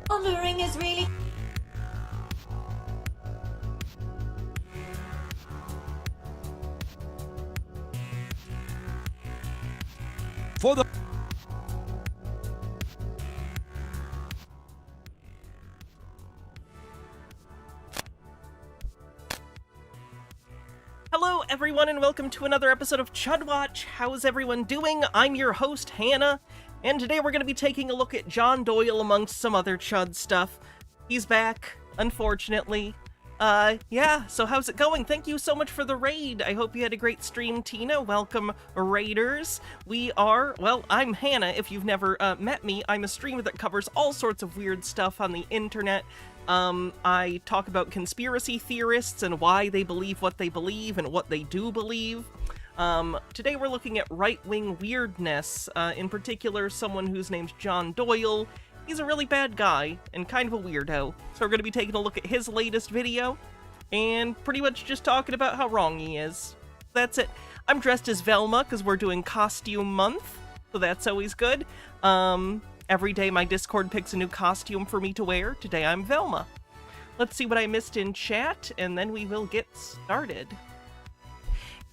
Wandering is really... For the Hello, everyone, and welcome to another episode of Chud Watch. How's everyone doing? I'm your host, Hannah, and today we're going to be taking a look at John Doyle amongst some other Chud stuff. He's back, unfortunately. Yeah, so how's it going? Thank you so much for the raid. I hope you had a great stream, Tina. Welcome, raiders. I'm Hannah. If you've never met me, I'm a streamer that covers all sorts of weird stuff on the internet. I talk about conspiracy theorists and why they believe what they believe and what they do believe. Today we're looking at right-wing weirdness, in particular someone whose name's John Doyle. He's a really bad guy and kind of a weirdo, so we're going to be taking a look at his latest video and pretty much just talking about how wrong he is. That's it. I'm dressed as Velma because we're doing costume month, so that's always good. Every day my Discord picks a new costume for me to wear. Today I'm Velma. Let's see what I missed in chat, and then we will get started.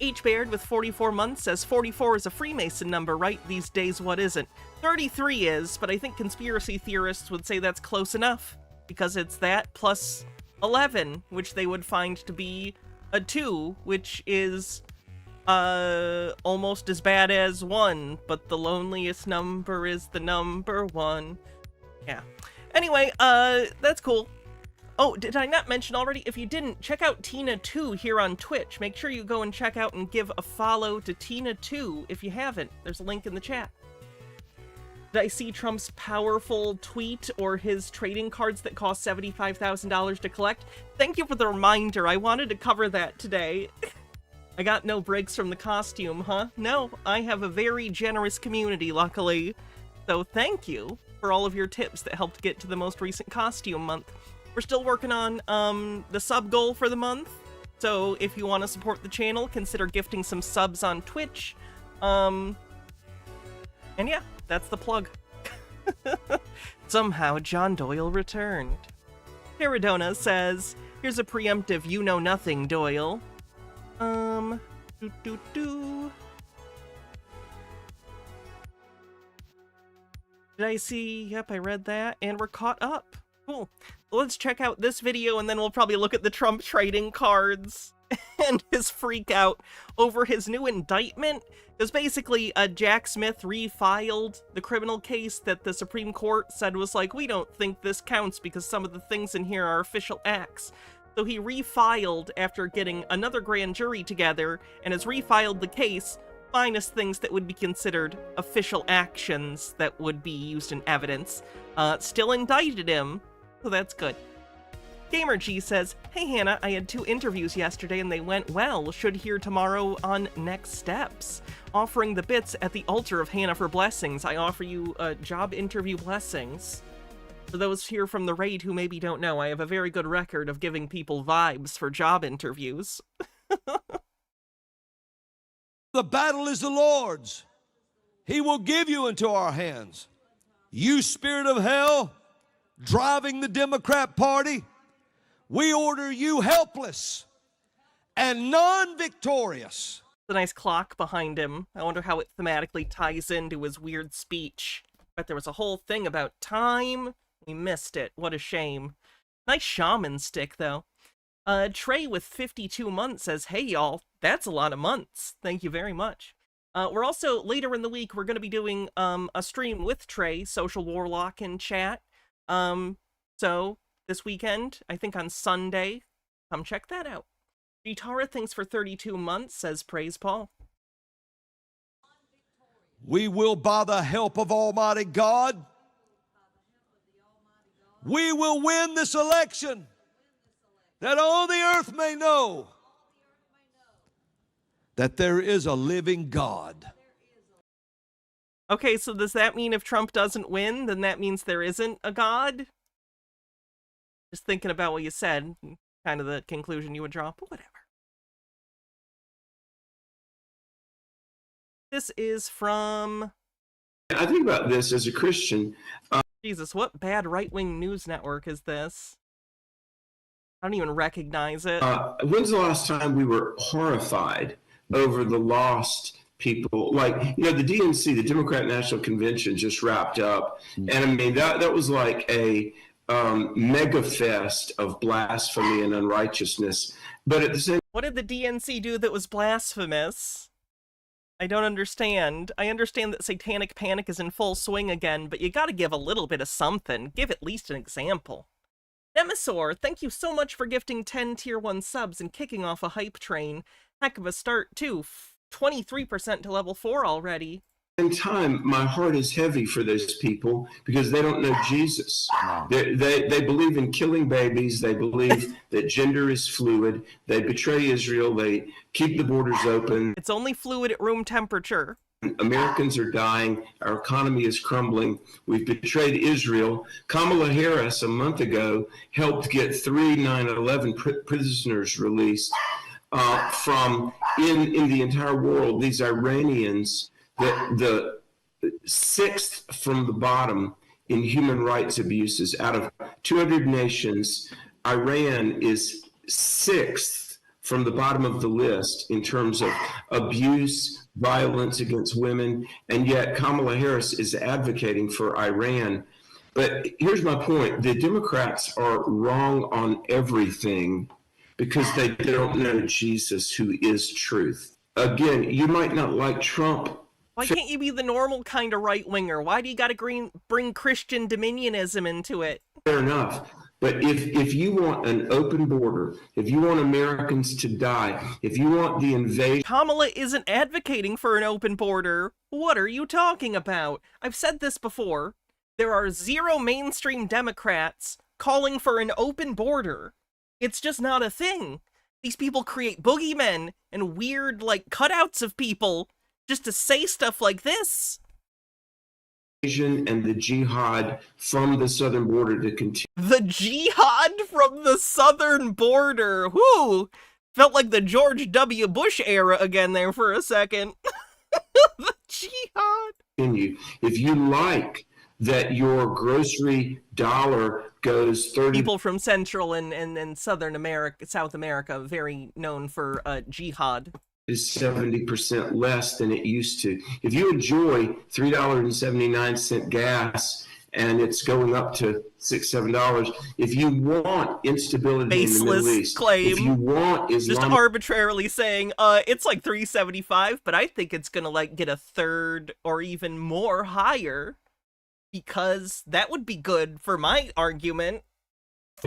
H. Baird with 44 months says 44 is a Freemason number, right? These days, what isn't? 33 is, but I think conspiracy theorists would say that's close enough, because it's that plus 11, which they would find to be a 2, which is almost as bad as 1, but the loneliest number is the number 1. Yeah. Anyway, that's cool. Oh, did I not mention already? If you didn't, check out Tina2 here on Twitch. Make sure you go and check out and give a follow to Tina2 if you haven't. There's a link in the chat. Did I see Trump's powerful tweet or his trading cards that cost $75,000 to collect? Thank you for the reminder. I wanted to cover that today. I got no breaks from the costume, huh? No, I have a very generous community, luckily. So thank you for all of your tips that helped get to the most recent costume month. We're still working on the sub goal for the month, so if you want to support the channel, consider gifting some subs on Twitch. And yeah, that's the plug. Somehow John Doyle returned. Paradona says, here's a preemptive you know nothing, Doyle. Did I see? Yep, I read that, and we're caught up. Cool. Let's check out this video, and then we'll probably look at the Trump trading cards and his freak out over his new indictment. Because basically, Jack Smith refiled the criminal case that the Supreme Court said was like, we don't think this counts because some of the things in here are official acts. So he refiled after getting another grand jury together and has refiled the case, minus things that would be considered official actions that would be used in evidence. Still indicted him, so that's good. GamerG says, hey Hannah, I had 2 interviews yesterday and they went well. Should hear tomorrow on next steps. Offering the bits at the altar of Hannah for blessings. I offer you job interview blessings. For those here from the raid who maybe don't know, I have a very good record of giving people vibes for job interviews. The battle is the Lord's. He will give you into our hands. You spirit of hell, driving the Democrat Party, we order you helpless and non-victorious. The nice clock behind him. I wonder how it thematically ties into his weird speech. But there was a whole thing about time. We missed it. What a shame. Nice shaman stick, though. Trey with 52 months says, hey y'all, that's a lot of months. Thank you very much. We're also, later in the week, we're going to be doing a stream with Trey, Social Warlock in chat. So, this weekend, I think on Sunday, come check that out. Gitara thinks for 32 months, says Praise Paul. We will, by the help of Almighty God, we will win this election, that all the earth may know that there is a living God. Okay, so does that mean if Trump doesn't win, then that means there isn't a God? Just thinking about what you said, kind of the conclusion you would draw, but whatever. This is from... I think about this as a Christian. Jesus, what bad right-wing news network is this? I don't even recognize it. When's the last time we were horrified over the lost people? Like, the DNC, the Democrat National Convention, just wrapped up. And I mean, that was like a mega fest of blasphemy and unrighteousness. But at the same What did the DNC do that was blasphemous? I don't understand. I understand that satanic panic is in full swing again, but you gotta give a little bit of something. Give at least an example. Nemesaur, thank you so much for gifting 10 Tier 1 subs and kicking off a hype train. Heck of a start, too. 23% to level 4 already. time, my heart is heavy for those people because they don't know Jesus. They believe in killing babies. They believe that gender is fluid. They betray Israel. They keep the borders open. It's only fluid at room temperature. Americans are dying. Our economy is crumbling. We've betrayed Israel. Kamala Harris, a month ago, helped get 3 9/11 prisoners released from in the entire world. These Iranians, the sixth from the bottom in human rights abuses. Out of 200 nations, Iran is sixth from the bottom of the list in terms of abuse, violence against women, and yet Kamala Harris is advocating for Iran. But here's my point. The Democrats are wrong on everything because they don't know Jesus, who is truth. Again, you might not like Trump. Why can't you be the normal kind of right-winger? Why do you gotta bring Christian dominionism into it? Fair enough. But if you want an open border, if you want Americans to die, if you want the invasion... Kamala isn't advocating for an open border. What are you talking about? I've said this before. There are 0 mainstream Democrats calling for an open border. It's just not a thing. These people create boogeymen and weird, cutouts of people just to say stuff like this. And the jihad from the southern border to continue. The jihad from the southern border. Whoo! Felt like the George W. Bush era again there for a second. The jihad. If you like that your grocery dollar goes 30... People from Central and Southern America, South America, very known for jihad. Is 70% less than it used to. If you enjoy $3.79 gas and it's going up to $6-7, if you want instability baseless in the Middle East, claim, if you want Islam, just arbitrarily saying it's like $3.75, but I think it's gonna get a third or even more higher because that would be good for my argument.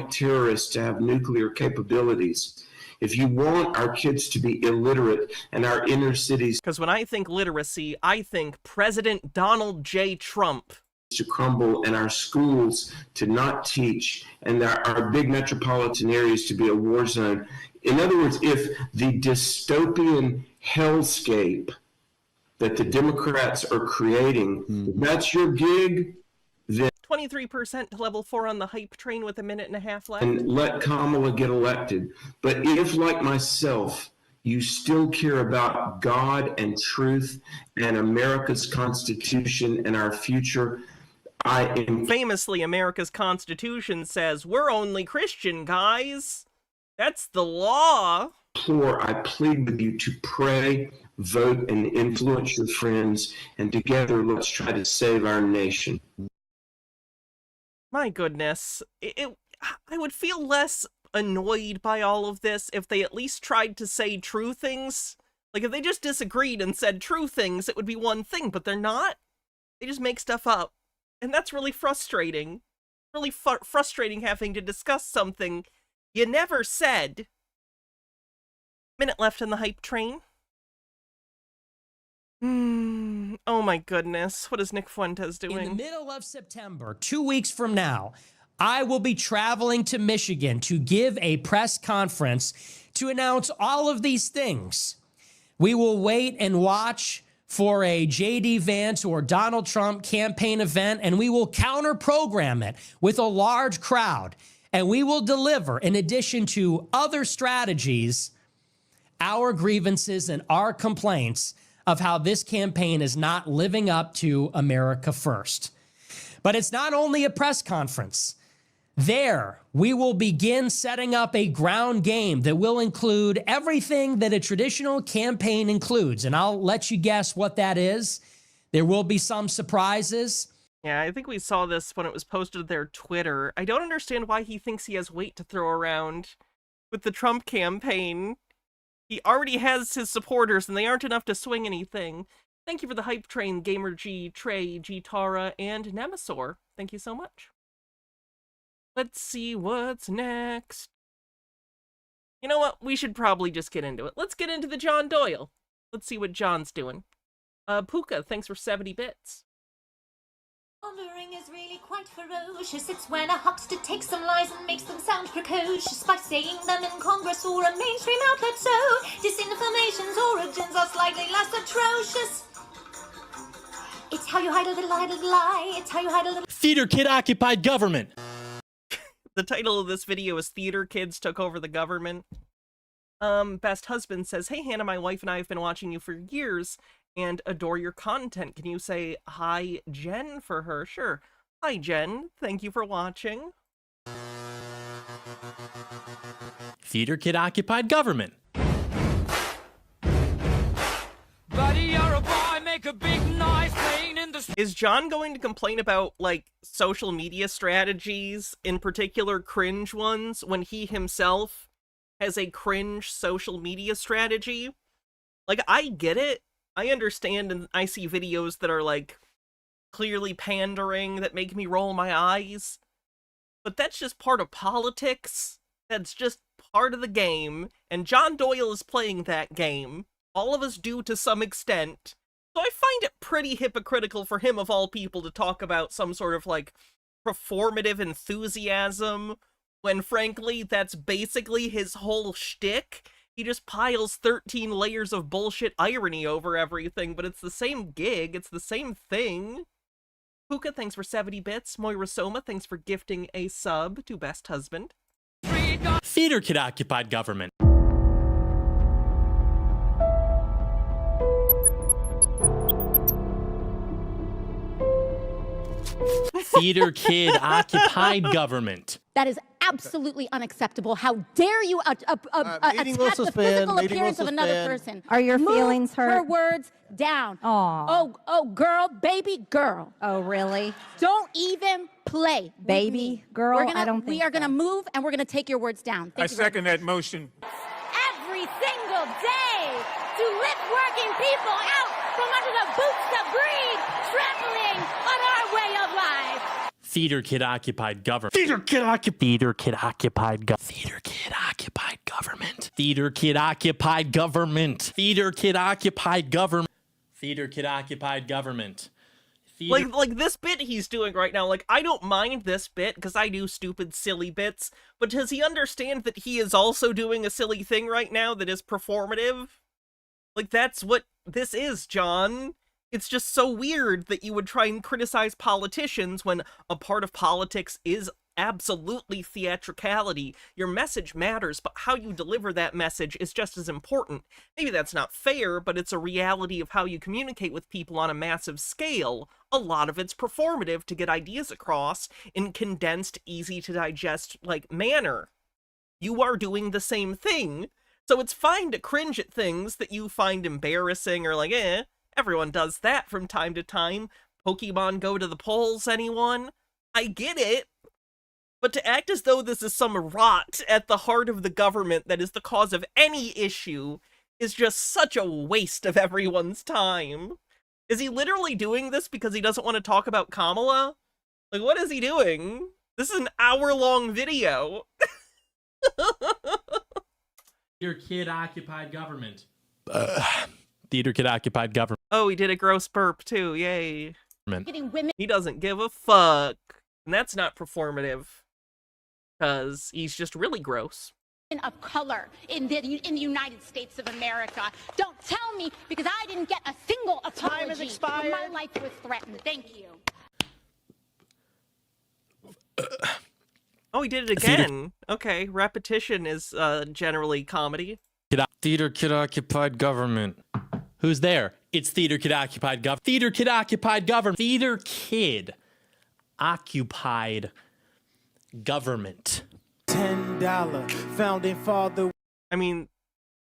Terrorists to have nuclear capabilities. If you want our kids to be illiterate and our inner cities... Because when I think literacy, I think President Donald J. Trump. ...to crumble and our schools to not teach and our big metropolitan areas to be a war zone. In other words, if the dystopian hellscape that the Democrats are creating, if that's your gig, then... 23% to level 4 on the hype train with a minute and a half left. And let Kamala get elected. But if, like myself, you still care about God and truth and America's Constitution and our future, I am... Famously, America's Constitution says, we're only Christian, guys. That's the law. I plead with you to pray, vote, and influence your friends, and together let's try to save our nation. My goodness, I would feel less annoyed by all of this if they at least tried to say true things. Like, if they just disagreed and said true things, it would be one thing, but they're not. They just make stuff up. And that's really frustrating. Really frustrating having to discuss something you never said. Minute left in the hype train. Oh my goodness. What is Nick Fuentes doing? In the middle of September, 2 weeks from now, I will be traveling to Michigan to give a press conference to announce all of these things. We will wait and watch for a J.D. Vance or Donald Trump campaign event, and we will counter-program it with a large crowd. And we will deliver, in addition to other strategies, our grievances and our complaints of how this campaign is not living up to America First. But it's not only a press conference. There, we will begin setting up a ground game that will include everything that a traditional campaign includes. And I'll let you guess what that is. There will be some surprises. Yeah, I think we saw this when it was posted to their Twitter. I don't understand why he thinks he has weight to throw around with the Trump campaign. He already has his supporters, and they aren't enough to swing anything. Thank you for the hype train, Gamer G, Trey, G Tara, and Nemesaur. Thank you so much. Let's see what's next. You know what? We should probably just get into it. Let's get into the John Doyle. Let's see what John's doing. Puka, thanks for 70 bits. Pondering is really quite ferocious. It's when a huckster takes some lies and makes them sound precocious by saying them in Congress or a mainstream outlet. So disinformation's origins are slightly less atrocious. It's how you hide a little lie. It's how you hide a little. Theater kid occupied government. The title of this video is Theater Kids Took Over the Government. Best Husband says, hey Hannah, my wife and I have been watching you for years and adore your content. Can you say hi Jen for her? Sure. Hi Jen, thank you for watching. Theater kid occupied government. Buddy, you're a boy, make a big noise playing in the... Is John going to complain about, like, social media strategies, in particular cringe ones, when he himself has a cringe social media strategy? Like, I get it. I understand, and I see videos that are, like, clearly pandering that make me roll my eyes. But that's just part of politics. That's just part of the game. And John Doyle is playing that game. All of us do to some extent. So I find it pretty hypocritical for him, of all people, to talk about some sort of, like, performative enthusiasm, when, frankly, that's basically his whole shtick. He just piles 13 layers of bullshit irony over everything, but it's the same gig, it's the same thing. Puka, thanks for 70 bits. Moira Soma, thanks for gifting a sub to Best Husband. Theater kid occupied government. Theater kid occupied government. That is absolutely unacceptable. How dare you attack the physical appearance of another person? Are your feelings Move hurt? her words down. Aw. Oh, girl, baby girl. Oh, really? Don't even play. with Baby me. girl? We're gonna, I don't think we are going to so. move, and we're going to take your words down. I Thank you very second that motion. every single day to lift working people out from under the boots of greed, trampling on our way of life. Theater kid occupied government. Theater kid occupied. Theater kid occupied government. Theater kid occupied government. Theater kid occupied government. Theater kid occupied government. Theater kid occupied government. Like this bit he's doing right now, like, I don't mind this bit, because I do stupid, silly bits, but does he understand that he is also doing a silly thing right now that is performative? Like, that's what this is, John. It's just so weird that you would try and criticize politicians when a part of politics is absolutely theatricality. Your message matters, but how you deliver that message is just as important. Maybe that's not fair, but it's a reality of how you communicate with people on a massive scale. A lot of it's performative to get ideas across in condensed, easy to digest, like, manner. You are doing the same thing, so it's fine to cringe at things that you find embarrassing or like, everyone does that from time to time. Pokemon go to the polls, anyone? I get it. But to act as though this is some rot at the heart of the government that is the cause of any issue is just such a waste of everyone's time. Is he literally doing this because he doesn't want to talk about Kamala? Like, what is he doing? This is an hour-long video. Theater kid occupied government. Theater kid occupied government. Oh, he did a gross burp too, yay. Getting women He doesn't give a fuck. And that's not performative. Because he's just really gross. of color in the United States of America. Don't tell me, because I didn't get a single apology. Time has expired. My life was threatened. Thank you. Oh, he did it again. Okay, repetition is generally comedy. Theater kid occupied government. Who's there? It's theater kid occupied government. Theater kid occupied government. Theater kid occupied government. $10 founding father. I mean,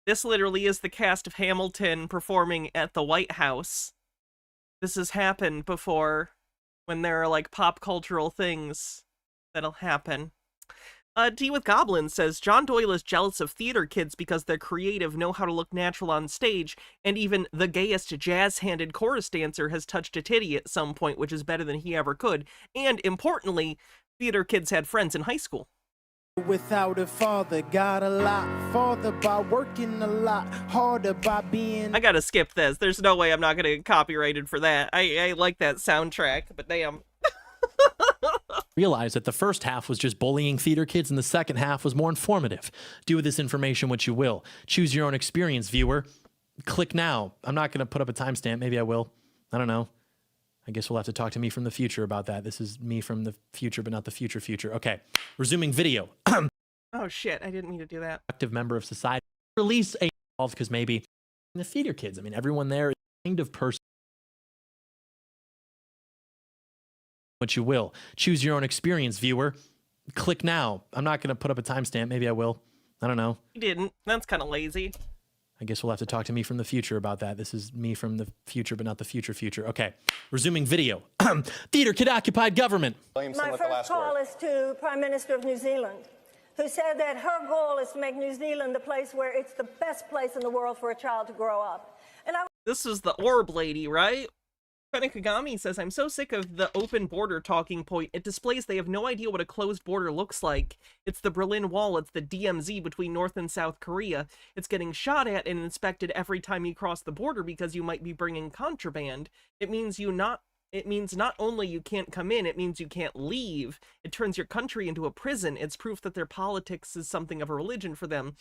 this literally is the cast of Hamilton performing at the White House. This has happened before when there are like pop cultural things that'll happen. D with Goblin says, John Doyle is jealous of theater kids because they're creative, know how to look natural on stage, and even the gayest jazz-handed chorus dancer has touched a titty at some point, which is better than he ever could. And importantly, theater kids had friends in high school. Without a father, got a lot farther by working a lot harder by being. I gotta skip this. There's no way I'm not gonna get copyrighted for that. I like that soundtrack, but damn. Realize that the first half was just bullying theater kids and the second half was more informative. Do with this information what you will. Choose your own experience, viewer. Click now. I'm not going to put up a timestamp. Maybe I will. I don't know. I guess we'll have to talk to me from the future about that. This is me from the future, but not the future. Okay. Resuming video. Oh shit, I didn't mean to do that. Active member of society. Release a because maybe the theater kids. I mean, everyone there is kind of person. What you will. Choose your own experience, viewer. Click now. I'm not going to put up a timestamp. Maybe I will. I don't know. You didn't. That's kind of lazy. I guess we'll have to talk to me from the future about that. This is me from the future, but not the future. Okay. Resuming video. Theater kid occupied government. My first call is to Prime Minister of New Zealand, who said that her goal is to make New Zealand the place where it's the best place in the world for a child to grow up. And this is the orb lady, right? Kagami says, I'm so sick of the open border talking point. It displays they have no idea what a closed border looks like. It's the Berlin Wall. It's the DMZ between North and South Korea. It's getting shot at and inspected every time you cross the border because you might be bringing contraband. It means not only you can't come in, it means you can't leave. It turns your country into a prison. It's proof that their politics is something of a religion for them.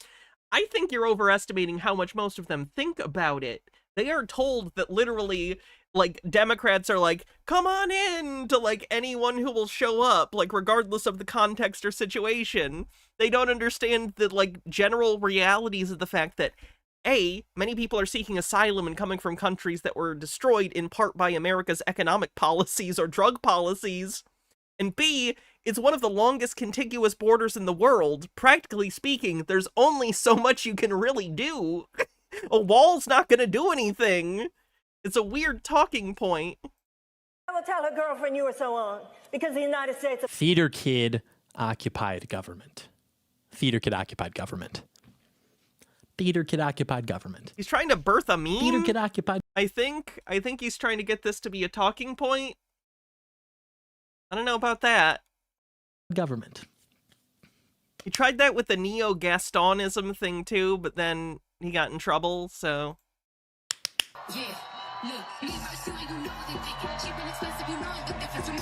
I think you're overestimating how much most of them think about it. They are told that literally, like, Democrats are like, come on in to, like, anyone who will show up, like, regardless of the context or situation. They don't understand the, like, general realities of the fact that, A, many people are seeking asylum and coming from countries that were destroyed in part by America's economic policies or drug policies, and B, it's one of the longest contiguous borders in the world. Practically speaking, there's only so much you can really do. A wall's not gonna do anything. It's a weird talking point. I will tell her girlfriend you were so on, because the United States... Theater kid occupied government. Theater kid occupied government. Theater kid occupied government. He's trying to birth a meme? Theater kid occupied... I think he's trying to get this to be a talking point. I don't know about that. Government. He tried that with the neo-Gastonism thing too, but then he got in trouble, so...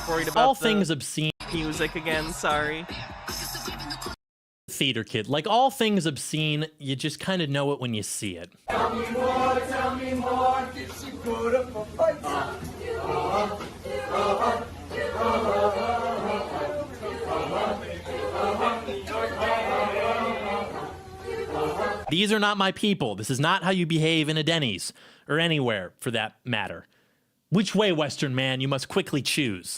Worried about all things obscene music again, sorry. Theater kid. Like all things obscene, you just kind of know it when you see it. Tell me more, get you good up for fight. These are not my people. This is not how you behave in a Denny's, or anywhere, for that matter. Which way, Western man, you must quickly choose.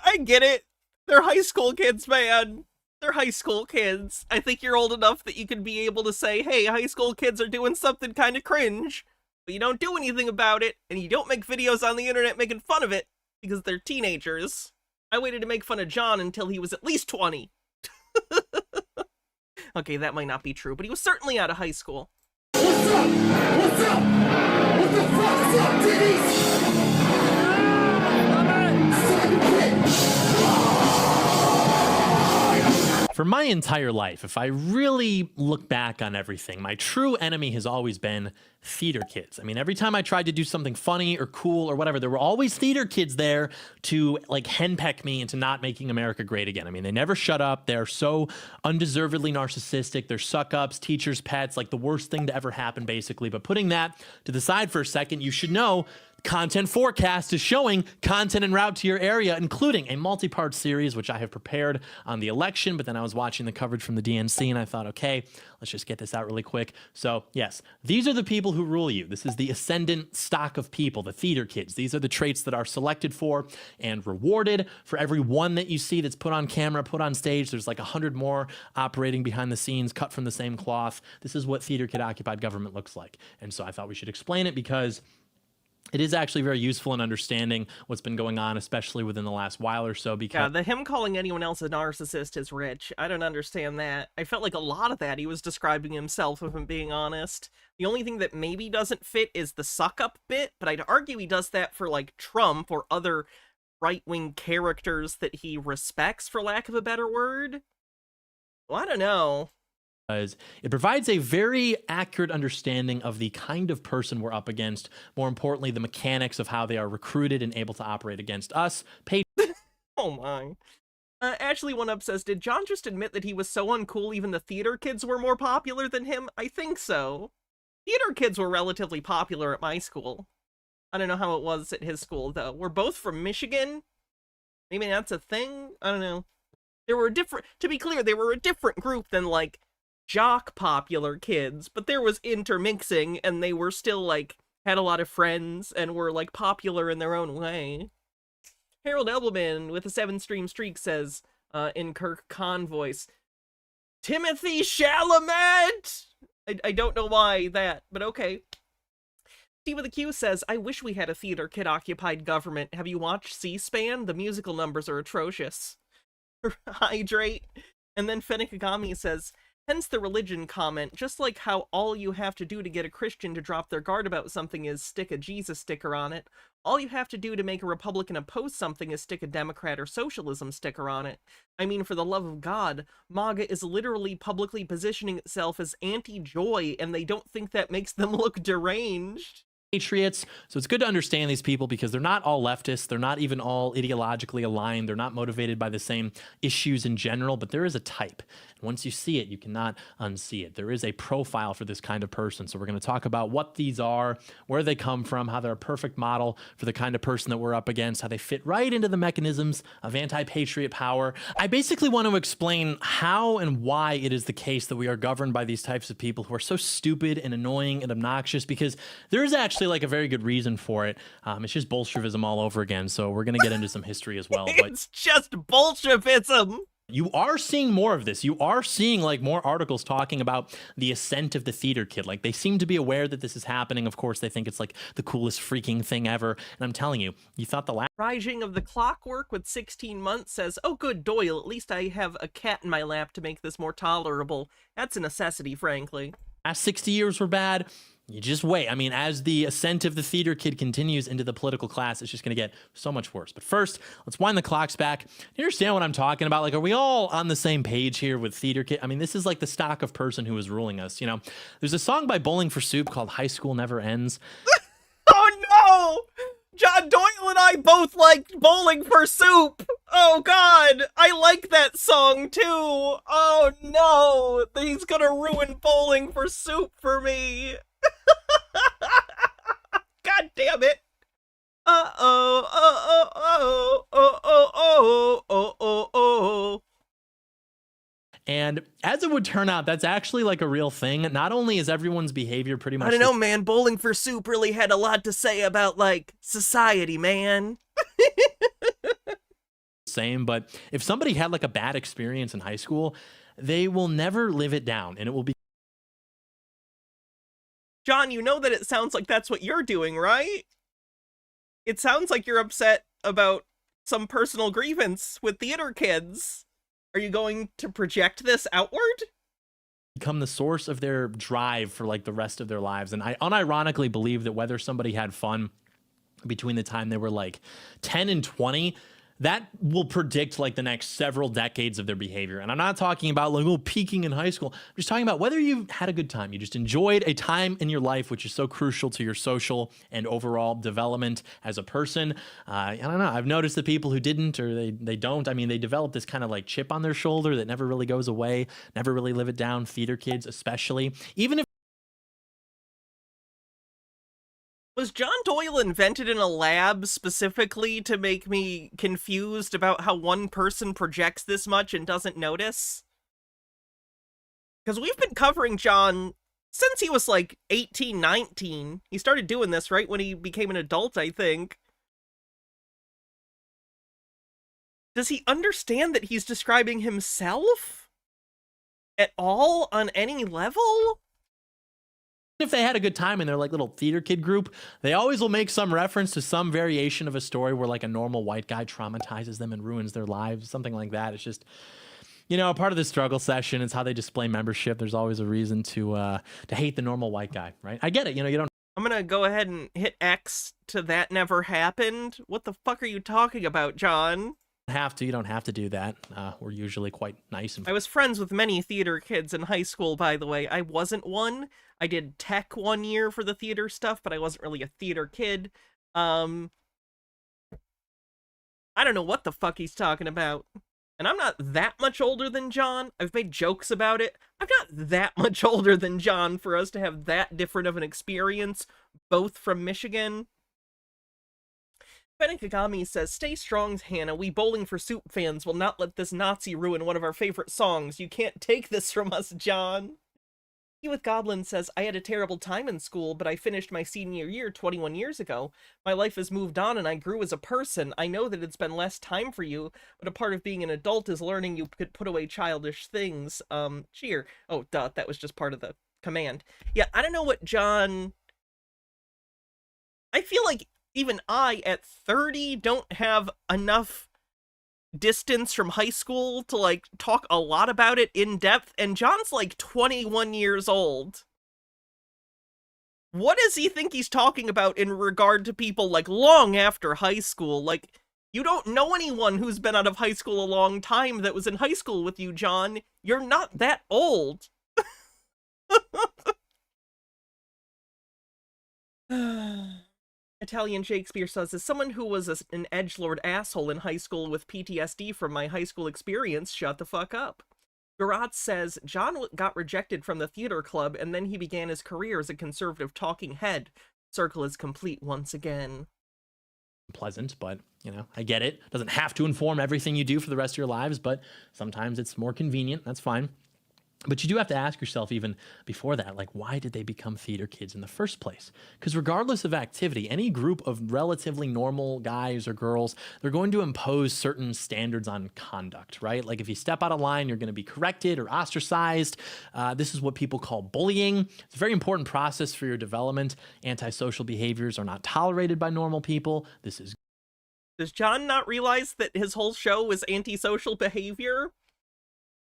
I get it. They're high school kids, man. They're high school kids. I think you're old enough that you can be able to say, hey, high school kids are doing something kind of cringe, but you don't do anything about it, and you don't make videos on the internet making fun of it, because they're teenagers. I waited to make fun of John until he was at least 20. Okay, that might not be true, but he was certainly out of high school. What's up? What's up? What the fuck is up, titties? For my entire life, if I really look back on everything, my true enemy has always been theater kids. I mean, every time I tried to do something funny or cool or whatever, there were always theater kids there to like henpeck me into not making America great again. I mean, they never shut up. They're so undeservedly narcissistic. They're suck-ups, teachers' pets, like the worst thing to ever happen, basically. But putting that to the side for a second, you should know Content Forecast is showing content en route to your area, including a multi-part series, which I have prepared on the election, but then I was watching the coverage from the DNC and I thought, okay, let's just get this out really quick. So yes, these are the people who rule you. This is the ascendant stock of people, the theater kids. These are the traits that are selected for and rewarded. For every one that you see that's put on camera, put on stage, there's like 100 more operating behind the scenes, cut from the same cloth. This is what theater kid occupied government looks like. And so I thought we should explain it because it is actually very useful in understanding what's been going on, especially within the last while or so. Because him calling anyone else a narcissist is rich. I don't understand that. I felt like a lot of that he was describing himself, if I'm being honest. The only thing that maybe doesn't fit is the suck-up bit, but I'd argue he does that for, like, Trump or other right-wing characters that he respects, for lack of a better word. Well, I don't know. It provides a very accurate understanding of the kind of person we're up against. More importantly, the mechanics of how they are recruited and able to operate against us. Oh my. Ashley One Up says, did John just admit that he was so uncool even the theater kids were more popular than him? I think so. Theater kids were relatively popular at my school. I don't know how it was at his school, though. We're both from Michigan. Maybe that's a thing? I don't know. They were to be clear, they were a different group than, like, jock popular kids, but there was intermixing, and they were still, like, had a lot of friends, and were, like, popular in their own way. Harold Elbelman with a 7-stream streak says, in Kirk Kahn voice, Timothy Chalamet! I don't know why that, but okay. Steve with a Q says, I wish we had a theater kid-occupied government. Have you watched C-SPAN? The musical numbers are atrocious. Hydrate. And then Fennikagami says, hence the religion comment, just like how all you have to do to get a Christian to drop their guard about something is stick a Jesus sticker on it, all you have to do to make a Republican oppose something is stick a Democrat or socialism sticker on it. I mean, for the love of God, MAGA is literally publicly positioning itself as anti-joy, and they don't think that makes them look deranged. Patriots. So it's good to understand these people because they're not all leftists. They're not even all ideologically aligned. They're not motivated by the same issues in general, but there is a type. And once you see it, you cannot unsee it. There is a profile for this kind of person. So we're going to talk about what these are, where they come from, how they're a perfect model for the kind of person that we're up against, how they fit right into the mechanisms of anti-patriot power. I basically want to explain how and why it is the case that we are governed by these types of people who are so stupid and annoying and obnoxious, because there is actually like a very good reason for it. It's just Bolshevism all over again. So we're going to get into some history as well. But it's just Bolshevism. You are seeing more of this. You are seeing like more articles talking about the ascent of the theater kid. Like they seem to be aware that this is happening. Of course, they think it's like the coolest freaking thing ever. And I'm telling you, you thought the last Rising of the Clockwork with 16 months says, oh good, Doyle, at least I have a cat in my lap to make this more tolerable. That's a necessity, frankly. last 60 years were bad. You just wait. I mean, as the ascent of the theater kid continues into the political class, it's just going to get so much worse. But first, let's wind the clocks back. You understand what I'm talking about? Like, are we all on the same page here with theater kid? I mean, this is like the stock of person who is ruling us. You know, there's a song by Bowling for Soup called High School Never Ends. Oh no! John Doyle and I both liked Bowling for Soup. Oh god, I like that song too. Oh no, he's gonna ruin Bowling for Soup for me. God damn it. Oh. And as it would turn out, that's actually like a real thing. Not only is everyone's behavior pretty much... I don't know, man. Bowling for Soup really had a lot to say about, like, society, man. Same, but if somebody had like a bad experience in high school, they will never live it down, and it will be... John, you know that it sounds like that's what you're doing, right? It sounds like you're upset about some personal grievance with theater kids. Are you going to project this outward? Become the source of their drive for like the rest of their lives. And I unironically believe that whether somebody had fun between the time they were like 10 and 20, that will predict like the next several decades of their behavior. And I'm not talking about like, oh, peaking in high school. I'm just talking about whether you had a good time. You just enjoyed a time in your life, which is so crucial to your social and overall development as a person. I don't know. I've noticed that people who didn't, or they don't, I mean, they develop this kind of like chip on their shoulder that never really goes away, never really live it down. Theater kids, especially, even if Was John Doyle invented in a lab specifically to make me confused about how one person projects this much and doesn't notice? Because we've been covering John since he was like 18, 19. He started doing this right when he became an adult, I think. Does he understand that he's describing himself at all on any level? If they had a good time in their like little theater kid group, they always will make some reference to some variation of a story where like a normal white guy traumatizes them and ruins their lives, something like that. It's just, you know, part of the struggle session. It's how they display membership. There's always a reason to hate the normal white guy, right? I get it. You know, you don't I'm gonna go ahead and hit X to that never happened. What the fuck are you talking about, John? you don't have to do that. We're usually quite nice. And I was friends with many theater kids in high school, by the way. I wasn't one. I did tech 1 year for the theater stuff, but I wasn't really a theater kid. I don't know what the fuck he's talking about. And I'm not that much older than John. I've made jokes about it. I'm not that much older than John for us to have that different of an experience, both from Michigan. Benikagami says, "Stay strong, Hannah. We Bowling for Soup fans will not let this Nazi ruin one of our favorite songs. You can't take this from us, John." He with Goblin says, "I had a terrible time in school, but I finished my senior year 21 years ago. My life has moved on and I grew as a person. I know that it's been less time for you, but a part of being an adult is learning you could put away childish things. Cheer." Oh, duh, that was just part of the command. Yeah, I don't know what John... I feel like even I, at 30, don't have enough distance from high school to, like, talk a lot about it in depth, and John's, like, 21 years old. What does he think he's talking about in regard to people, like, long after high school? Like, you don't know anyone who's been out of high school a long time that was in high school with you, John. You're not that old. Italian Shakespeare says, "As someone who was an edgelord asshole in high school with PTSD from my high school experience, shut the fuck up." Garat says, "John got rejected from the theater club and then he began his career as a conservative talking head. Circle is complete once again." Pleasant, but you know, I get it. Doesn't have to inform everything you do for the rest of your lives, but sometimes it's more convenient. That's fine. But you do have to ask yourself even before that, like, why did they become theater kids in the first place? Because regardless of activity, any group of relatively normal guys or girls, they're going to impose certain standards on conduct, right? Like if you step out of line, you're going to be corrected or ostracized. This is what people call bullying. It's a very important process for your development. Antisocial behaviors are not tolerated by normal people. This is... Does John not realize that his whole show was antisocial behavior?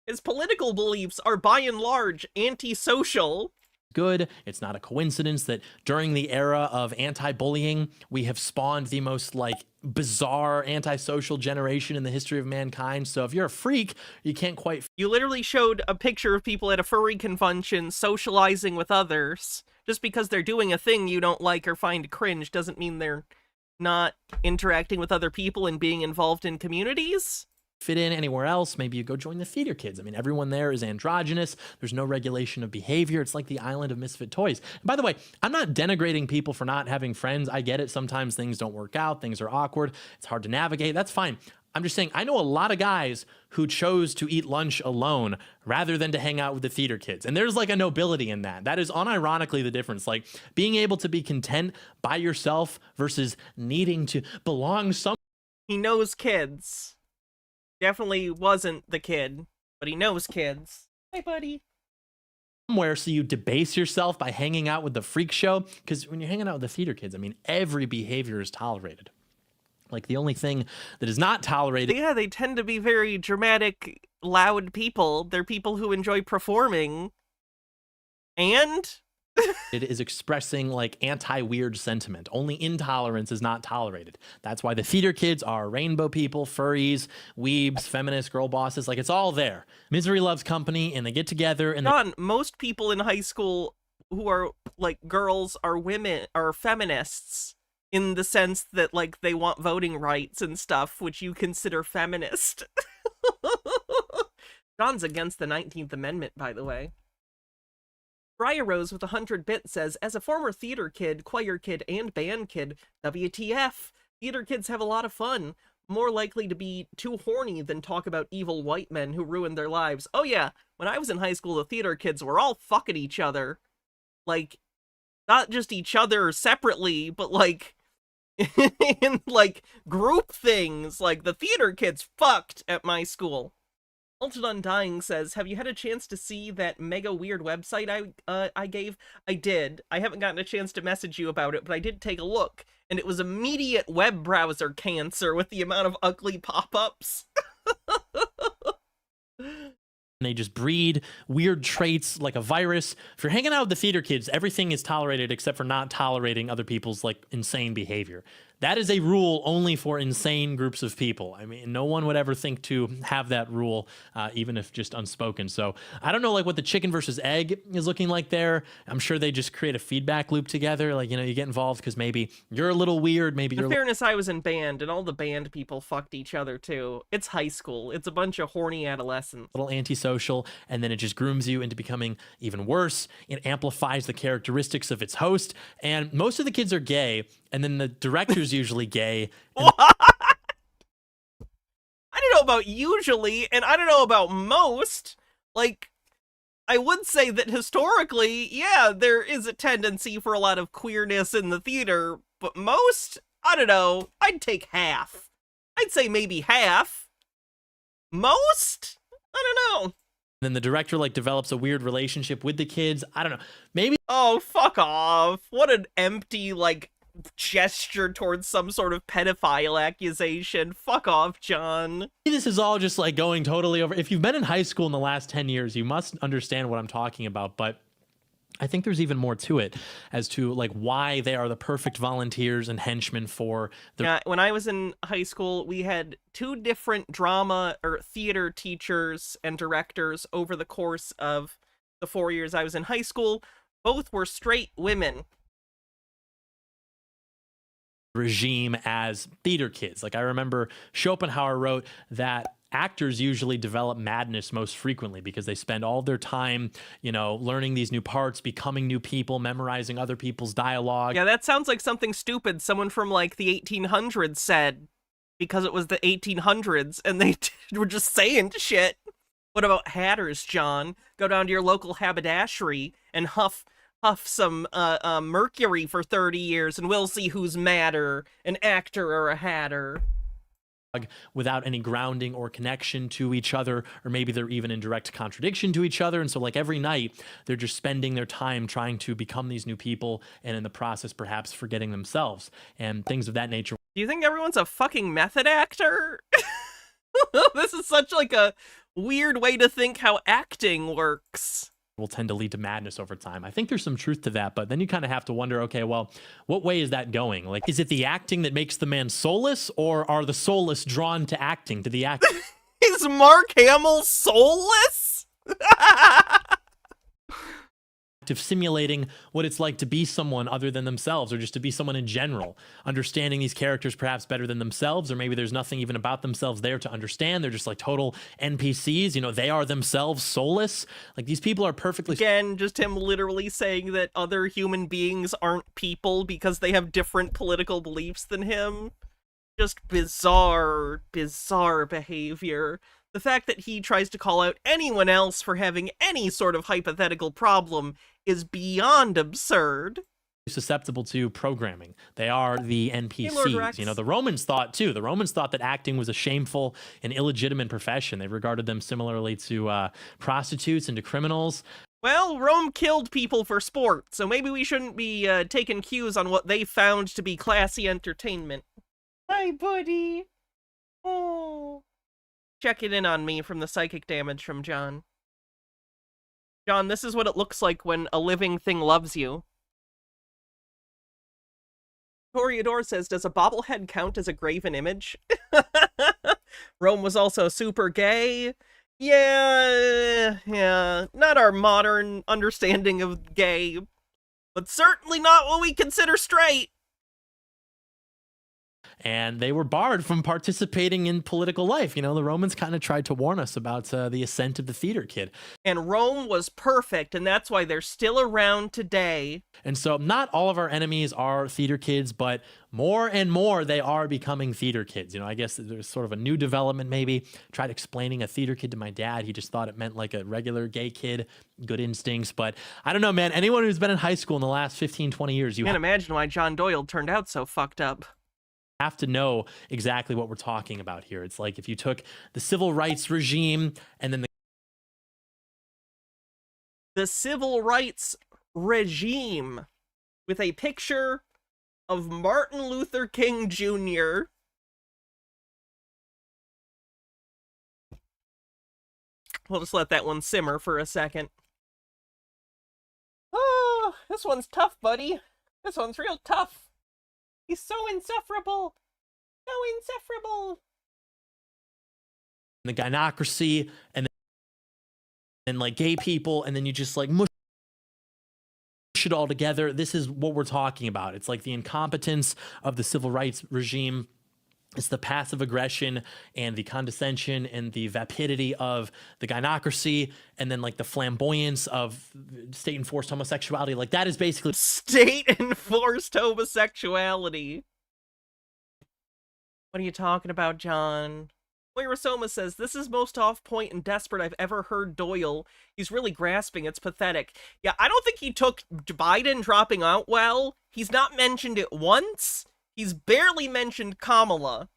His political beliefs are, by and large, antisocial. Good. It's not a coincidence that during the era of anti-bullying, we have spawned the most, like, bizarre antisocial generation in the history of mankind. So if you're a freak, you can't quite... You literally showed a picture of people at a furry convention socializing with others. Just because they're doing a thing you don't like or find cringe doesn't mean they're not interacting with other people and being involved in communities. Fit in anywhere else. Maybe you go join the theater kids. I mean, everyone there is androgynous. There's no regulation of behavior. It's like the island of misfit toys. And by the way, I'm not denigrating people for not having friends. I get it. Sometimes things don't work out. Things are awkward. It's hard to navigate. That's fine. I'm just saying, I know a lot of guys who chose to eat lunch alone rather than to hang out with the theater kids. And there's like a nobility in that. That is unironically the difference. Like being able to be content by yourself versus needing to belong somewhere. He knows kids. Definitely wasn't the kid, but he knows kids. Hey, buddy. Somewhere so you debase yourself by hanging out with the freak show. Because when you're hanging out with the theater kids, I mean, every behavior is tolerated. Like the only thing that is not tolerated... Yeah, they tend to be very dramatic, loud people. They're people who enjoy performing. And... It is expressing like anti-weird sentiment. Only intolerance is not tolerated. That's why the theater kids are rainbow people, furries, weebs, feminists, girl bosses. Like it's all there. Misery loves company, and they get together. And John, most people in high school who are like girls are women, are feminists in the sense that like they want voting rights and stuff, which you consider feminist. John's against the 19th Amendment, by the way. Briar Rose with 100 bits says, as a former theater kid, choir kid, and band kid, WTF, theater kids have a lot of fun. More likely to be too horny than talk about evil white men who ruined their lives. Oh yeah, when I was in high school, the theater kids were all fucking each other. Like, not just each other separately, but like, in like group things. Like, the theater kids fucked at my school. Ultimate Undying says, have you had a chance to see that mega weird website I gave? I did. I haven't gotten a chance to message you about it, but I did take a look, and it was immediate web browser cancer with the amount of ugly pop-ups. They just breed weird traits like a virus. If you're hanging out with the theater kids, everything is tolerated except for not tolerating other people's like insane behavior. That is a rule only for insane groups of people. I mean, no one would ever think to have that rule, even if just unspoken. So I don't know like what the chicken versus egg is looking like there. I'm sure they just create a feedback loop together. Like, you know, you get involved because maybe you're a little weird. Maybe you're... In fairness, I was in band, and all the band people fucked each other, too. It's high school. It's a bunch of horny adolescents. A little antisocial, and then it just grooms you into becoming even worse. It amplifies the characteristics of its host, and most of the kids are gay, and then the director's usually gay. What? I don't know about usually, and I don't know about most. Like, I would say that historically, yeah, there is a tendency for a lot of queerness in the theater, but most, I don't know, I'd take half. I'd say maybe half. Most? I don't know. Then the director like develops a weird relationship with the kids. I don't know. Maybe. Oh, fuck off. What an empty, like, gesture towards some sort of pedophile accusation. Fuck off, John. This is all just like going totally over. If you've been in high school in the last 10 years, you must understand what I'm talking about. But I think there's even more to it as to like why they are the perfect volunteers and henchmen for the... Yeah, when I was in high school, we had 2 different drama or theater teachers and directors over the course of the 4 years I was in high school. Both were straight women. Regime as theater kids. Like I remember Schopenhauer wrote that actors usually develop madness most frequently because they spend all their time, you know, learning these new parts, becoming new people, memorizing other people's dialogue. Yeah, that sounds like something stupid someone from like the 1800s said because it was the 1800s and they were just saying shit. What about hatters, John? Go down to your local haberdashery and huff some mercury for 30 years and we'll see who's madder, an actor or a hatter. Without any grounding or connection to each other, or maybe they're even in direct contradiction to each other. And so like every night they're just spending their time trying to become these new people and in the process perhaps forgetting themselves and things of that nature. Do you think everyone's a fucking method actor? This is such like a weird way to think how acting works. Will tend to lead to madness over time. I think there's some truth to that, but then you kind of have to wonder, okay, well, what way is that going? Like, is it the acting that makes the man soulless, or are the soulless drawn to acting, to the acting? Is Mark Hamill soulless? Of simulating what it's like to be someone other than themselves, or just to be someone in general, understanding these characters perhaps better than themselves, or maybe there's nothing even about themselves there to understand. They're just like total NPCs, you know, they are themselves soulless. Like these people are perfectly... Again, just him literally saying that other human beings aren't people because they have different political beliefs than him. Just bizarre behavior. The fact that he tries to call out anyone else for having any sort of hypothetical problem is beyond absurd. Susceptible to programming. They are the NPCs. You know, the Romans thought too. The Romans thought that acting was a shameful and illegitimate profession. They regarded them similarly to prostitutes and to criminals. Well, Rome killed people for sport, so maybe we shouldn't be taking cues on what they found to be classy entertainment. Hi, buddy. Oh. Checking in on me from the psychic damage from John. John, this is what it looks like when a living thing loves you. Toreador says, does a bobblehead count as a graven image? Rome was also super gay. Yeah. Not our modern understanding of gay, but certainly not what we consider straight. and they were barred from participating in political life. You know, the Romans kind of tried to warn us about the ascent of the theater kid. And Rome was perfect, and that's why they're still around today. And so not all of our enemies are theater kids, but more and more they are becoming theater kids. You know, I guess there's sort of a new development maybe. Tried explaining a theater kid to my dad. He just thought it meant like a regular gay kid, good instincts. But I don't know, man. Anyone who's been in high school in the last 15, 20 years, you can't imagine why John Doyle turned out so fucked up. Have to know exactly what we're talking about here. It's like if you took the civil rights regime and then the civil rights regime with a picture of Martin Luther King Jr. We'll just let that one simmer for a second. Oh, this one's tough, buddy. This one's real tough. He's so insufferable. So insufferable. the gynocracy, and then like gay people, and then you just like mush it all together. This is what we're talking about. It's like the incompetence of the civil rights regime. It's the passive aggression and the condescension and the vapidity of the gynocracy, and then like the flamboyance of state-enforced homosexuality. Like that is basically state-enforced homosexuality. What are you talking about, John? Moira Soma says, this is most off-point and desperate I've ever heard Doyle. He's really grasping. It's pathetic. Yeah, I don't think he took Biden dropping out well. He's not mentioned it once. He's barely mentioned Kamala.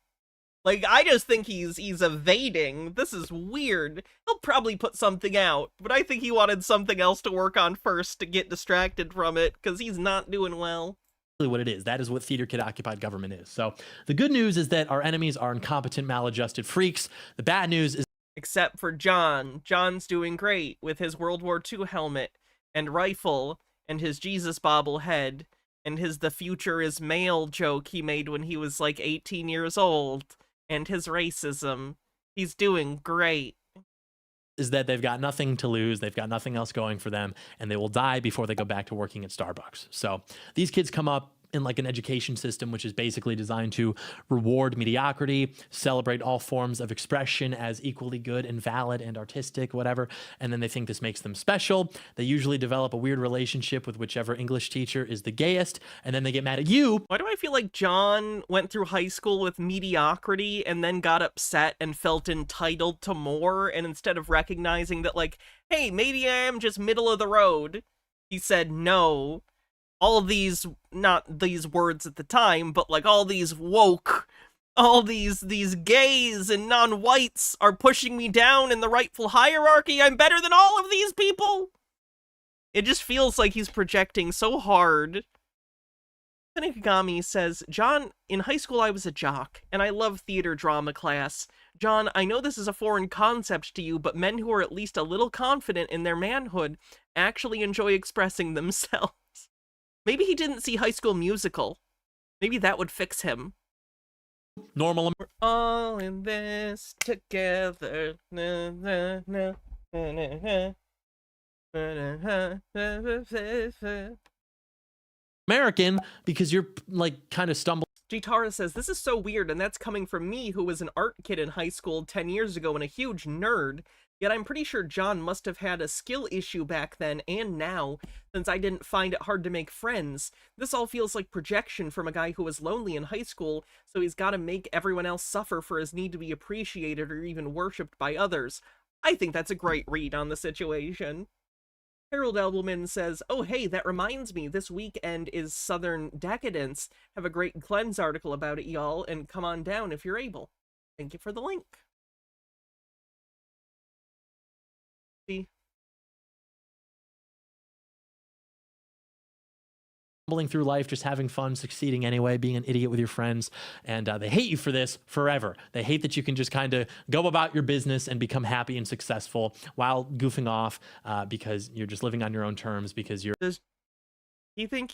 Like, I just think he's evading. This is weird. He'll probably put something out, but I think he wanted something else to work on first to get distracted from it, because he's not doing well. What it is. That is what theater kid occupied government is. So the good news is that our enemies are incompetent, maladjusted freaks. The bad news is, except for John. John's doing great with his World War II helmet and rifle and his Jesus bobblehead and his "the future is male" joke he made when he was like 18 years old, and his racism. He's doing great. Is that they've got nothing to lose, they've got nothing else going for them, and they will die before they go back to working at Starbucks. So these kids come up in like an education system which is basically designed to reward mediocrity, celebrate all forms of expression as equally good and valid and artistic, whatever, and then they think this makes them special. They usually develop a weird relationship with whichever English teacher is the gayest, and then they get mad at you. Why do I feel like John went through high school with mediocrity and then got upset and felt entitled to more, and instead of recognizing that, like, hey, maybe I am just middle of the road, he said no. All these, not these words at the time, but like all these woke, all these gays and non-whites are pushing me down in the rightful hierarchy. I'm better than all of these people. It just feels like he's projecting so hard. Tanikagami says, John, in high school I was a jock, and I love theater drama class. John, I know this is a foreign concept to you, but men who are at least a little confident in their manhood actually enjoy expressing themselves. Maybe he didn't see High School Musical. Maybe that would fix him. Normal. We're all in this together. Na, na, na, na, na, na, na, na. American, because you're like kind of stumbling. Jitara says, this is so weird, and that's coming from me, who was an art kid in high school 10 years ago and a huge nerd. Yet I'm pretty sure John must have had a skill issue back then and now, since I didn't find it hard to make friends. This all feels like projection from a guy who was lonely in high school, so he's got to make everyone else suffer for his need to be appreciated or even worshipped by others. I think that's a great read on the situation. Harold Elbelman says, oh hey, that reminds me, this weekend is Southern Decadence. Have a great Cleanse article about it, y'all, and come on down if you're able. Thank you for the link. Through life, just having fun, succeeding anyway, being an idiot with your friends, and they hate you for this forever. They hate that you can just kind of go about your business and become happy and successful while goofing off because you're just living on your own terms because you're... Does he think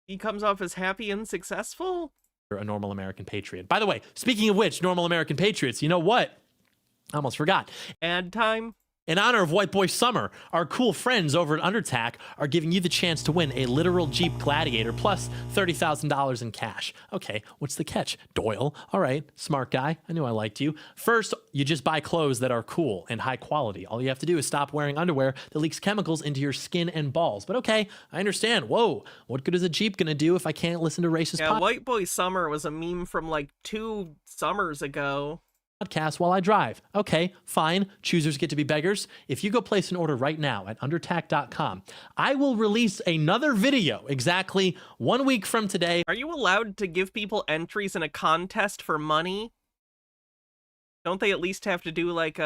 he comes off as happy and successful? You're a normal American patriot. By the way, speaking of which, normal American patriots, you know what? I almost forgot. Ad time. In honor of White Boy Summer, our cool friends over at Undertac are giving you the chance to win a literal Jeep Gladiator plus $30,000 in cash. Okay, what's the catch? Doyle, all right, smart guy. I knew I liked you. First, you just buy clothes that are cool and high quality. All you have to do is stop wearing underwear that leaks chemicals into your skin and balls. But okay, I understand. Whoa, what good is a Jeep gonna do if I can't listen to racist Yeah, White Boy Summer was a meme from like 2 summers ago. Podcast while I drive? Okay, fine. Choosers get to be beggars. If you go place an order right now at undertac.com, I will release another video exactly 1 week from today. Are you allowed to give people entries in a contest for money? Don't they at least have to do like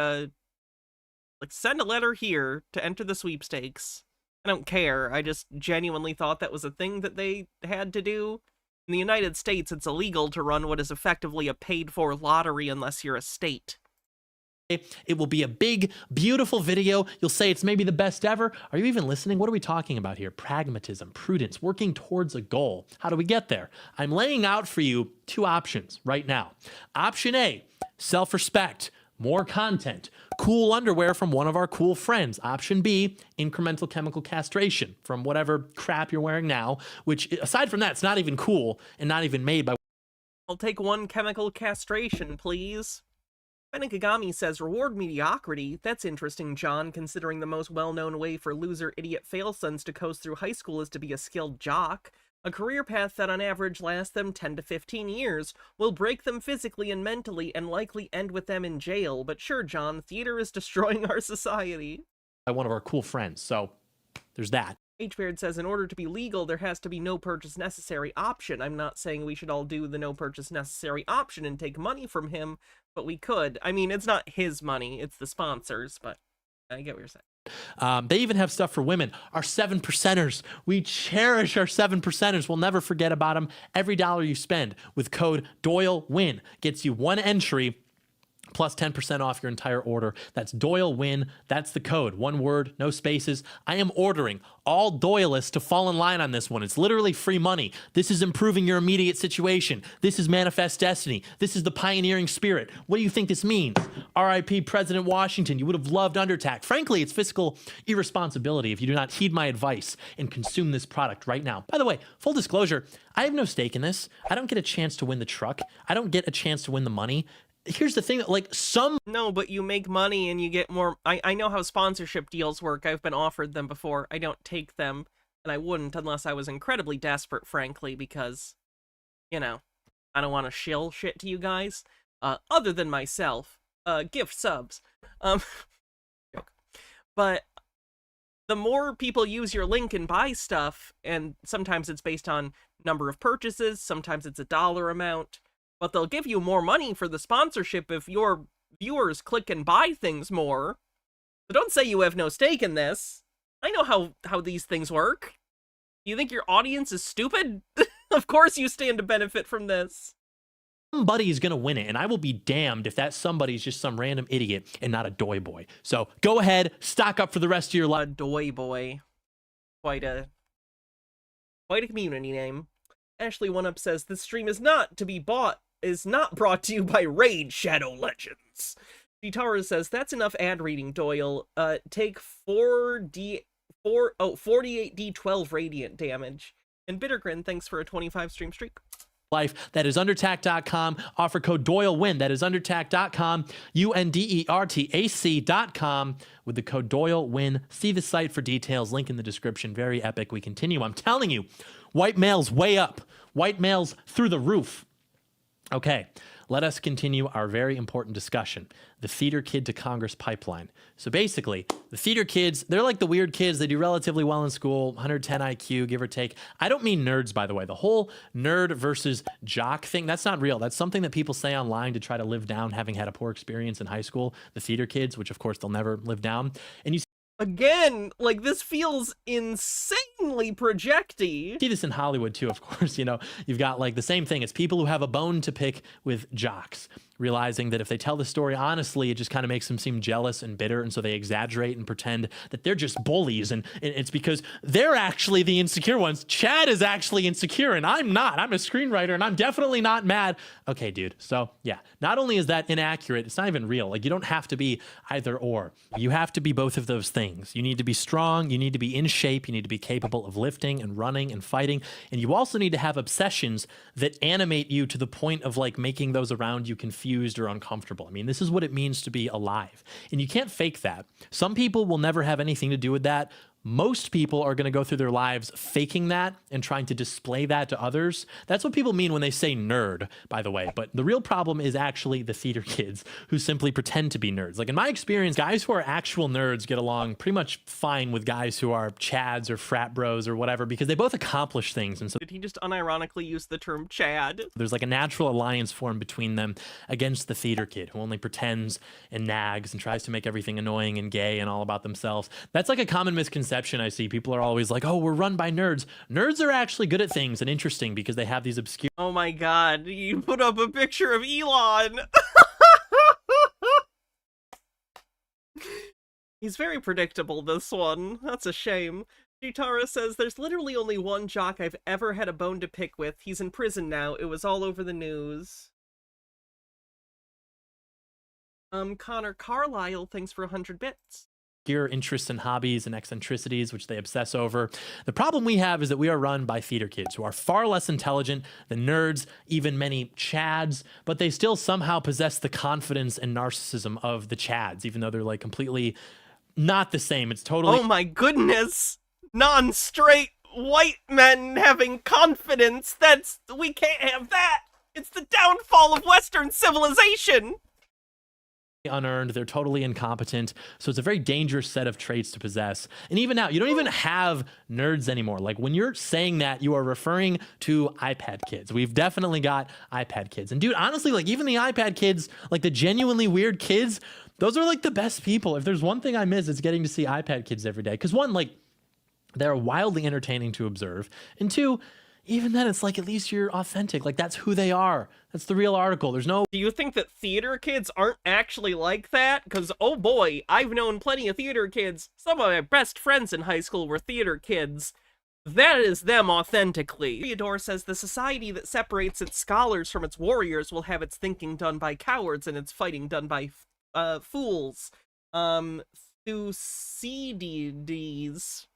send a letter here to enter the sweepstakes? I don't care. I just genuinely thought that was a thing that they had to do. In the United States, it's illegal to run what is effectively a paid-for lottery unless you're a state. It will be a big, beautiful video. You'll say it's maybe the best ever. Are you even listening? What are we talking about here? Pragmatism, prudence, working towards a goal. How do we get there? I'm laying out for you 2 options right now. Option A, self-respect, more content, cool underwear from one of our cool friends. Option B, incremental chemical castration from whatever crap you're wearing now, which aside from that, it's not even cool and not even made by. I'll take 1 chemical castration, please. Benigagami says, reward mediocrity. That's interesting, John, considering the most well-known way for loser idiot fail-sons to coast through high school is to be a skilled jock. A career path that on average lasts them 10 to 15 years, will break them physically and mentally and likely end with them in jail. But sure, John, theater is destroying our society. By one of our cool friends, so there's that. H-Beard says, in order to be legal, there has to be no purchase necessary option. I'm not saying we should all do the no purchase necessary option and take money from him, but we could. I mean, it's not his money, it's the sponsors, but I get what you're saying. They even have stuff for women. Our 7%ers. We cherish our 7%ers. We'll never forget about them. Every dollar you spend with code DOYLEWIN gets you 1 entry plus 10% off your entire order. That's DOYLEWIN. That's the code. 1 word, no spaces. I am ordering all Doylists to fall in line on this one. It's literally free money. This is improving your immediate situation. This is manifest destiny. This is the pioneering spirit. What do you think this means? R.I.P. President Washington. You would have loved Undertac. Frankly, it's fiscal irresponsibility if you do not heed my advice and consume this product right now. By the way, full disclosure, I have no stake in this. I don't get a chance to win the truck. I don't get a chance to win the money. Here's the thing, like No, but you make money and you get more. I know how sponsorship deals work. I've been offered them before. I don't take them, and I wouldn't unless I was incredibly desperate, frankly, because, you know, I don't want to shill shit to you guys. Other than myself, gift subs. Joke. But the more people use your link and buy stuff, and sometimes it's based on number of purchases, sometimes it's a dollar amount, but they'll give you more money for the sponsorship if your viewers click and buy things more. So don't say you have no stake in this. I know how these things work. You think your audience is stupid? Of course you stand to benefit from this. Somebody is going to win it, and I will be damned if that somebody is just some random idiot and not a doy boy. So go ahead, stock up for the rest of your life. A doy boy. Quite a community name. Ashley One Up says, this stream is not brought to you by Raid Shadow Legends. Gitara says, that's enough ad reading, Doyle. Take 48d12 radiant damage. And Bittergrin, thanks for a 25 stream streak. Life. That is undertac.com. Offer code DOYLEWIN. That is undertac.com. UNDERTAC.com with the code DOYLEWIN. See the site for details. Link in the description. Very epic. We continue. I'm telling you, white males way up. White males through the roof. Okay, let us continue our very important discussion, the theater kid to Congress pipeline. So basically, the theater kids, they're like the weird kids. They do relatively well in school, 110 IQ, give or take. I don't mean nerds, by the way. The whole nerd versus jock thing, that's not real. That's something that people say online to try to live down having had a poor experience in high school. The theater kids, which of course they'll never live down. And you again, like, this feels insane insanely projecty. See this in Hollywood too, of course. You know, you've got like the same thing. It's people who have a bone to pick with jocks, realizing that if they tell the story honestly, it just kind of makes them seem jealous and bitter. And so they exaggerate and pretend that they're just bullies. And it's because they're actually the insecure ones. Chad is actually insecure and I'm not. I'm a screenwriter and I'm definitely not mad. Okay, dude. So yeah, not only is that inaccurate, it's not even real. Like, you don't have to be either or. You have to be both of those things. You need to be strong. You need to be in shape. You need to be capable of lifting and running and fighting. And you also need to have obsessions that animate you to the point of like making those around you confused or uncomfortable. I mean, this is what it means to be alive. And you can't fake that. Some people will never have anything to do with that. Most people are going to go through their lives faking that and trying to display that to others. That's what people mean when they say nerd, by the way. But the real problem is actually the theater kids who simply pretend to be nerds. Like, in my experience, guys who are actual nerds get along pretty much fine with guys who are chads or frat bros or whatever, because they both accomplish things. And so Did he just unironically use the term Chad? there's like a natural alliance formed between them against the theater kid who only pretends and nags and tries to make everything annoying and gay and all about themselves. That's like a common misconception I see. People are always like, oh, we're run by nerds. Nerds are actually good at things and interesting because they have these obscure... Oh my god, you put up a picture of Elon! He's very predictable, this one. That's a shame. Gitara says, there's literally only one jock I've ever had a bone to pick with. He's in prison now. It was all over the news. Connor Carlisle, thanks for 100 bits. interests and hobbies and eccentricities, which they obsess over. The problem we have is that we are run by theater kids who are far less intelligent than nerds, even many chads, but they still somehow possess the confidence and narcissism of the chads, even though they're like completely not the same. It's totally... Oh my goodness! Non-straight white men having confidence! We can't have that! It's the downfall of Western civilization! unearned, they're totally incompetent, so it's a very dangerous set of traits to possess. And even now, you don't even have nerds anymore. Like, when you're saying that, you are referring to iPad kids. We've definitely got iPad kids. And dude, honestly, like, even the iPad kids, like the genuinely weird kids, those are like the best people. If there's one thing I miss, it's getting to see iPad kids every day. Because one, like, they're wildly entertaining to observe, and two, even then, it's like, at least you're authentic. Like, that's who they are. That's the real article. There's no... Do you think that theater kids aren't actually like that? Because, oh boy, I've known plenty of theater kids. Some of my best friends in high school were theater kids. That is them authentically. Theodore says the society that separates its scholars from its warriors will have its thinking done by cowards and its fighting done by fools. Thucydides.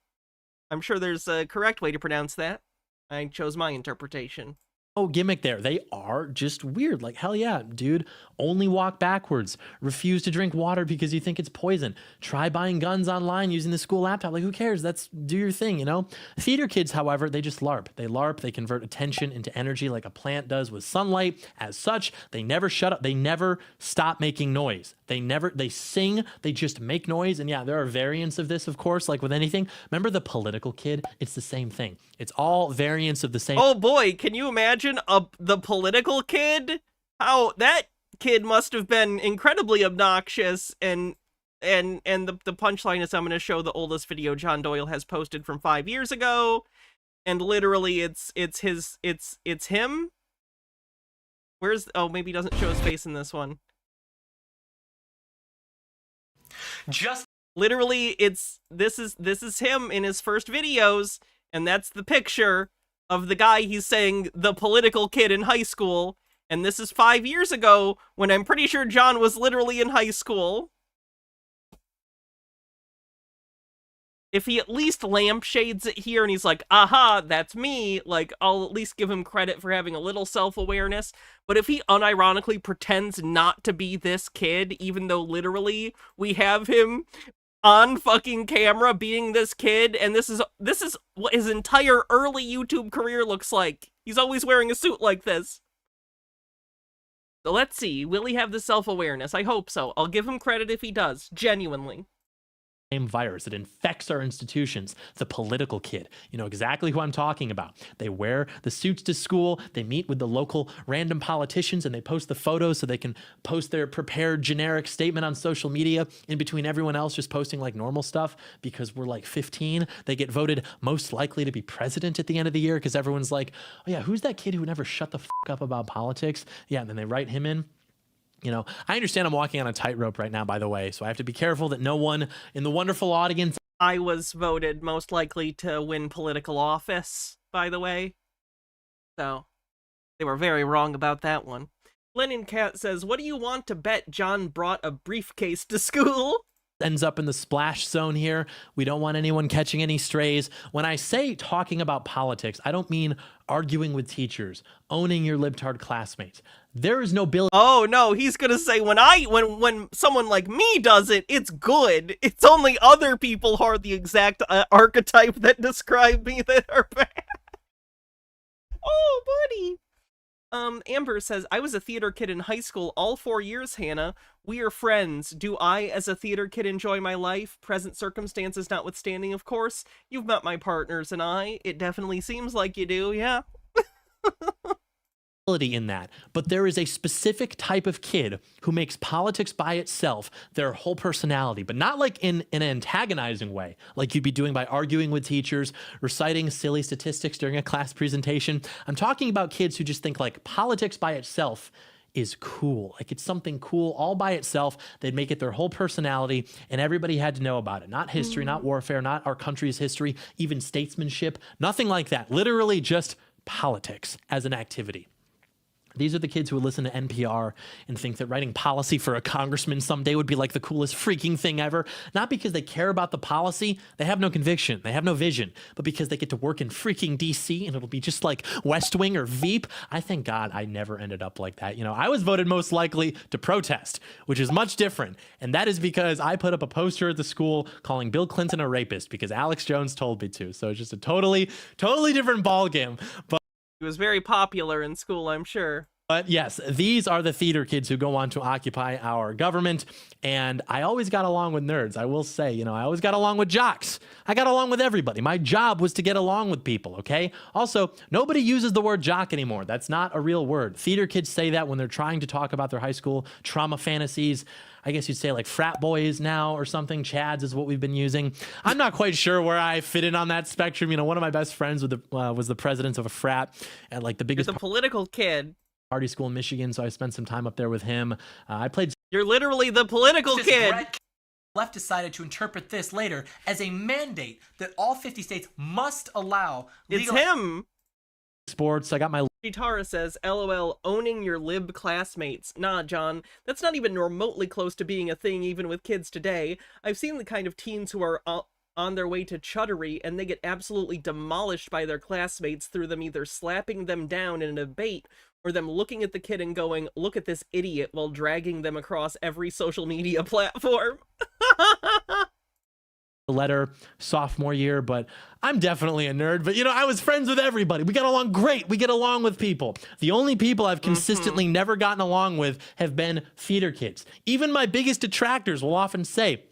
I'm sure there's a correct way to pronounce that. I chose my interpretation. Oh, gimmick there. They are just weird. Like, hell yeah, dude. Only walk backwards. Refuse to drink water because you think it's poison. Try buying guns online using the school laptop. Like, who cares? Do your thing, you know? Theater kids, however, they just LARP. They LARP. They convert attention into energy like a plant does with sunlight. As such, they never shut up. They never stop making noise. They sing. They just make noise. And yeah, there are variants of this, of course, like with anything. Remember the political kid? It's the same thing. It's all variants of the same. Oh boy, can you imagine the political kid? How that kid must have been incredibly obnoxious, and the punchline is I'm going to show the oldest video John Doyle has posted from 5 years ago, and literally it's him. Oh, maybe he doesn't show his face in this one. Just literally this is him in his first videos, and that's the picture of the guy he's saying the political kid in high school. And this is 5 years ago, when I'm pretty sure John was literally in high school. If he at least lampshades it here and he's like, aha, that's me, like, I'll at least give him credit for having a little self-awareness. But if he unironically pretends not to be this kid, even though literally we have him on fucking camera being this kid, and this is what his entire early YouTube career looks like. He's always wearing a suit like this. So let's see, will he have the self-awareness? I hope so. I'll give him credit if he does, genuinely. virus. It infects our institutions. The political kid. You know exactly who I'm talking about. They wear the suits to school. They meet with the local random politicians and they post the photos so they can post their prepared generic statement on social media in between everyone else just posting like normal stuff because we're like 15. They get voted most likely to be president at the end of the year because everyone's like, oh yeah, who's that kid who never shut the fuck up about politics? Yeah, and then they write him in. You know, I understand I'm walking on a tightrope right now, by the way, so I have to be careful that no one in the wonderful audience. I was voted most likely to win political office, by the way. So, they were very wrong about that one. Lennon Cat says, what do you want to bet John brought a briefcase to school? Ends up in the splash zone here. We don't want anyone catching any strays. When I say talking about politics, I don't mean arguing with teachers, owning your libtard classmates. There is no bill. Oh no, he's gonna say when someone like me does it, it's good. It's only other people who are the exact archetype that describe me that are bad. Oh, buddy. Amber says, I was a theater kid in high school all 4 years, Hannah. We are friends. Do I, as a theater kid, enjoy my life? Present circumstances notwithstanding, of course. You've met my partners and I. It definitely seems like you do, yeah. In that, but there is a specific type of kid who makes politics by itself their whole personality, but not like in an antagonizing way, like you'd be doing by arguing with teachers, reciting silly statistics during a class presentation. I'm talking about kids who just think like politics by itself is cool. Like it's something cool all by itself. They'd make it their whole personality and everybody had to know about it. Not history, not warfare, not our country's history, even statesmanship, nothing like that. Literally just politics as an activity. These are the kids who would listen to NPR and think that writing policy for a congressman someday would be like the coolest freaking thing ever. Not because they care about the policy, they have no conviction, they have no vision, but because they get to work in freaking DC and it'll be just like West Wing or Veep. I thank God I never ended up like that. You know, I was voted most likely to protest, which is much different. And that is because I put up a poster at the school calling Bill Clinton a rapist because Alex Jones told me to. So it's just a totally different ballgame. But he was very popular in school, I'm sure. But yes, these are the theater kids who go on to occupy our government. And I always got along with nerds. I will say, you know, I always got along with jocks. I got along with everybody. My job was to get along with people, okay? Also, nobody uses the word jock anymore. That's not a real word. Theater kids say that when they're trying to talk about their high school trauma fantasies. I guess you'd say like frat boys now or something. Chads is what we've been using. I'm not quite sure where I fit in on that spectrum. You know, one of my best friends was the president of a frat at like the biggest... You're the political kid. Party school in Michigan, so I spent some time up there with him. I played... You're literally the political kid. Left decided to interpret this later as a mandate that all 50 states must allow legal... It's him! Sports, I got my... Tara says, LOL, owning your lib classmates. Nah, John, that's not even remotely close to being a thing even with kids today. I've seen the kind of teens who are on their way to chuddery and they get absolutely demolished by their classmates through them either slapping them down in a debate or them looking at the kid and going, look at this idiot, while dragging them across every social media platform. Letter sophomore year, but I'm definitely a nerd. But you know, I was friends with everybody. We got along great. We get along with people. The only people I've consistently never gotten along with have been theater kids. Even my biggest detractors will often say,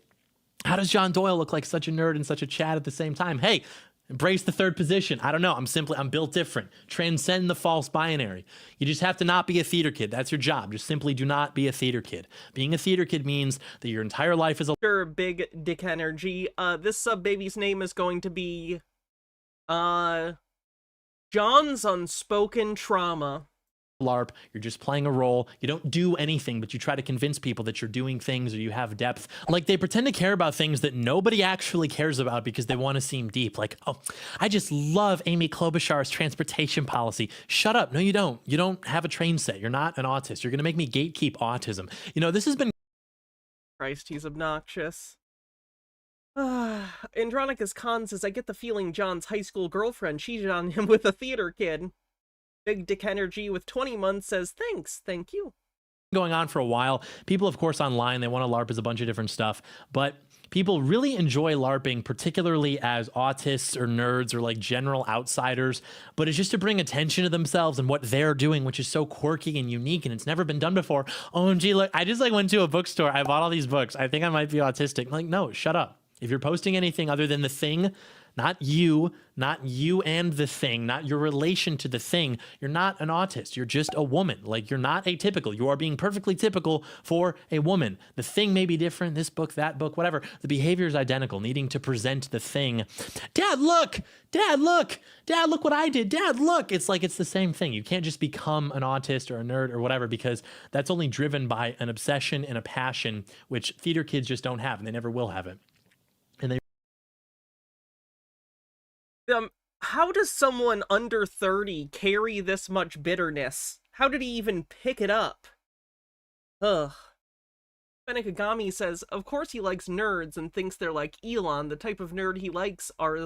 how does John Doyle look like such a nerd and such a Chad at the same time? Hey, embrace the third position. I don't know. I'm built different. Transcend the false binary. You just have to not be a theater kid. That's your job. Just simply do not be a theater kid. Being a theater kid means that your entire life is a... Sure, big dick energy. This sub baby's name is going to be, John's Unspoken Trauma. LARP, you're just playing a role. You don't do anything, but you try to convince people that you're doing things or you have depth. Like they pretend to care about things that nobody actually cares about because they want to seem deep. Like, oh, I just love Amy Klobuchar's transportation policy. Shut up. No, you don't. You don't have a train set. You're not an autist. You're going to make me gatekeep autism. You know, this has been... Christ, he's obnoxious. Andronicus Khan says, I get the feeling John's high school girlfriend cheated on him with a theater kid. Big Dick Energy with 20 months says, thanks, thank you. Going on for a while. People, of course, online, they want to LARP as a bunch of different stuff, but people really enjoy LARPing, particularly as autists or nerds or like general outsiders, but it's just to bring attention to themselves and what they're doing, which is so quirky and unique and it's never been done before. OMG, look, I just like went to a bookstore. I bought all these books. I think I might be autistic. Like, no, shut up. If you're posting anything other than the thing, not you and the thing, not your relation to the thing, you're not an autist. You're just a woman. Like, you're not atypical. You are being perfectly typical for a woman. The thing may be different, this book, that book, whatever. The behavior is identical, needing to present the thing. Dad, look! Dad, look! Dad, look what I did! Dad, look! It's like it's the same thing. You can't just become an autist or a nerd or whatever, because that's only driven by an obsession and a passion, which theater kids just don't have, and they never will have it. And they how does someone under 30 carry this much bitterness? How did he even pick it up? Ugh. Benekagami says, of course he likes nerds and thinks they're like Elon. The type of nerd he likes are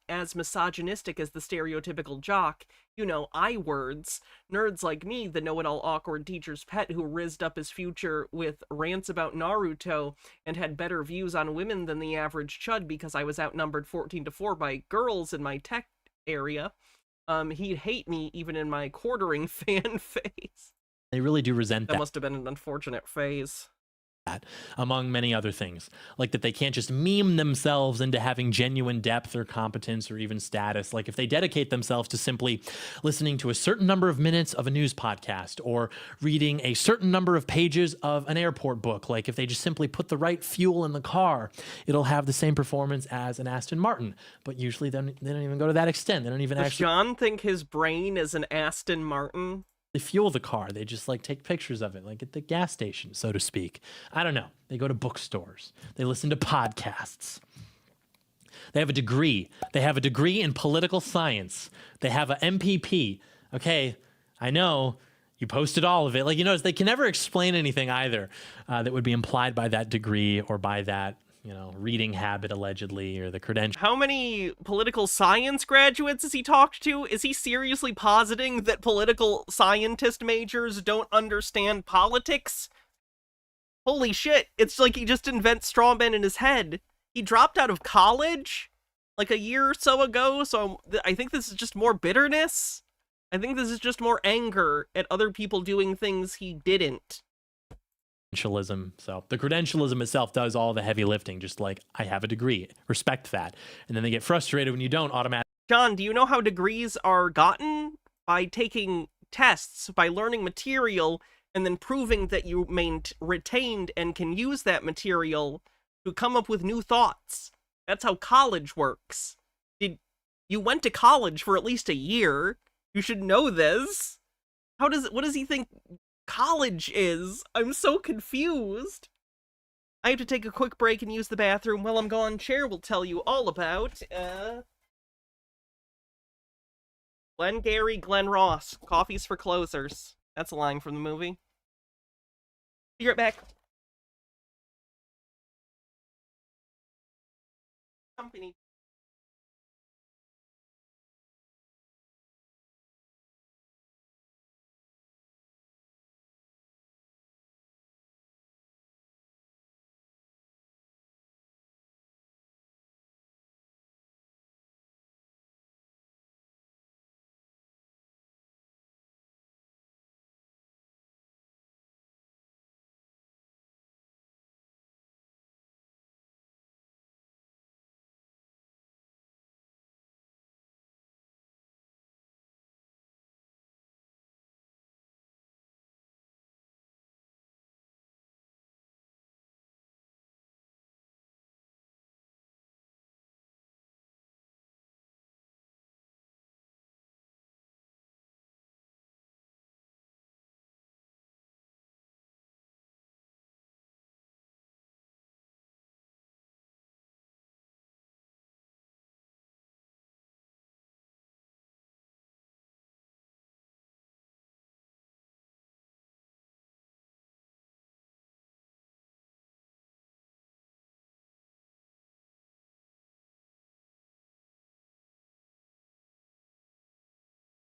as misogynistic as the stereotypical jock. You know, I-words. Nerds like me, the know-it-all awkward teacher's pet who rizzed up his future with rants about Naruto and had better views on women than the average chud because I was outnumbered 14-4 by girls in my tech area. He'd hate me even in my quartering fan phase. They really do resent that. That must have been an unfortunate phase. Among many other things, like that they can't just meme themselves into having genuine depth or competence or even status. Like if they dedicate themselves to simply listening to a certain number of minutes of a news podcast or reading a certain number of pages of an airport book, like if they just simply put the right fuel in the car, it'll have the same performance as an Aston Martin. But usually they don't even go to that extent. They don't even Does actually... John think his brain is an Aston Martin? They fuel the car. They just like take pictures of it, like at the gas station, so to speak. I don't know. They go to bookstores. They listen to podcasts. They have a degree. They have a degree in political science. They have an MPP. Okay, I know you posted all of it. Like, you notice they can never explain anything either that would be implied by that degree or by that, you know, reading habit allegedly, or the credential. How many political science graduates has he talked to? Is he seriously positing that political scientist majors don't understand politics? Holy shit, it's like he just invents straw men in his head. He dropped out of college like a year or so ago, so I think this is just more bitterness. I think this is just more anger at other people doing things he didn't. So the credentialism itself does all the heavy lifting, just like, I have a degree, respect that. And then they get frustrated when you don't automatically. John, do you know how degrees are gotten? By taking tests, by learning material, and then proving that you retained and can use that material to come up with new thoughts. That's how college works. You went to college for at least a year. You should know this. What does he think college is? I'm so confused. I have to take a quick break and use the bathroom. While I'm gone, Cher will tell you all about Glenn Gary, Glenn Ross, coffees for closers. That's a line from the movie. Be right back. Company.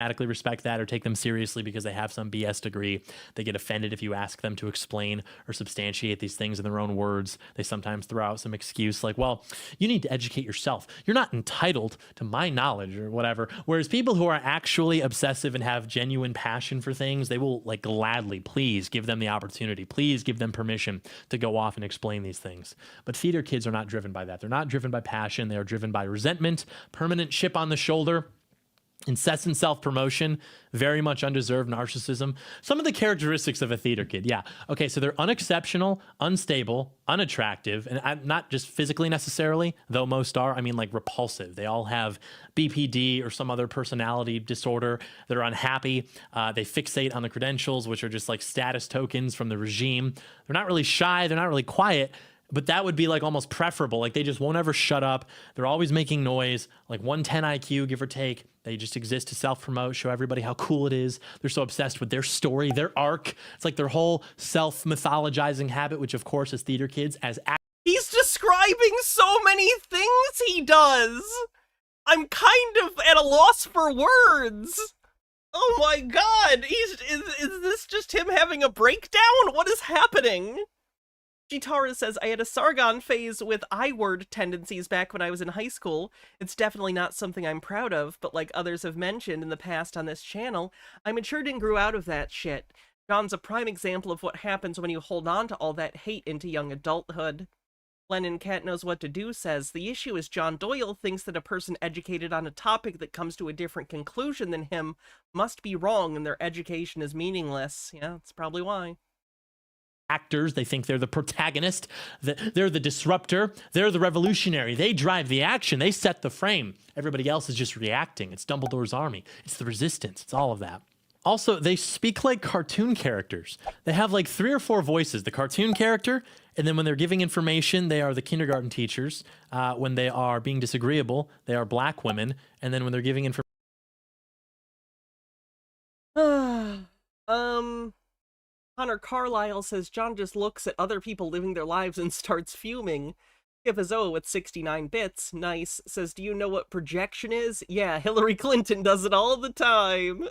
automatically respect that or take them seriously because they have some BS degree. They get offended if you ask them to explain or substantiate these things in their own words. They sometimes throw out some excuse like, well, you need to educate yourself. You're not entitled to my knowledge or whatever. Whereas people who are actually obsessive and have genuine passion for things, they will like gladly, please give them the opportunity. Please give them permission to go off and explain these things. But theater kids are not driven by that. They're not driven by passion. They are driven by resentment, permanent chip on the shoulder, incessant self-promotion, very much undeserved narcissism. Some of the characteristics of a theater kid. Yeah. Okay. So they're unexceptional, unstable, unattractive, and not just physically necessarily, though most are. I mean, like repulsive. They all have BPD or some other personality disorder. They're unhappy. They fixate on the credentials, which are just like status tokens from the regime. They're not really shy. They're not really quiet. But that would be like almost preferable. Like they just won't ever shut up. They're always making noise, like 110 IQ, give or take. They just exist to self-promote, show everybody how cool it is. They're so obsessed with their story, their arc. It's like their whole self-mythologizing habit, which of course is theater kids as He's describing so many things he does. I'm kind of at a loss for words. Oh my god, is this just him having a breakdown? What is happening? Gitara says, I had a Sargon phase with I-word tendencies back when I was in high school. It's definitely not something I'm proud of, but like others have mentioned in the past on this channel, I matured and grew out of that shit. John's a prime example of what happens when you hold on to all that hate into young adulthood. Lennon Cat Knows What to Do says, the issue is John Doyle thinks that a person educated on a topic that comes to a different conclusion than him must be wrong and their education is meaningless. Yeah, that's probably why. Actors. They think they're the protagonist, they're the disruptor, they're the revolutionary. They drive the action, they set the frame. Everybody else is just reacting. It's Dumbledore's army. It's the resistance. It's all of that. Also, they speak like cartoon characters. They have like 3 or 4 voices. The cartoon character, and then when they're giving information, they are the kindergarten teachers. When they are being disagreeable, they are black women. And then when they're giving information... Connor Carlisle says John just looks at other people living their lives and starts fuming. Kifazoa with 69 bits, nice, says, do you know what projection is? Yeah, Hillary Clinton does it all the time.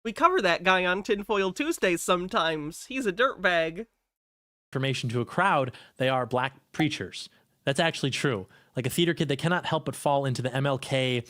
We cover that guy on Tinfoil Tuesdays sometimes. He's a dirtbag. Information to a crowd, they are black preachers. That's actually true. Like a theater kid, they cannot help but fall into the MLK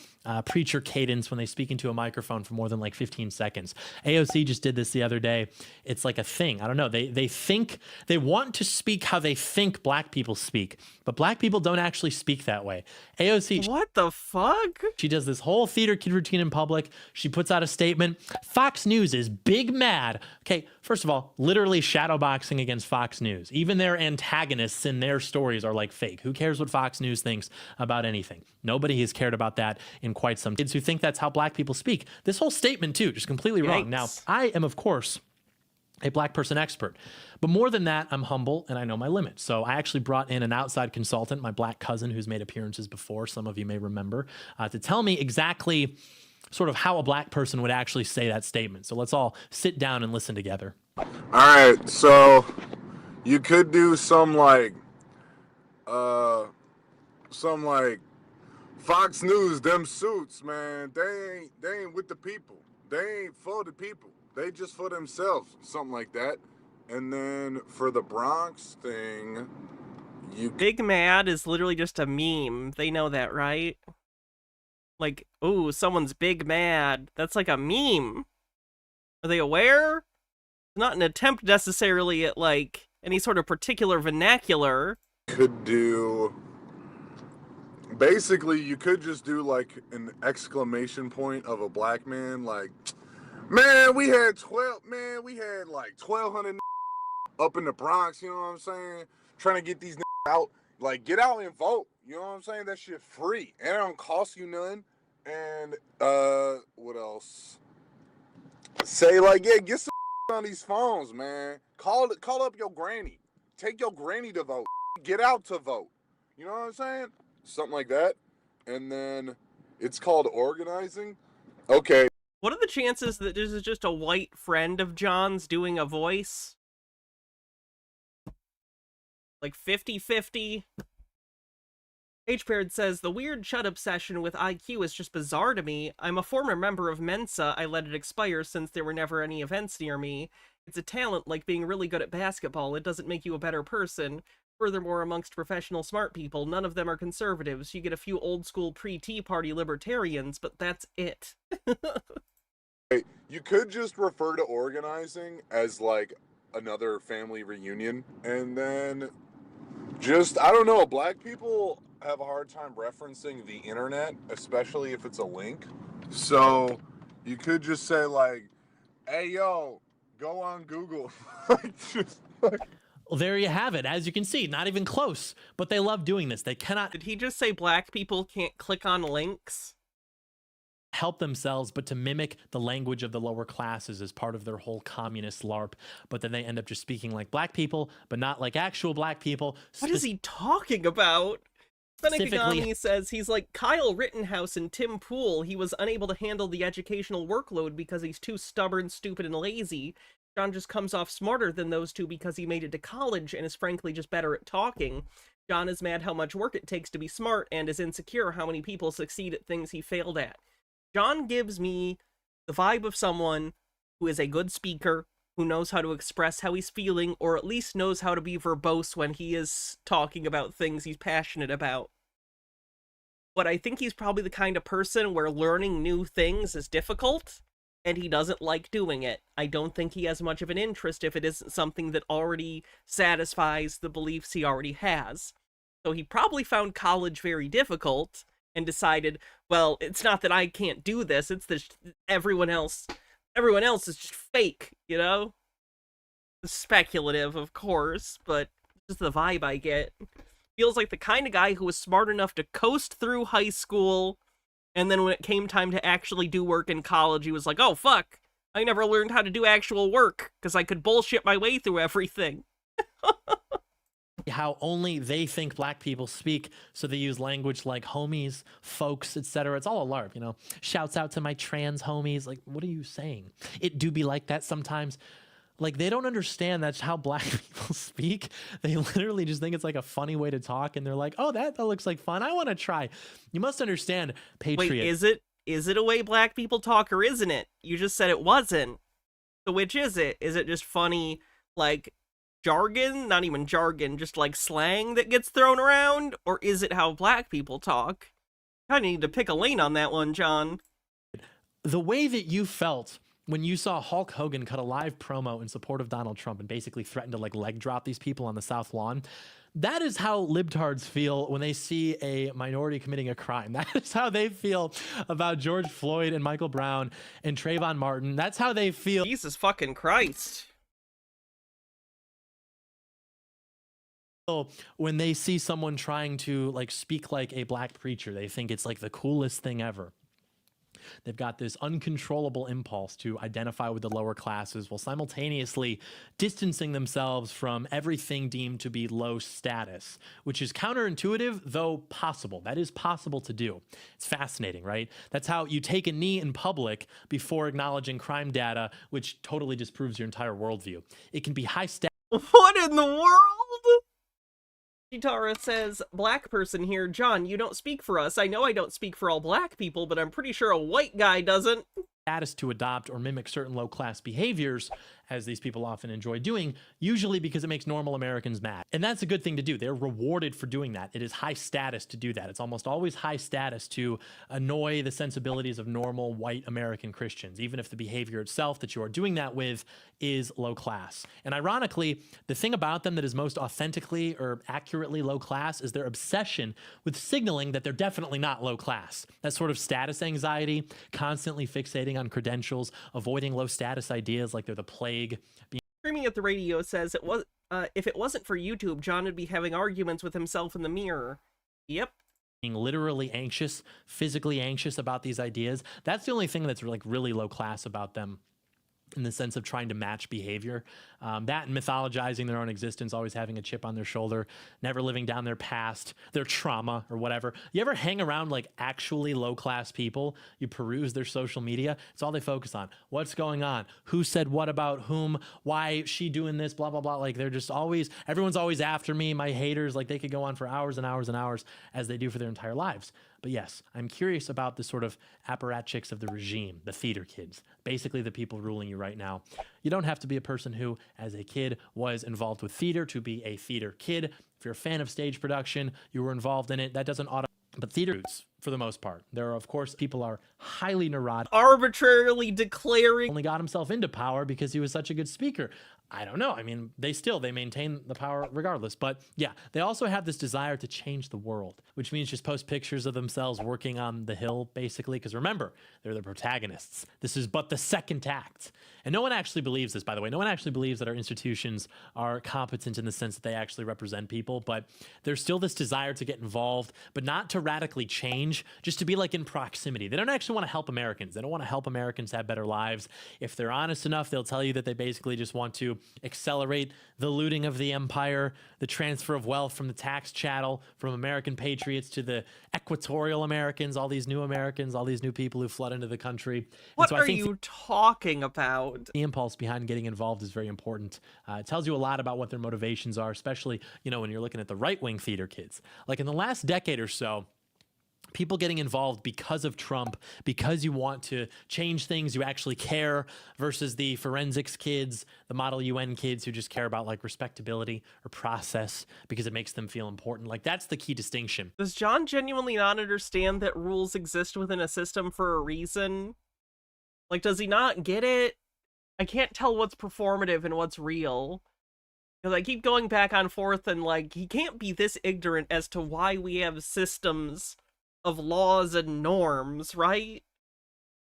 preacher cadence when they speak into a microphone for more than like 15 seconds. AOC just did this the other day. It's like a thing. I don't know. They think, they want to speak how they think black people speak, but black people don't actually speak that way. AOC. What the fuck? She does this whole theater kid routine in public. She puts out a statement. Fox News is big mad. Okay, first of all, literally shadowboxing against Fox News. Even their antagonists in their stories are like fake. Who cares what Fox News thinks about anything? Nobody has cared about that in quite some kids who think that's how black people speak. This whole statement too, just completely wrong. Now, I am of course a black person expert, but more than that, I'm humble and I know my limits. So I actually brought in an outside consultant, my black cousin who's made appearances before, some of you may remember, to tell me exactly sort of how a black person would actually say that statement. So let's all sit down and listen together. All right, so you could do some like Fox News, them suits, man, they ain't with the people. They ain't for the people. They just for themselves, something like that. And then for the Bronx thing, Big Mad is literally just a meme. They know that, right? Like, ooh, someone's big mad. That's like a meme. Are they aware? Not an attempt necessarily at like any sort of particular vernacular. Could do... Basically, you could just do like an exclamation point of a black man, like, man, we had like 1,200 up in the Bronx, you know what I'm saying? Trying to get these out, like, get out and vote, you know what I'm saying? That shit free, and it don't cost you none. And, what else? Say, like, yeah, get some on these phones, man. Call up your granny. Take your granny to vote. Get out to vote. You know what I'm saying? Something like that. And then it's called organizing. Okay. What are the chances that this is just a white friend of John's doing a voice? Like 50-50? H-Paired says, the weird Chud obsession with IQ is just bizarre to me. I'm a former member of Mensa. I let it expire since there were never any events near me. It's a talent like being really good at basketball. It doesn't make you a better person. Furthermore, amongst professional smart people, none of them are conservatives. You get a few old school pre-Tea Party libertarians, but that's it. You could just refer to organizing as like another family reunion, and then just, I don't know, black people have a hard time referencing the internet, especially if it's a link. So you could just say like, hey yo, go on Google. Well, there you have it. As you can see, not even close, but they love doing this. They cannot. Did he just say black people can't click on links? Help themselves, but to mimic the language of the lower classes as part of their whole communist LARP. But then they end up just speaking like black people, but not like actual black people. What is he talking about? Benigami says he's like Kyle Rittenhouse and Tim Pool. He was unable to handle the educational workload because he's too stubborn, stupid, and lazy. John just comes off smarter than those two because he made it to college and is frankly just better at talking. John is mad how much work it takes to be smart and is insecure how many people succeed at things he failed at. John gives me the vibe of someone who is a good speaker, who knows how to express how he's feeling, or at least knows how to be verbose when he is talking about things he's passionate about. But I think he's probably the kind of person where learning new things is difficult, and he doesn't like doing it. I don't think he has much of an interest if it isn't something that already satisfies the beliefs he already has. So he probably found college very difficult and decided, well, it's not that I can't do this, it's that everyone else is just fake, you know? Speculative, of course, but just the vibe I get. Feels like the kind of guy who was smart enough to coast through high school, and then when it came time to actually do work in college, he was like, oh, fuck, I never learned how to do actual work, because I could bullshit my way through everything. How only they think black people speak, so they use language like homies, folks, etc. It's all a LARP, you know? Shouts out to my trans homies. Like, what are you saying? It do be like that sometimes. Like, they don't understand that's how black people speak. They literally just think it's like a funny way to talk, and they're like, oh, that looks like fun. I want to try. You must understand, Patriot. Wait, is it a way black people talk, or isn't it? You just said it wasn't. So which is it? Is it just funny, like, jargon? Not even jargon, just like slang that gets thrown around? Or is it how black people talk? I need to pick a lane on that one, John. The way that you felt when you saw Hulk Hogan cut a live promo in support of Donald Trump and basically threatened to like leg drop these people on the South Lawn, that is how libtards feel when they see a minority committing a crime. That is how they feel about George Floyd and Michael Brown and Trayvon Martin. That's how they feel. Jesus fucking Christ. When they see someone trying to like speak like a black preacher, they think it's like the coolest thing ever. They've got this uncontrollable impulse to identify with the lower classes while simultaneously distancing themselves from everything deemed to be low status, which is counterintuitive, though possible. That is possible to do. It's fascinating, right? That's how you take a knee in public before acknowledging crime data, which totally disproves your entire worldview. It can be high status. What in the world? Chitara says, black person here. John, you don't speak for us. I know I don't speak for all black people, but I'm pretty sure a white guy doesn't. Status to adopt or mimic certain low-class behaviors, as these people often enjoy doing, usually because it makes normal Americans mad. And that's a good thing to do. They're rewarded for doing that. It is high status to do that. It's almost always high status to annoy the sensibilities of normal white American Christians, even if the behavior itself that you are doing that with is low class. And ironically, the thing about them that is most authentically or accurately low class is their obsession with signaling that they're definitely not low class. That sort of status anxiety, constantly fixating on credentials, avoiding low status ideas like they're the plague. Screaming at the radio says it was if it wasn't for YouTube, John would be having arguments with himself in the mirror. Yep. Being literally anxious, physically anxious about these ideas. That's the only thing that's like really low class about them. in the sense of trying to match behavior. That and mythologizing their own existence, always having a chip on their shoulder, never living down their past, their trauma or whatever. You ever hang around like actually low-class people? You peruse their social media. It's all they focus on. What's going on? Who said what about whom? Why is she doing this? Blah, blah, blah. Like they're just always, everyone's always after me. My haters, like they could go on for hours and hours and hours as they do for their entire lives. But yes, I'm curious about the sort of apparatchiks of the regime, the theater kids, basically the people ruling you right now. You don't have to be a person who, as a kid, was involved with theater to be a theater kid. If you're a fan of stage production, you were involved in it, that doesn't but theater, for the most part. There are, of course, people are highly neurotic. Arbitrarily declaring. Only got himself into power because he was such a good speaker. I don't know. I mean, they maintain the power regardless. But yeah, they also have this desire to change the world, which means just post pictures of themselves working on the hill, basically. Because remember, they're the protagonists. This is but the second act. And no one actually believes this, by the way. No one actually believes that our institutions are competent in the sense that they actually represent people. But there's still this desire to get involved, but not to radically change, just to be like in proximity. They don't actually want to help Americans. They don't want to help Americans have better lives. If they're honest enough, they'll tell you that they basically just want to accelerate the looting of the empire, the transfer of wealth from the tax chattel, from American patriots to the equatorial Americans, all these new Americans, all these new people who flood into the country. What are you talking about? The impulse behind getting involved is very important. It tells you a lot about what their motivations are, especially, you know, when you're looking at the right-wing theater kids. Like in the last decade or so, people getting involved because of Trump, because you want to change things, you actually care, versus the forensics kids, the Model UN kids who just care about like respectability or process because it makes them feel important. Like that's the key distinction. Does John genuinely not understand that rules exist within a system for a reason? Like, does he not get it? I can't tell what's performative and what's real. Because I keep going back and forth and like, he can't be this ignorant as to why we have systems of laws and norms, right?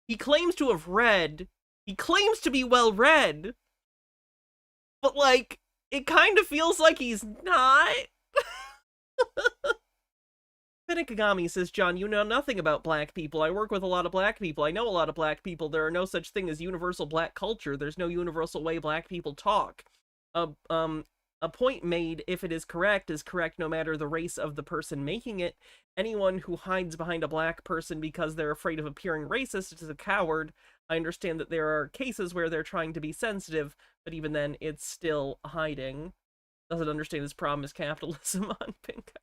He claims to have read. He claims to be well read. But like, it kind of feels like he's not. Pinikagami says, John, you know nothing about black people. I work with a lot of black people. I know a lot of black people. There are no such thing as universal black culture. There's no universal way black people talk. A point made, if it is correct no matter the race of the person making it. Anyone who hides behind a black person because they're afraid of appearing racist is a coward. I understand that there are cases where they're trying to be sensitive, but even then, it's still hiding. Doesn't understand his problem is capitalism on Pinko.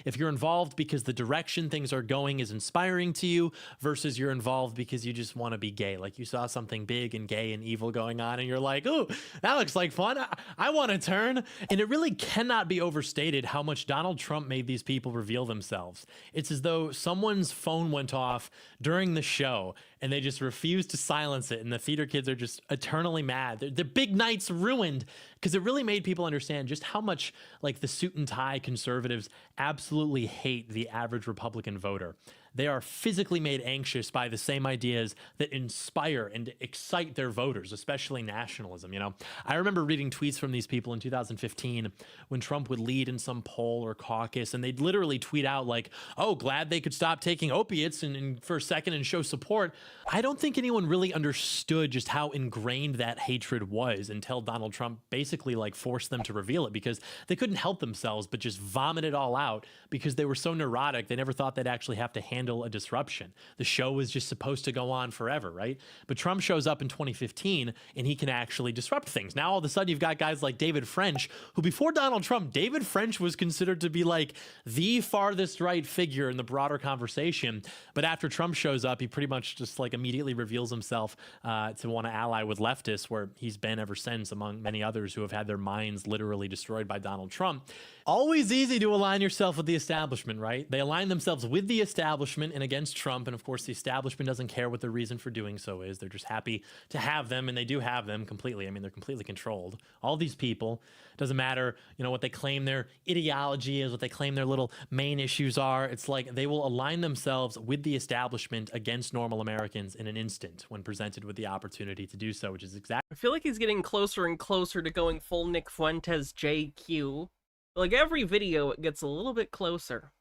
If you're involved because the direction things are going is inspiring to you versus you're involved because you just want to be gay. Like you saw something big and gay and evil going on and you're like, oh, that looks like fun. I want to turn. And it really cannot be overstated how much Donald Trump made these people reveal themselves. It's as though someone's phone went off during the show and they just refused to silence it. And the theater kids are just eternally mad. Their big night's ruined because it really made people understand just how much like the suit and tie conservatives absolutely hate the average Republican voter. They are physically made anxious by the same ideas that inspire and excite their voters, especially nationalism. You know, I remember reading tweets from these people in 2015 when Trump would lead in some poll or caucus, and they'd literally tweet out like, oh, glad they could stop taking opiates and for a second and show support. I don't think anyone really understood just how ingrained that hatred was until Donald Trump basically like forced them to reveal it, because they couldn't help themselves but just vomit it all out because they were so neurotic. They never thought they'd actually have to handle a disruption. The show was just supposed to go on forever, right? But Trump shows up in 2015 and he can actually disrupt things. Now all of a sudden you've got guys like David French, who before Donald Trump, David French was considered to be like the farthest right figure in the broader conversation. But after Trump shows up, he pretty much just like immediately reveals himself to want to ally with leftists, where he's been ever since, among many others who have had their minds literally destroyed by Donald Trump. Always easy to align yourself with the establishment, right? They align themselves with the establishment and against Trump, and of course the establishment doesn't care what the reason for doing so is. They're just happy to have them, and they do have them completely. I mean, they're completely controlled. All these people, doesn't matter, you know, what they claim their ideology is, what they claim their little main issues are. It's like they will align themselves with the establishment against normal Americans in an instant when presented with the opportunity to do so, which is exactly. I feel like he's getting closer and closer to going full Nick Fuentes JQ. Like every video, it gets a little bit closer.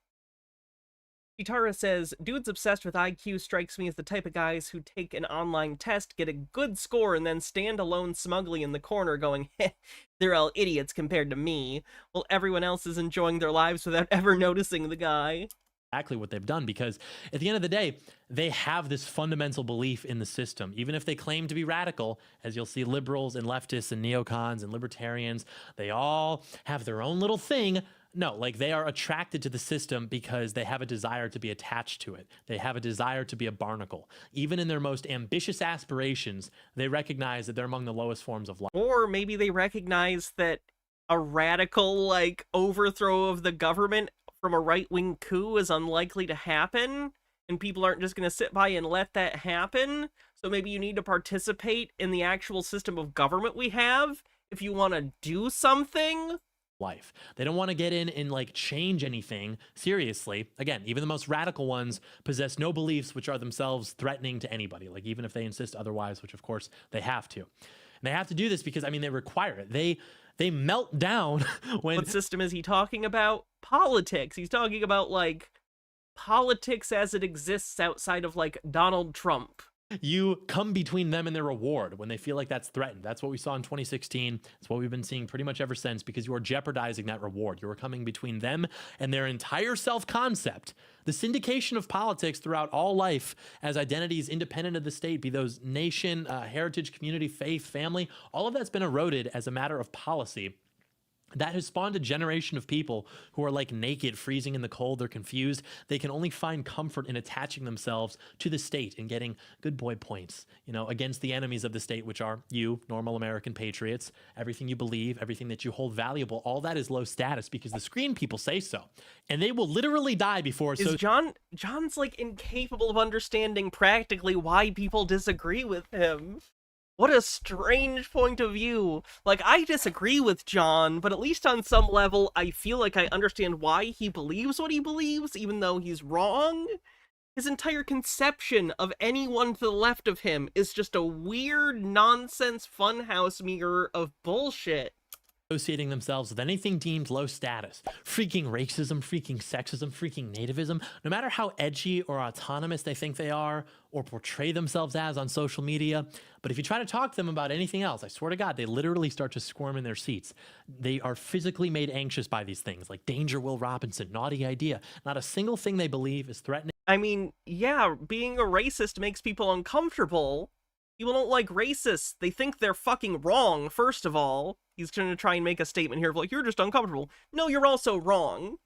Chitara says, dudes obsessed with IQ strikes me as the type of guys who take an online test, get a good score, and then stand alone smugly in the corner going, heh, they're all idiots compared to me, while everyone else is enjoying their lives without ever noticing the guy. Exactly what they've done, because at the end of the day, they have this fundamental belief in the system. Even if they claim to be radical, as you'll see liberals and leftists and neocons and libertarians, they all have their own little thing. No, like they are attracted to the system because they have a desire to be attached to it. They have a desire to be a barnacle. Even in their most ambitious aspirations, they recognize that they're among the lowest forms of life. Or maybe they recognize that a radical, like, overthrow of the government from a right-wing coup is unlikely to happen, and people aren't just going to sit by and let that happen. So maybe you need to participate in the actual system of government we have if you want to do something. Life. They don't want to get in and like change anything seriously. Again, even the most radical ones possess no beliefs which are themselves threatening to anybody, like even if they insist otherwise, which of course they have to. And they have to do this because, I mean, they require it. They melt down when... What system is he talking about? Politics. He's talking about, like, politics as it exists outside of, like, Donald Trump. You come between them and their reward when they feel like that's threatened. That's what we saw in 2016. It's what we've been seeing pretty much ever since, because you are jeopardizing that reward. You are coming between them and their entire self-concept. The syndication of politics throughout all life as identities independent of the state, be those nation, heritage, community, faith, family, all of that's been eroded as a matter of policy. That has spawned a generation of people who are like naked, freezing in the cold. They're confused. They can only find comfort in attaching themselves to the state and getting good boy points, you know, against the enemies of the state, which are you, normal American patriots. Everything you believe, everything that you hold valuable, all that is low status because the screen people say so. And they will literally die before. Is John's like incapable of understanding practically why people disagree with him. What a strange point of view. Like, I disagree with John, but at least on some level, I feel like I understand why he believes what he believes, even though he's wrong. His entire conception of anyone to the left of him is just a weird, nonsense funhouse mirror of bullshit. Associating themselves with anything deemed low status, freaking racism, freaking sexism, freaking nativism, no matter how edgy or autonomous they think they are or portray themselves as on social media. But if you try to talk to them about anything else, I swear to God, they literally start to squirm in their seats. They are physically made anxious by these things, like danger, Will Robinson, naughty idea. Not a single thing they believe is threatening. I mean, yeah, being a racist makes people uncomfortable. People don't like racists. They think they're fucking wrong, first of all. He's going to try and make a statement here of like, you're just uncomfortable. No, you're also wrong.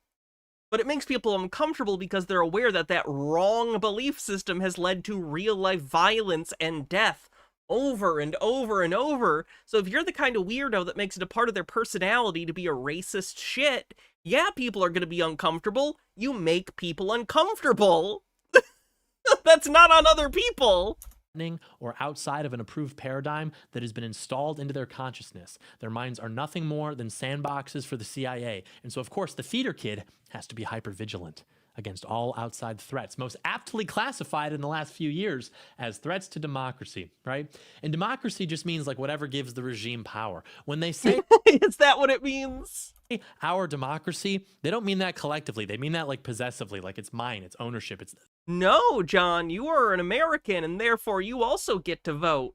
But it makes people uncomfortable because they're aware that that wrong belief system has led to real-life violence and death over and over and over. So if you're the kind of weirdo that makes it a part of their personality to be a racist shit, yeah, people are going to be uncomfortable. You make people uncomfortable. That's not on other people. Or outside of an approved paradigm that has been installed into their consciousness. Their minds are nothing more than sandboxes for the CIA. And so, of course, the theater kid has to be hyper-vigilant against all outside threats, most aptly classified in the last few years as threats to democracy, right? And democracy just means like whatever gives the regime power. When they say... Is that what it means? Our democracy, they don't mean that collectively. They mean that like possessively, like it's mine, it's ownership. It's no, John, you are an American and therefore you also get to vote.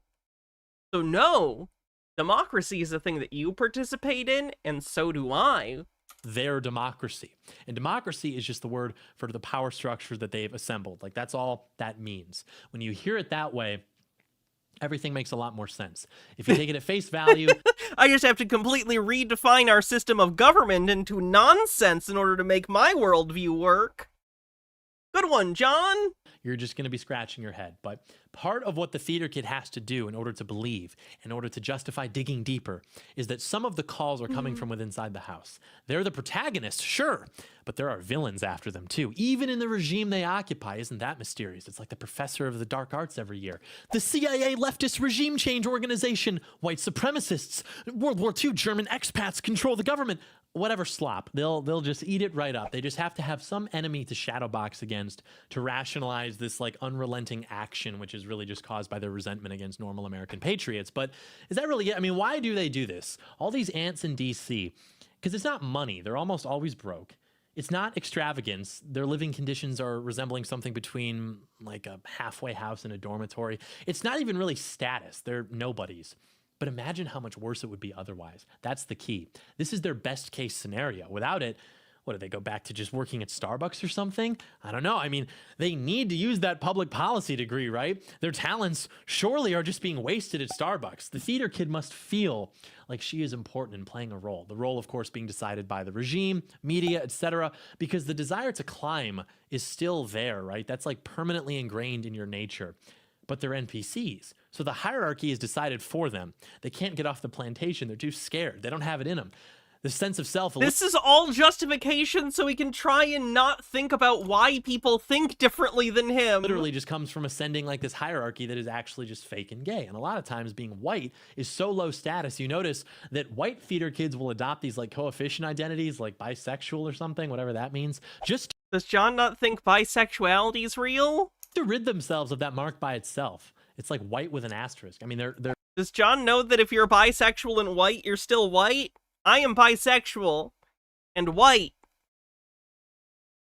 So no, democracy is a thing that you participate in and so do I. Their democracy. And democracy is just the word for the power structure that they've assembled. Like that's all that means. When you hear it that way, everything makes a lot more sense. If you take it at face value... I just have to completely redefine our system of government into nonsense in order to make my worldview work. Good one, John. You're just going to be scratching your head. But part of what the theater kid has to do in order to believe, in order to justify digging deeper, is that some of the calls are coming from within inside the house. They're the protagonists, sure, but there are villains after them too. Even in the regime they occupy, isn't that mysterious? It's like the professor of the dark arts every year. The CIA leftist regime change organization, white supremacists, World War II German expats control the government. Whatever slop, they'll just eat it right up. They just have to have some enemy to shadow box against to rationalize this like unrelenting action, which is really just caused by their resentment against normal American patriots. But is that really it? I mean, why do they do this? All these ants in DC, because it's not money. They're almost always broke. It's not extravagance. Their living conditions are resembling something between like a halfway house and a dormitory. It's not even really status. They're nobodies. But imagine how much worse it would be otherwise. That's the key. This is their best case scenario. Without it, what, do they go back to just working at Starbucks or something? I don't know. I mean, they need to use that public policy degree, right? Their talents surely are just being wasted at Starbucks. The theater kid must feel like she is important in playing a role. The role, of course, being decided by the regime, media, etc., because the desire to climb is still there, right? That's like permanently ingrained in your nature. But they're NPCs. So the hierarchy is decided for them. They can't get off the plantation. They're too scared. They don't have it in them. The sense of self. This is all justification so he can try and not think about why people think differently than him. Literally just comes from ascending like this hierarchy that is actually just fake and gay. And a lot of times being white is so low status. You notice that white theater kids will adopt these like coefficient identities, like bisexual or something, whatever that means. Just does John not think bisexuality is real? To rid themselves of that mark by itself. It's like white with an asterisk. I mean, they're. Does John know that if you're bisexual and white, you're still white? I am bisexual and white.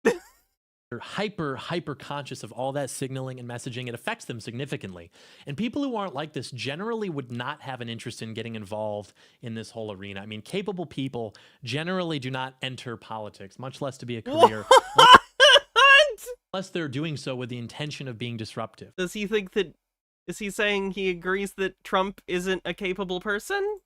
They're hyper conscious of all that signaling and messaging. It affects them significantly. And people who aren't like this generally would not have an interest in getting involved in this whole arena. I mean, capable people generally do not enter politics, much less to be a career. Unless they're doing so with the intention of being disruptive. Does he think that, is he saying he agrees that Trump isn't a capable person?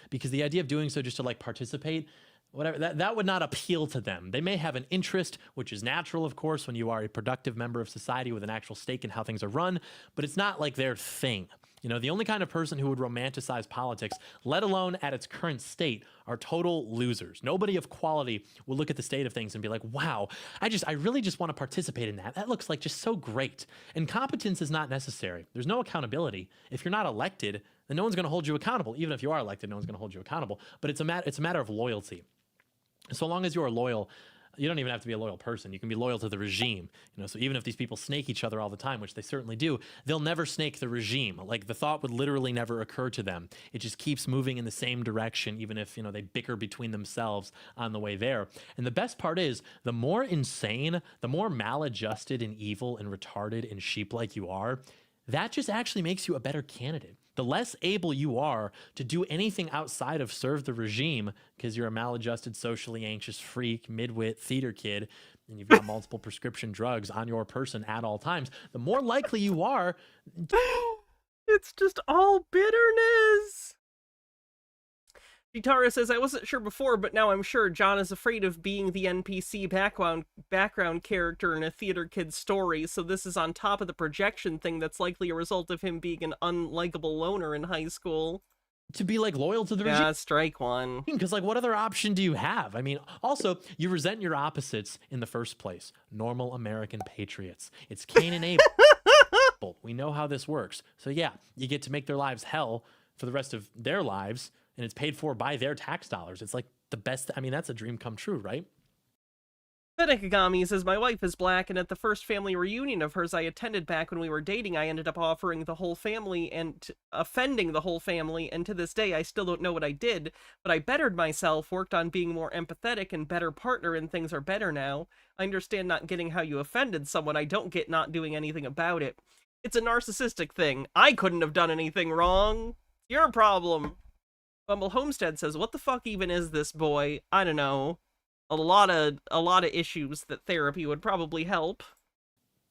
Because the idea of doing so just to like participate, whatever, that would not appeal to them. They may have an interest, which is natural, of course, when you are a productive member of society with an actual stake in how things are run, but it's not like their thing. You know, the only kind of person who would romanticize politics, let alone at its current state, are total losers. Nobody of quality will look at the state of things and be like, wow, I really just want to participate in that. That looks like just so great. And competence is not necessary. There's no accountability. If you're not elected, then no one's going to hold you accountable. Even if you are elected, no one's going to hold you accountable. But it's a matter of loyalty. So long as you are loyal, you don't even have to be a loyal person. You can be loyal to the regime. You know, so even if these people snake each other all the time, which they certainly do, they'll never snake the regime. Like the thought would literally never occur to them. It just keeps moving in the same direction, even if, you know, they bicker between themselves on the way there. And the best part is, the more insane, the more maladjusted and evil and retarded and sheep-like you are, that just actually makes you a better candidate. The less able you are to do anything outside of serve the regime because you're a maladjusted, socially anxious freak, midwit theater kid, and you've got multiple prescription drugs on your person at all times, the more likely you are. It's just all bitterness. Gitara says, I wasn't sure before, but now I'm sure. John is afraid of being the NPC background character in a theater kid's story, so this is on top of the projection thing that's likely a result of him being an unlikable loner in high school. To be like loyal to the regime. Yeah, strike one. Because like what other option do you have? I mean, also, you resent your opposites in the first place. Normal American patriots. It's Cain and Abel. We know how this works. So yeah, you get to make their lives hell for the rest of their lives, and it's paid for by their tax dollars. It's like the best. I mean, that's a dream come true, right? Fedekagami says, my wife is black, and at the first family reunion of hers I attended back when we were dating, I ended up offering the whole family and offending the whole family, and to this day I still don't know what I did, but I bettered myself, worked on being more empathetic and better partner, and things are better now. I understand not getting how you offended someone. I don't get not doing anything about it. It's a narcissistic thing. I couldn't have done anything wrong. Your problem. Bumble Homestead says, what the fuck even is this boy? I don't know. A lot of issues that therapy would probably help.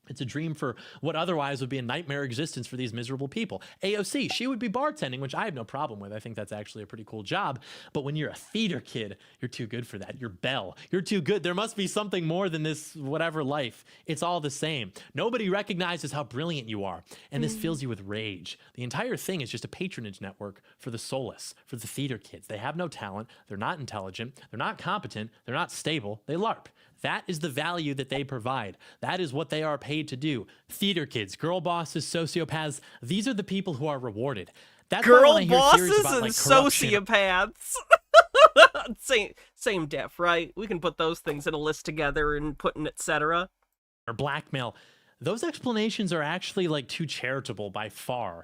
It's a dream for what otherwise would be a nightmare existence for these miserable people. AOC, she would be bartending, which I have no problem with. I think that's actually a pretty cool job. But when you're a theater kid, you're too good for that. You're Belle. You're too good. There must be something more than this whatever life. It's all the same. Nobody recognizes how brilliant you are. And this fills you with rage. The entire thing is just a patronage network for the soulless, for the theater kids. They have no talent. They're not intelligent. They're not competent. They're not stable. They LARP. That is the value that they provide. That is what they are paid to do. Theater kids, girl bosses, sociopaths, these are the people who are rewarded. That's girl why bosses about, and like, sociopaths. same def, right? We can put those things in a list together and put an etc. Or blackmail. Those explanations are actually like too charitable by far.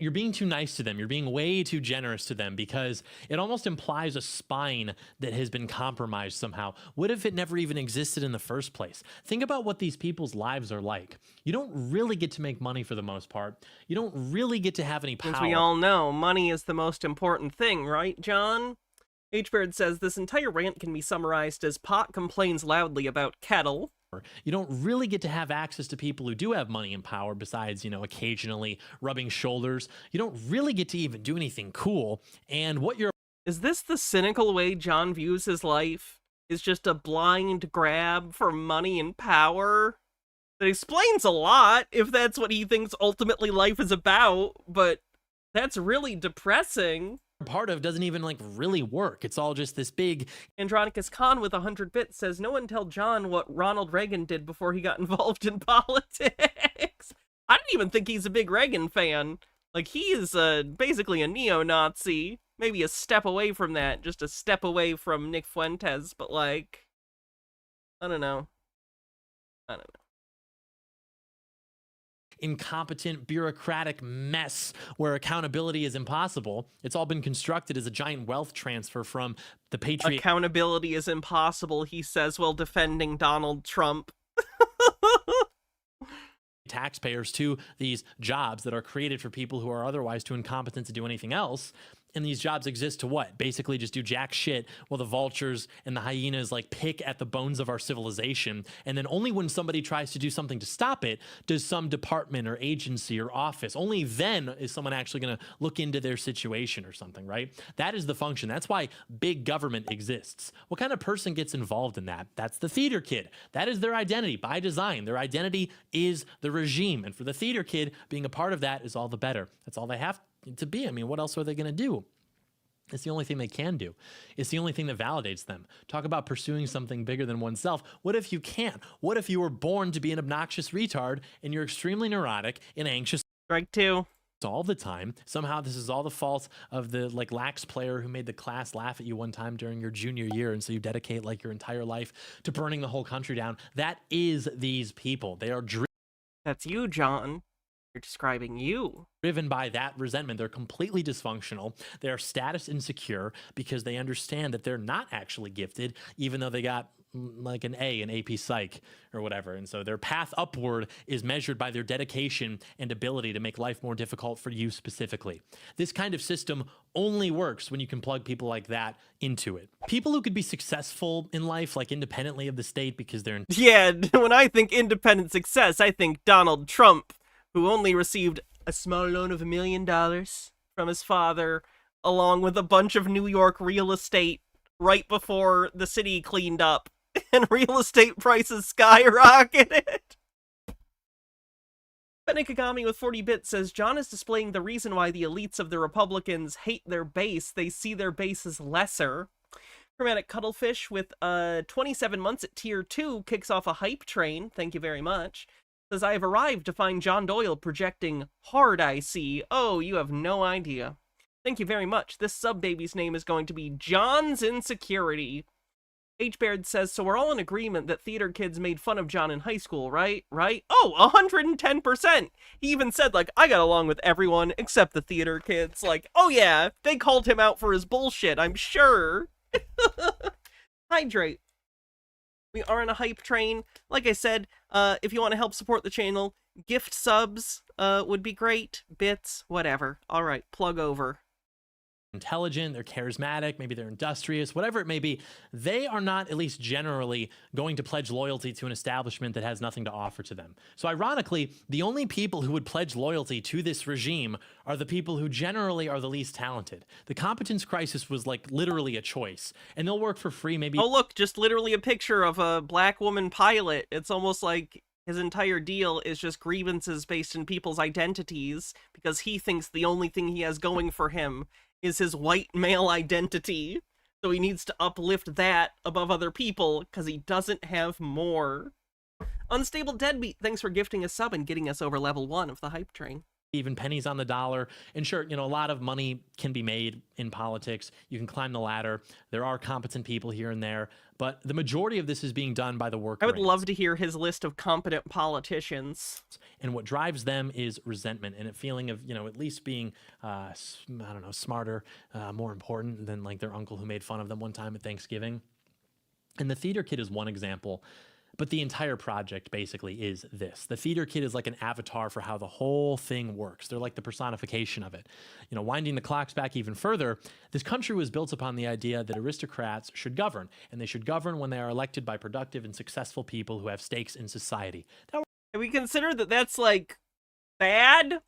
You're being too nice to them. You're being way too generous to them because it almost implies a spine that has been compromised somehow. What if it never even existed in the first place? Think about what these people's lives are like. You don't really get to make money for the most part. You don't really get to have any power. As we all know, money is the most important thing, right, John? H-Bird says this entire rant can be summarized as Pot complains loudly about kettle. You don't really get to have access to people who do have money and power besides, occasionally rubbing shoulders. You don't really get to even do anything cool. And what you're... Is this the cynical way John views his life? Is just a blind grab for money and power? That explains a lot if that's what he thinks ultimately life is about, but that's really depressing. Part of doesn't even really work. It's all just this big... Andronicus Khan with 100 bits says, no one tell John what Ronald Reagan did before he got involved in politics. I don't even think he's a big Reagan fan. He is basically a neo-Nazi. Maybe a step away from that, just a step away from Nick Fuentes, but I don't know. Incompetent bureaucratic mess where accountability is impossible. It's all been constructed as a giant wealth transfer from the Patriot. Accountability is impossible, he says while defending Donald Trump. Taxpayers to these jobs that are created for people who are otherwise too incompetent to do anything else. And these jobs exist to what? Basically just do jack shit while the vultures and the hyenas pick at the bones of our civilization. And then only when somebody tries to do something to stop it does some department or agency or office, only then is someone actually going to look into their situation or something, right? That is the function. That's why big government exists. What kind of person gets involved in that? That's the theater kid. That is their identity by design. Their identity is the regime. And for the theater kid, being a part of that is all the better. That's all they have to be. I mean, what else are they going to do? It's the only thing they can do. It's the only thing that validates them. Talk about pursuing something bigger than oneself. What if you can't? What if you were born to be an obnoxious retard and you're extremely neurotic and anxious? Strike two. All the time. Somehow this is all the fault of the lax player who made the class laugh at you one time during your junior year, and so you dedicate your entire life to burning the whole country down. That is these people. They are driven. That's you, John. You're describing you. Driven by that resentment. They're completely dysfunctional. They're status insecure because they understand that they're not actually gifted, even though they got an A in AP Psych or whatever. And so their path upward is measured by their dedication and ability to make life more difficult for you specifically. This kind of system only works when you can plug people like that into it. People who could be successful in life, independently of the state because they're... Yeah, when I think independent success, I think Donald Trump, who only received a small loan of $1 million from his father, along with a bunch of New York real estate right before the city cleaned up and real estate prices skyrocketed. Benikagami with 40 bits says, John is displaying the reason why the elites of the Republicans hate their base. They see their base as lesser. Chromatic Cuttlefish with 27 months at tier 2 kicks off a hype train. Thank you very much. Says, I have arrived to find John Doyle projecting hard I see. Oh, you have no idea. Thank you very much. This sub-baby's name is going to be John's Insecurity. H. Baird says, so we're all in agreement that theater kids made fun of John in high school, right? Right? Oh, 110%! He even said, I got along with everyone except the theater kids. Oh yeah, they called him out for his bullshit, I'm sure. Hydrate. We are on a hype train. Like I said, if you want to help support the channel, gift subs would be great. Bits, whatever. All right, plug over. Intelligent, they're charismatic, maybe they're industrious, whatever it may be, they are not, at least generally, going to pledge loyalty to an establishment that has nothing to offer to them. So ironically, the only people who would pledge loyalty to this regime are the people who generally are the least talented. The competence crisis was literally a choice, and they'll work for free maybe. Oh look, just literally a picture of a black woman pilot. It's almost like his entire deal is just grievances based in people's identities, because he thinks the only thing he has going for him is his white male identity. So he needs to uplift that above other people, because he doesn't have more. Unstable Deadbeat, thanks for gifting a sub and getting us over level 1 of the hype train. even pennies on the dollar. And sure, a lot of money can be made in politics. You can climb the ladder. There are competent people here and there, but the majority of this is being done by the worker. I would love to hear his list of competent politicians. And what drives them is resentment and a feeling of, at least being, smarter, more important than like their uncle who made fun of them one time at Thanksgiving. And the theater kid is one example. But the entire project basically is this. The theater kid is like an avatar for how the whole thing works. They're like the personification of it. Winding the clocks back even further, this country was built upon the idea that aristocrats should govern, and they should govern when they are elected by productive and successful people who have stakes in society. Have we considered that that's, like, bad?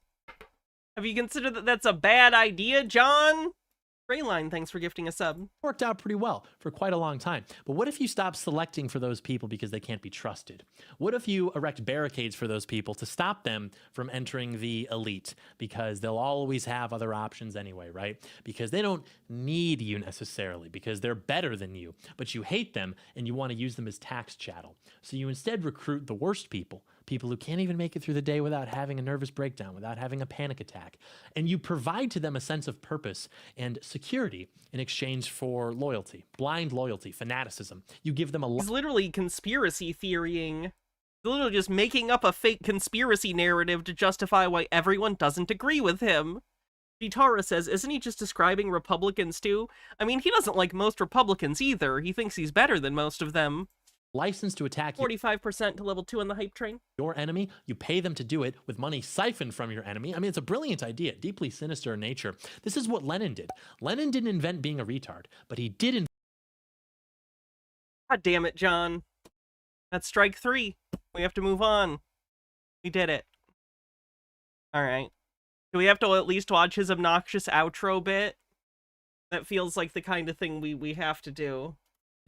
Have you considered that that's a bad idea, John? Rayline, thanks for gifting a sub. Worked out pretty well for quite a long time. But what if you stop selecting for those people because they can't be trusted? What if you erect barricades for those people to stop them from entering the elite? Because they'll always have other options anyway, right? Because they don't need you necessarily, because they're better than you, but you hate them and you want to use them as tax chattel. So you instead recruit the worst people who can't even make it through the day without having a nervous breakdown, without having a panic attack. And you provide to them a sense of purpose and security in exchange for loyalty, blind loyalty, fanaticism. You give them a... He's literally conspiracy theorying. He's literally just making up a fake conspiracy narrative to justify why everyone doesn't agree with him. Vitara says, isn't he just describing Republicans too? I mean, he doesn't like most Republicans either. He thinks he's better than most of them. License to attack 45% to level 2 on the hype train. Your enemy, you pay them to do it with money siphoned from your enemy. I mean, it's a brilliant idea, deeply sinister in nature. This is what Lenin did. Lenin didn't invent being a retard, but he did God damn it, John. That's strike 3. We have to move on. We did it. Alright. Do we have to at least watch his obnoxious outro bit? That feels like the kind of thing we have to do.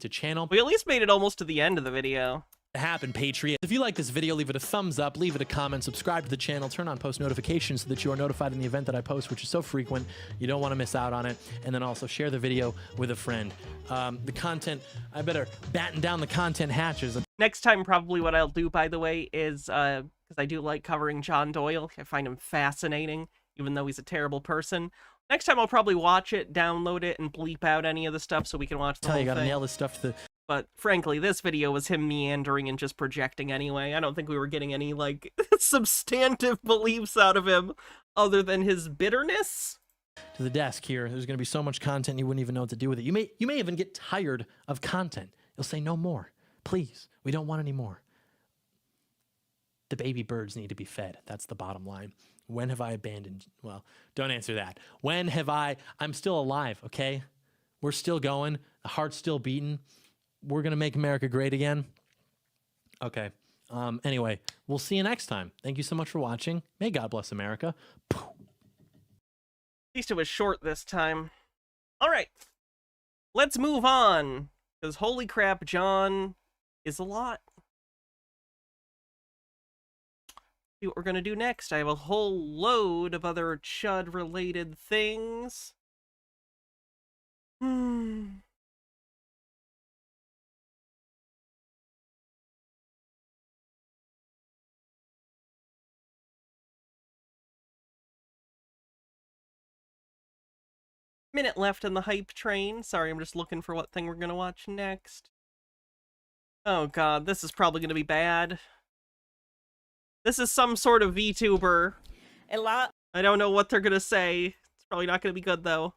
To channel. We at least made it almost to the end of the video. Happen, Patriot. If you like this video, leave it a thumbs up, leave it a comment, subscribe to the channel, turn on post notifications so that you are notified in the event that I post, which is so frequent, you don't want to miss out on it. And then also share the video with a friend. The content, I better batten down the content hatches. Next time, probably what I'll do, by the way, is, because I do like covering John Doyle, I find him fascinating, even though he's a terrible person. Next time I'll probably watch it, download it, and bleep out any of the stuff so we can watch the whole You thing. gotta nail this stuff to... But frankly, this video was him meandering and just projecting anyway. I don't think we were getting any, like, substantive beliefs out of him other than his bitterness. To the desk here, there's gonna be so much content you wouldn't even know what to do with it. You may even get tired of content. You'll say, no more. Please, we don't want any more. The baby birds need to be fed. That's the bottom line. When have I abandoned? Well, don't answer that. When have I'm still alive, okay? We're still going. The heart's still beating. We're going to make America great again. Okay. Anyway, we'll see you next time. Thank you so much for watching. May God bless America. At least it was short this time. All right. Let's move on. Because holy crap, John is a lot. See what we're gonna do next. I have a whole load of other Chud related things. Minute left in the hype train. Sorry, I'm just looking for what thing we're gonna watch next. Oh god, this is probably gonna be bad. This is some sort of VTuber. I don't know what they're gonna say. It's probably not gonna be good though.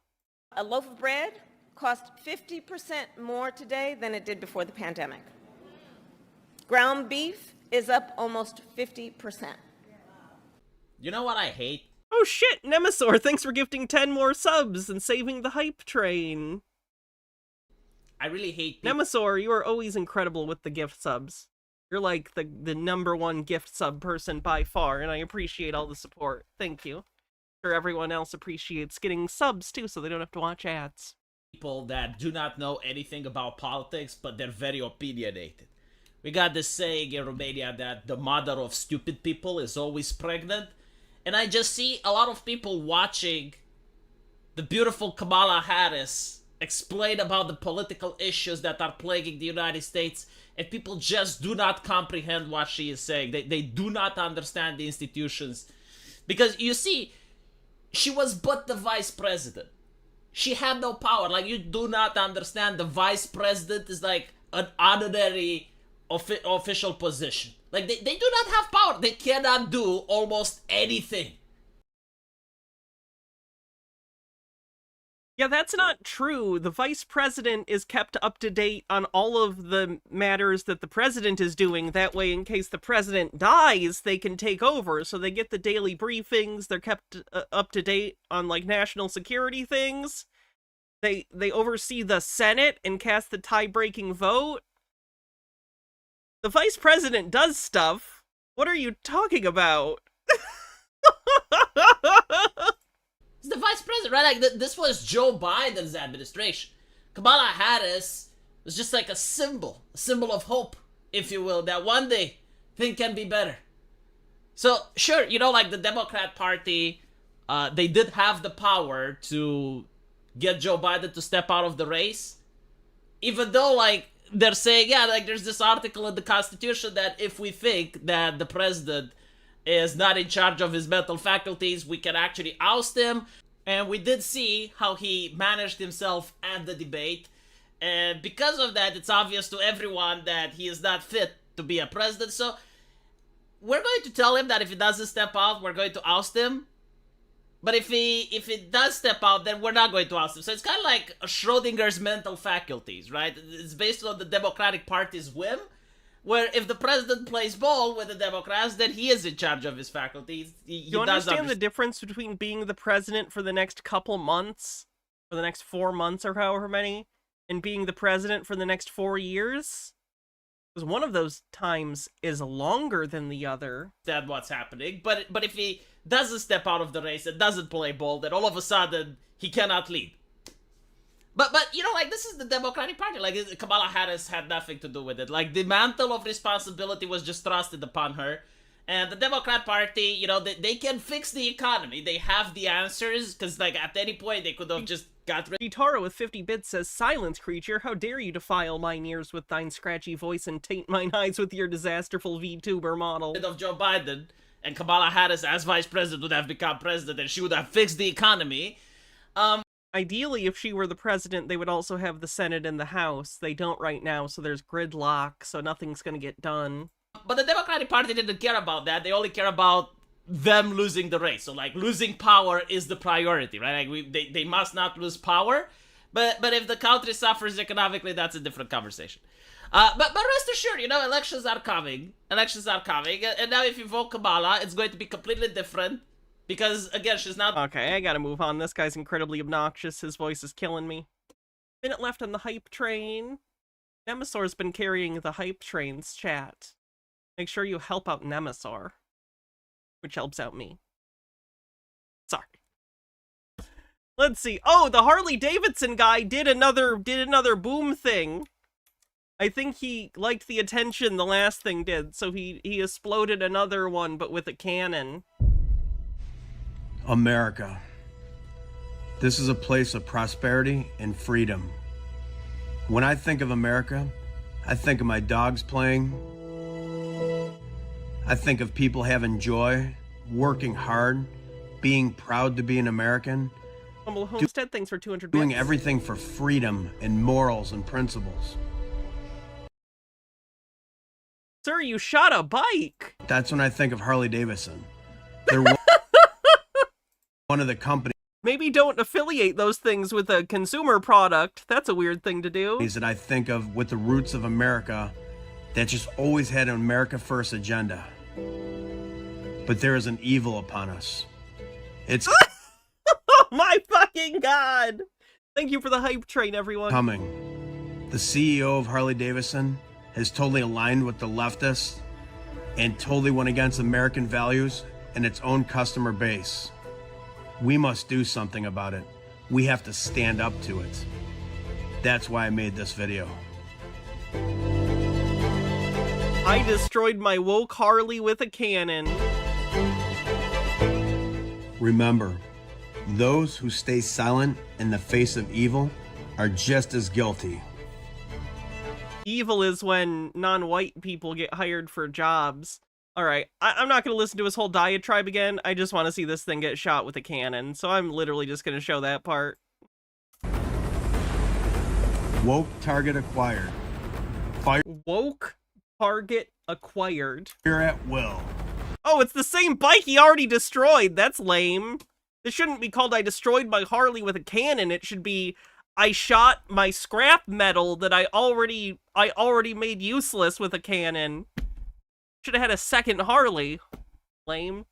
A loaf of bread costs 50% more today than it did before the pandemic. Ground beef is up almost 50%. You know what I hate? Oh shit, Nemesaur, thanks for gifting 10 more subs and saving the hype train. I really hate Nemesaur, you are always incredible with the gift subs. You're like the #1 gift sub person by far, and I appreciate all the support. Thank you. Sure, everyone else appreciates getting subs too, so they don't have to watch ads. People that do not know anything about politics, but they're very opinionated. We got this saying in Romania that the mother of stupid people is always pregnant, and I just see a lot of people watching the beautiful Kamala Harris explain about the political issues that are plaguing the United States, and people just do not comprehend what she is saying. They do not understand the institutions Because you see, she was but the vice president. She had no power. Like, you do not understand. The vice president is like an honorary official position. Like, they do not have power. They cannot do almost anything. Yeah, that's not true. The vice president is kept up to date on all of the matters that the president is doing. That way, in case the president dies, they can take over. So they get the daily briefings. They're kept up to date on, like, national security things. They oversee the Senate and cast the tie-breaking vote. The vice president does stuff. What are you talking about? It's the vice president, right? Like, this was Joe Biden's administration. Kamala Harris was just like a symbol of hope, if you will, that one day things can be better. So, sure, you know, like the Democrat Party, they did have the power to get Joe Biden to step out of the race. Even though, like, they're saying, yeah, like, there's this article in the Constitution that if we think that the president is not in charge of his mental faculties, we can actually oust him. And we did see how he managed himself at the debate. And because of that, it's obvious to everyone that he is not fit to be a president. So we're going to tell him that if he doesn't step out, we're going to oust him. But if he does step out, then we're not going to oust him. So it's kind of like Schrodinger's mental faculties, right? It's based on the Democratic Party's whim, where if the president plays ball with the Democrats, then he is in charge of his faculties. You understand the difference between being the president for the next couple months, for the next 4 months or however many, and being the president for the next 4 years? Because one of those times is longer than the other. That's what's happening. But if he doesn't step out of the race and doesn't play ball, then all of a sudden he cannot lead. But you know, like, this is the Democratic Party. Like, Kamala Harris had nothing to do with it. Like, the mantle of responsibility was just thrusted upon her. And the Democrat Party, you know, they can fix the economy. They have the answers, because, like, at any point they could have just got rid. Gitara with 50 bits says, "Silence, creature, how dare you defile mine ears with thine scratchy voice and taint mine eyes with your disasterful VTuber model." Of Joe Biden, and Kamala Harris as vice president would have become president, and she would have fixed the economy. Ideally, if she were the president, they would also have the Senate and the House. They don't right now, so there's gridlock, so nothing's gonna get done. But the Democratic Party didn't care about that. They only care about them losing the race. So, like, losing power is the priority, right? Like, they must not lose power. But if the country suffers economically, that's a different conversation. But rest assured, you know, elections are coming. And now if you vote Kamala, it's going to be completely different. Because, again, she's not... Okay, I gotta move on. This guy's incredibly obnoxious. His voice is killing me. Minute left on the hype train. Nemesor's been carrying the hype train's chat. Make sure you help out Nemesor. Which helps out me. Sorry. Let's see. Oh, the Harley-Davidson guy did another boom thing. I think he liked the attention the last thing did, so he exploded another one, but with a cannon. America. This is a place of prosperity and freedom. When I think of America, I think of my dogs playing. I think of people having joy, working hard, being proud to be an American. Humble Homestead, thanks for 200 doing bits. everything for freedom and morals and principles. Sir, you shot a bike. That's when I think of Harley-Davidson. They're one of the companies Maybe don't affiliate those things with a consumer product. That's a weird thing to do. that I think of with the roots of America that just always had an America First agenda. But there is an evil upon us. It's Oh my fucking god! Thank you for the hype train, everyone. coming. The CEO of Harley-Davidson has totally aligned with the leftists and totally went against American values and its own customer base. We must do something about it. We have to stand up to it. That's why I made this video. I destroyed my woke Harley with a cannon. Remember, those who stay silent in the face of evil are just as guilty. Evil is when non-white people get hired for jobs. All right, I'm not going to listen to his whole diatribe again. I just want to see this thing get shot with a cannon, so I'm literally just going to show that part. Woke target acquired. Fire Woke target acquired. at will. Oh, it's the same bike he already destroyed. That's lame. This shouldn't be called I destroyed my Harley with a cannon. It should be I shot my scrap metal that I already made useless with a cannon. Should have had a second Harley. Lame.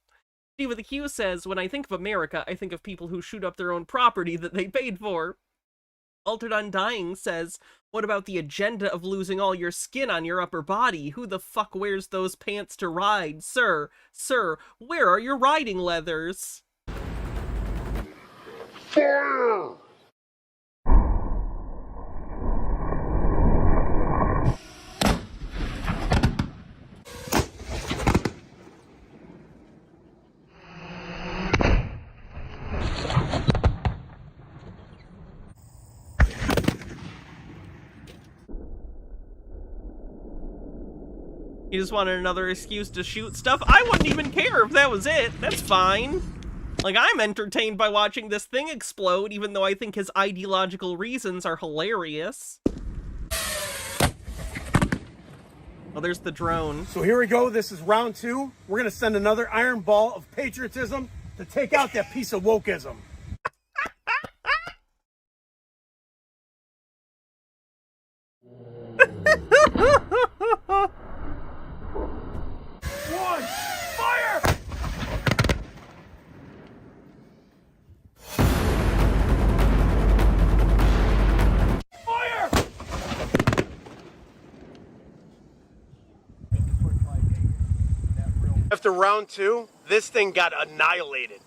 Steve with the Q says, when I think of America, I think of people who shoot up their own property that they paid for. Altered Undying says, what about the agenda of losing all your skin on your upper body? Who the fuck wears those pants to ride? Sir, where are your riding leathers? Fire! You just wanted another excuse to shoot stuff? I wouldn't even care if that was it. That's fine. Like, I'm entertained by watching this thing explode, even though I think his ideological reasons are hilarious. Oh, there's the drone. So here we go. This is round 2. We're going to send another iron ball of patriotism to take out that piece of wokeism. One, fire! Fire! After round 2, this thing got annihilated.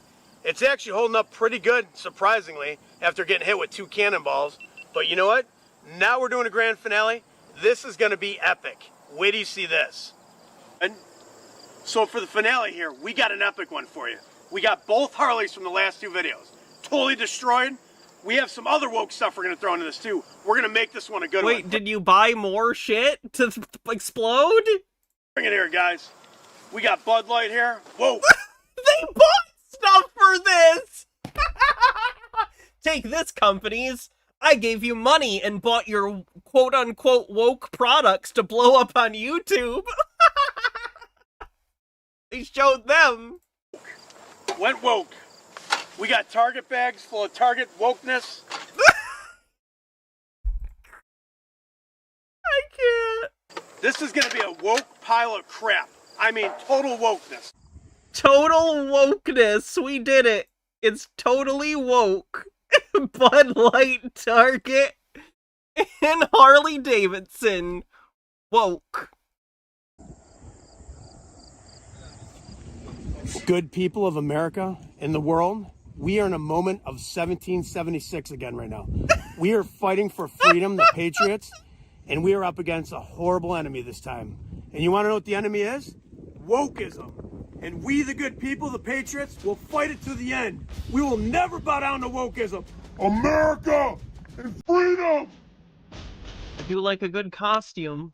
It's actually holding up pretty good, surprisingly, after getting hit with 2 cannonballs. But you know what? Now we're doing a grand finale. This is going to be epic. Wait till you see this. And so for the finale here, we got an epic one for you. We got both Harleys from the last 2 videos. Totally destroyed. We have some other woke stuff we're going to throw into this too. We're going to make this one a good one. Wait, did you buy more shit to explode? Bring it here, guys. We got Bud Light here. Whoa. They bought stuff for this! Take this, companies. I gave you money and bought your quote-unquote woke products to blow up on YouTube. They showed them. Went woke. We got Target bags full of Target wokeness. I can't. This is going to be a woke pile of crap. I mean, total wokeness. Total wokeness. We did it. It's totally woke. Bud Light, Target, and Harley-Davidson. Woke. Good people of America and the world, we are in a moment of 1776 again right now. We are fighting for freedom, the patriots, and we are up against a horrible enemy this time. And you want to know what the enemy is? Wokeism. And we, the good people, the patriots, will fight it to the end. We will never bow down to wokeism. America and freedom! I do like a good costume.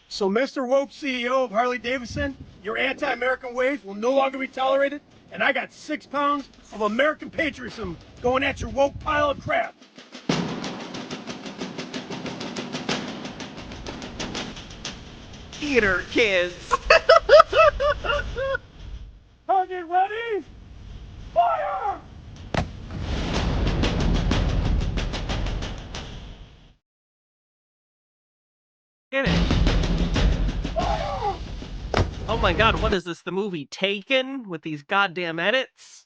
So, Mr. Woke CEO of Harley-Davidson, your anti-American ways will no longer be tolerated, and I got 6 pounds of American patriotism going at your woke pile of crap. Theater kids. Target ready? Fire! Get it. Oh my god, what is this? The movie Taken with these goddamn edits?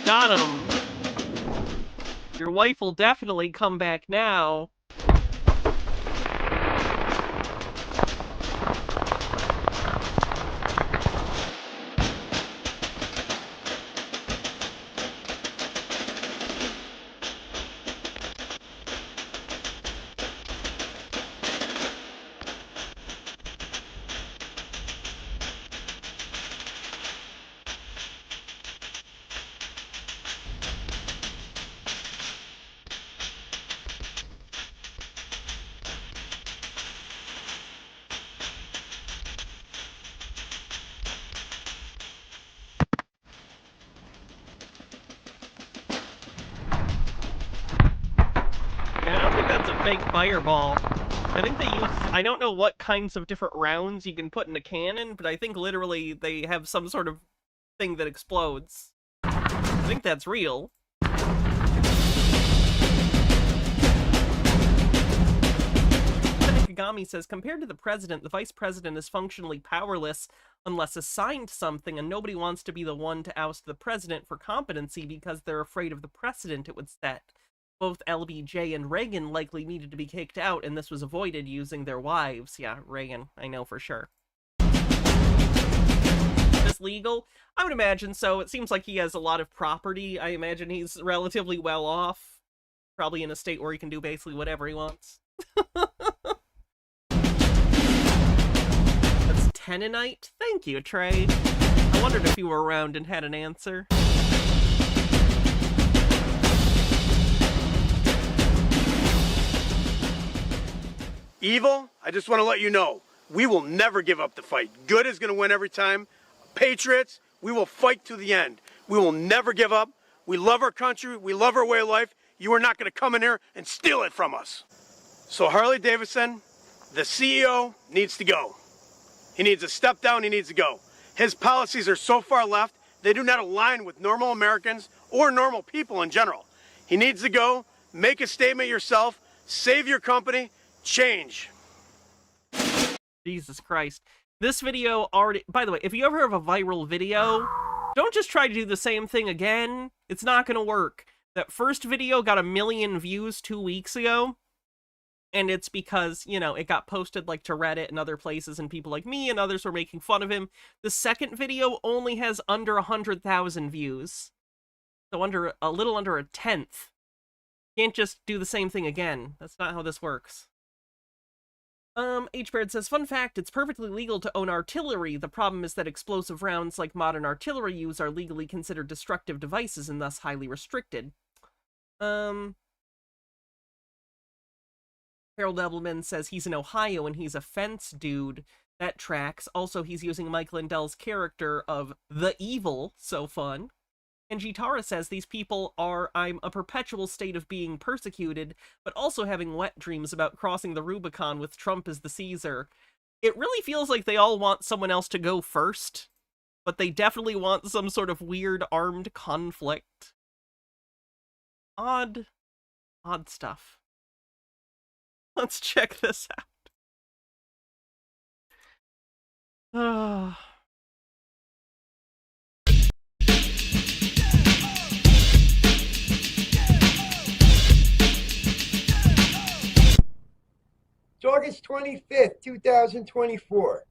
Got him. Your wife will definitely come back now. It's a fake fireball. I think they use, I don't know what kinds of different rounds you can put in a cannon, but I think literally they have some sort of thing that explodes. I think that's real. Kagami says, compared to the president, the vice president is functionally powerless unless assigned something, and nobody wants to be the one to oust the president for competency because they're afraid of the precedent it would set. Both LBJ and Reagan likely needed to be kicked out, and this was avoided using their wives. Yeah, Reagan, I know for sure. Is this legal? I would imagine so. It seems like he has a lot of property. I imagine he's relatively well off. Probably in a state where he can do basically whatever he wants. That's Tenonite? Thank you, Trey. I wondered if you were around and had an answer. Evil, I just want to let you know, we will never give up the fight. Good is going to win every time. Patriots, we will fight to the end. We will never give up. We love our country. We love our way of life. You are not going to come in here and steal it from us. So Harley-Davidson, the CEO needs to go. He needs to step down. He needs to go. His policies are so far left, they do not align with normal Americans or normal people in general. He needs to go, make a statement yourself, save your company, change. Jesus Christ. This video already... By the way, if you ever have a viral video, don't just try to do the same thing again. It's not going to work. That first video got 1 million views 2 weeks ago. And it's because, you know, it got posted like to Reddit and other places, and people like me and others were making fun of him. The second video only has under 100,000 views. So a little under a tenth. Can't just do the same thing again. That's not how this works. H-Bird says, fun fact, it's perfectly legal to own artillery. The problem is that explosive rounds like modern artillery use are legally considered destructive devices and thus highly restricted. Harold Edelman says he's in Ohio and he's a fence dude. That tracks. Also, he's using Mike Lindell's character of the evil. So fun. And Gitara says these people are, I'm a perpetual state of being persecuted, but also having wet dreams about crossing the Rubicon with Trump as the Caesar. It really feels like they all want someone else to go first, but they definitely want some sort of weird armed conflict. Odd stuff. Let's check this out. It's August 25th, 2024.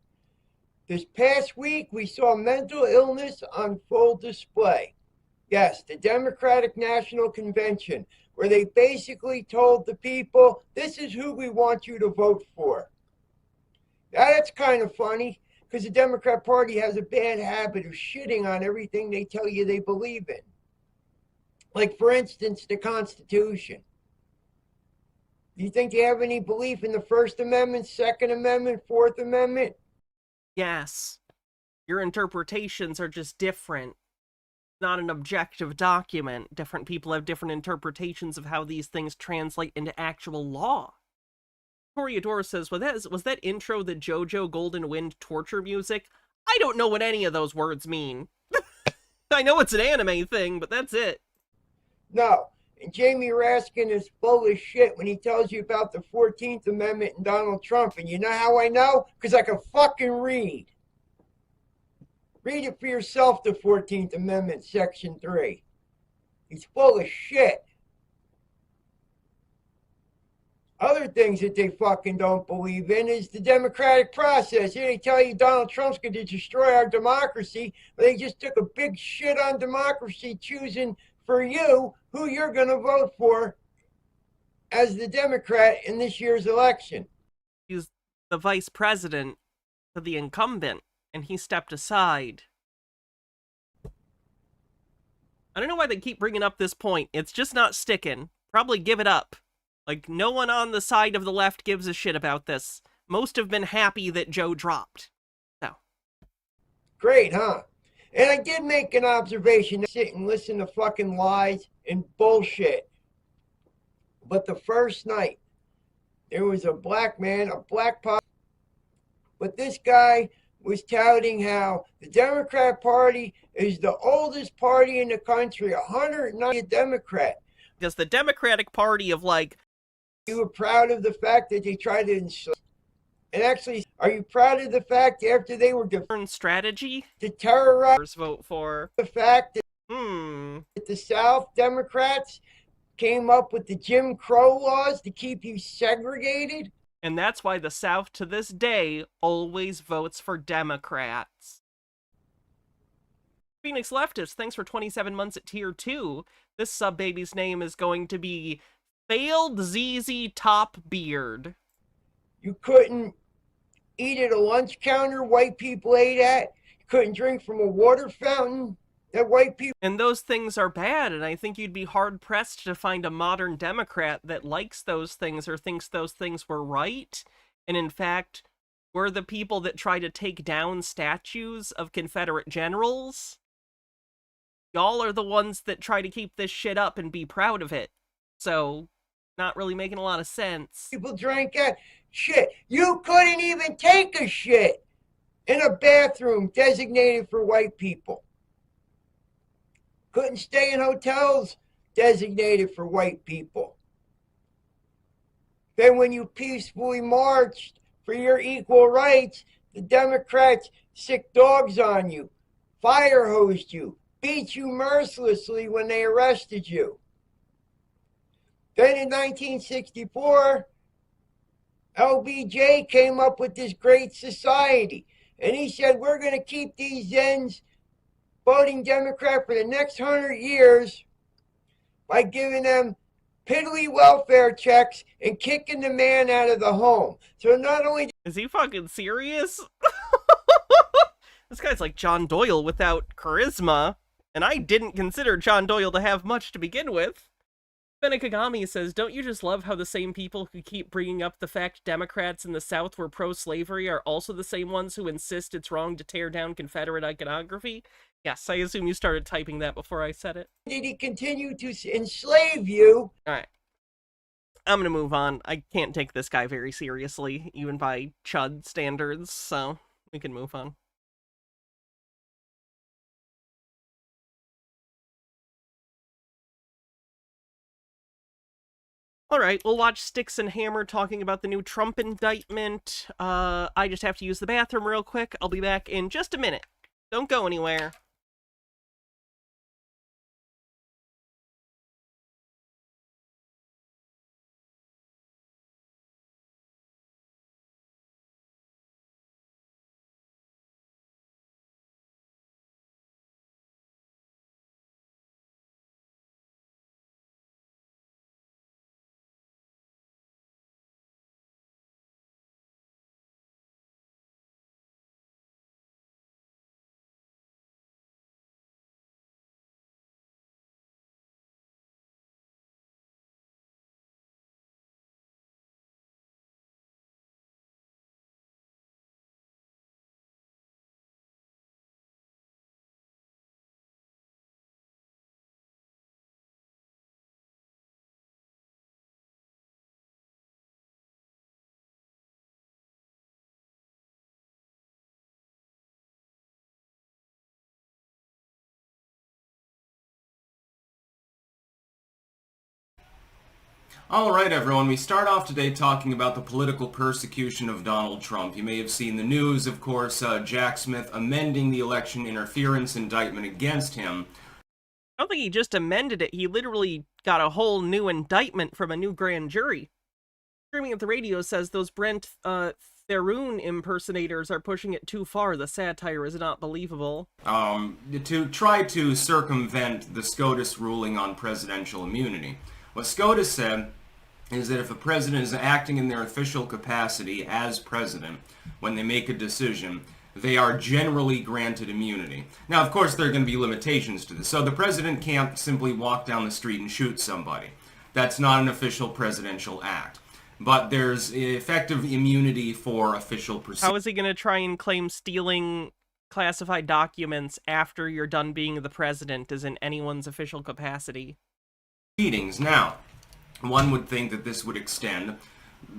This past week, we saw mental illness on full display. Yes, the Democratic National Convention, where they basically told the people, this is who we want you to vote for. Now, that's kind of funny, because the Democrat Party has a bad habit of shitting on everything they tell you they believe in. Like, for instance, the Constitution. You think you have any belief in the First Amendment, Second Amendment, Fourth Amendment? Yes. Your interpretations are just different. Not an objective document. Different people have different interpretations of how these things translate into actual law. Toreador says, was that intro the JoJo Golden Wind torture music? I don't know what any of those words mean. I know it's an anime thing, but that's it. No. And Jamie Raskin is full of shit when he tells you about the 14th Amendment and Donald Trump. And you know how I know? Because I can fucking read. Read it for yourself, the 14th Amendment, Section 3. He's full of shit. Other things that they fucking don't believe in is the democratic process. Here they tell you Donald Trump's going to destroy our democracy, but they just took a big shit on democracy, choosing for you who you're going to vote for as the Democrat in this year's election. He's the vice president of the incumbent, and he stepped aside. I don't know why they keep bringing up this point. It's just not sticking. Probably give it up. Like, no one on the side of the left gives a shit about this. Most have been happy that Joe dropped. So. Great, huh? And I did make an observation, sit and listen to fucking lies and bullshit. But the first night there was a black man, a black pop, but this guy was touting how the Democrat Party is the oldest party in the country, 190 Democrat. Because the Democratic Party of, like... You were proud of the fact that they tried to enslave. And actually, are you proud of the fact after they were strategy to terrorize vote for the fact that the South Democrats came up with the Jim Crow laws to keep you segregated? And that's why the South to this day always votes for Democrats. Phoenix Leftist, thanks for 27 months at tier 2. This sub baby's name is going to be Failed ZZ Top Beard. You couldn't eat at a lunch counter white people ate at. You couldn't drink from a water fountain that white people... And those things are bad, and I think you'd be hard-pressed to find a modern Democrat that likes those things or thinks those things were right. And in fact, we're the people that try to take down statues of Confederate generals. Y'all are the ones that try to keep this shit up and be proud of it. So, not really making a lot of sense. People drank at shit. You couldn't even take a shit in a bathroom designated for white people. Couldn't stay in hotels designated for white people. Then when you peacefully marched for your equal rights, the Democrats sick dogs on you, fire hosed you, beat you mercilessly when they arrested you. Then in 1964, LBJ came up with this great society. And he said, we're going to keep these Zens voting Democrat for the next 100 years by giving them piddly welfare checks and kicking the man out of the home. So not only... Is he fucking serious? This guy's like John Doyle without charisma. And I didn't consider John Doyle to have much to begin with. Benekagami says, don't you just love how the same people who keep bringing up the fact Democrats in the South were pro-slavery are also the same ones who insist it's wrong to tear down Confederate iconography? Yes, I assume you started typing that before I said it. Did he continue to enslave you? Alright. I'm gonna move on. I can't take this guy very seriously, even by Chud standards, so we can move on. Alright, we'll watch Sticks and Hammer talking about the new Trump indictment. I just have to use the bathroom real quick. I'll be back in just a minute. Don't go anywhere. Alright everyone, we start off today talking about the political persecution of Donald Trump. You may have seen the news, of course, Jack Smith amending the election interference indictment against him. I don't think he just amended it, he literally got a whole new indictment from a new grand jury. Streaming at the radio says those Brent Theroux impersonators are pushing it too far, the satire is not believable. To try to circumvent the SCOTUS ruling on presidential immunity. What SCOTUS said is that if a president is acting in their official capacity as president, when they make a decision, they are generally granted immunity. Now, of course, there are going to be limitations to this. So the president can't simply walk down the street and shoot somebody. That's not an official presidential act. But there's effective immunity for official proceedings. How is he going to try and claim stealing classified documents after you're done being the president is in anyone's official capacity? Now, one would think that this would extend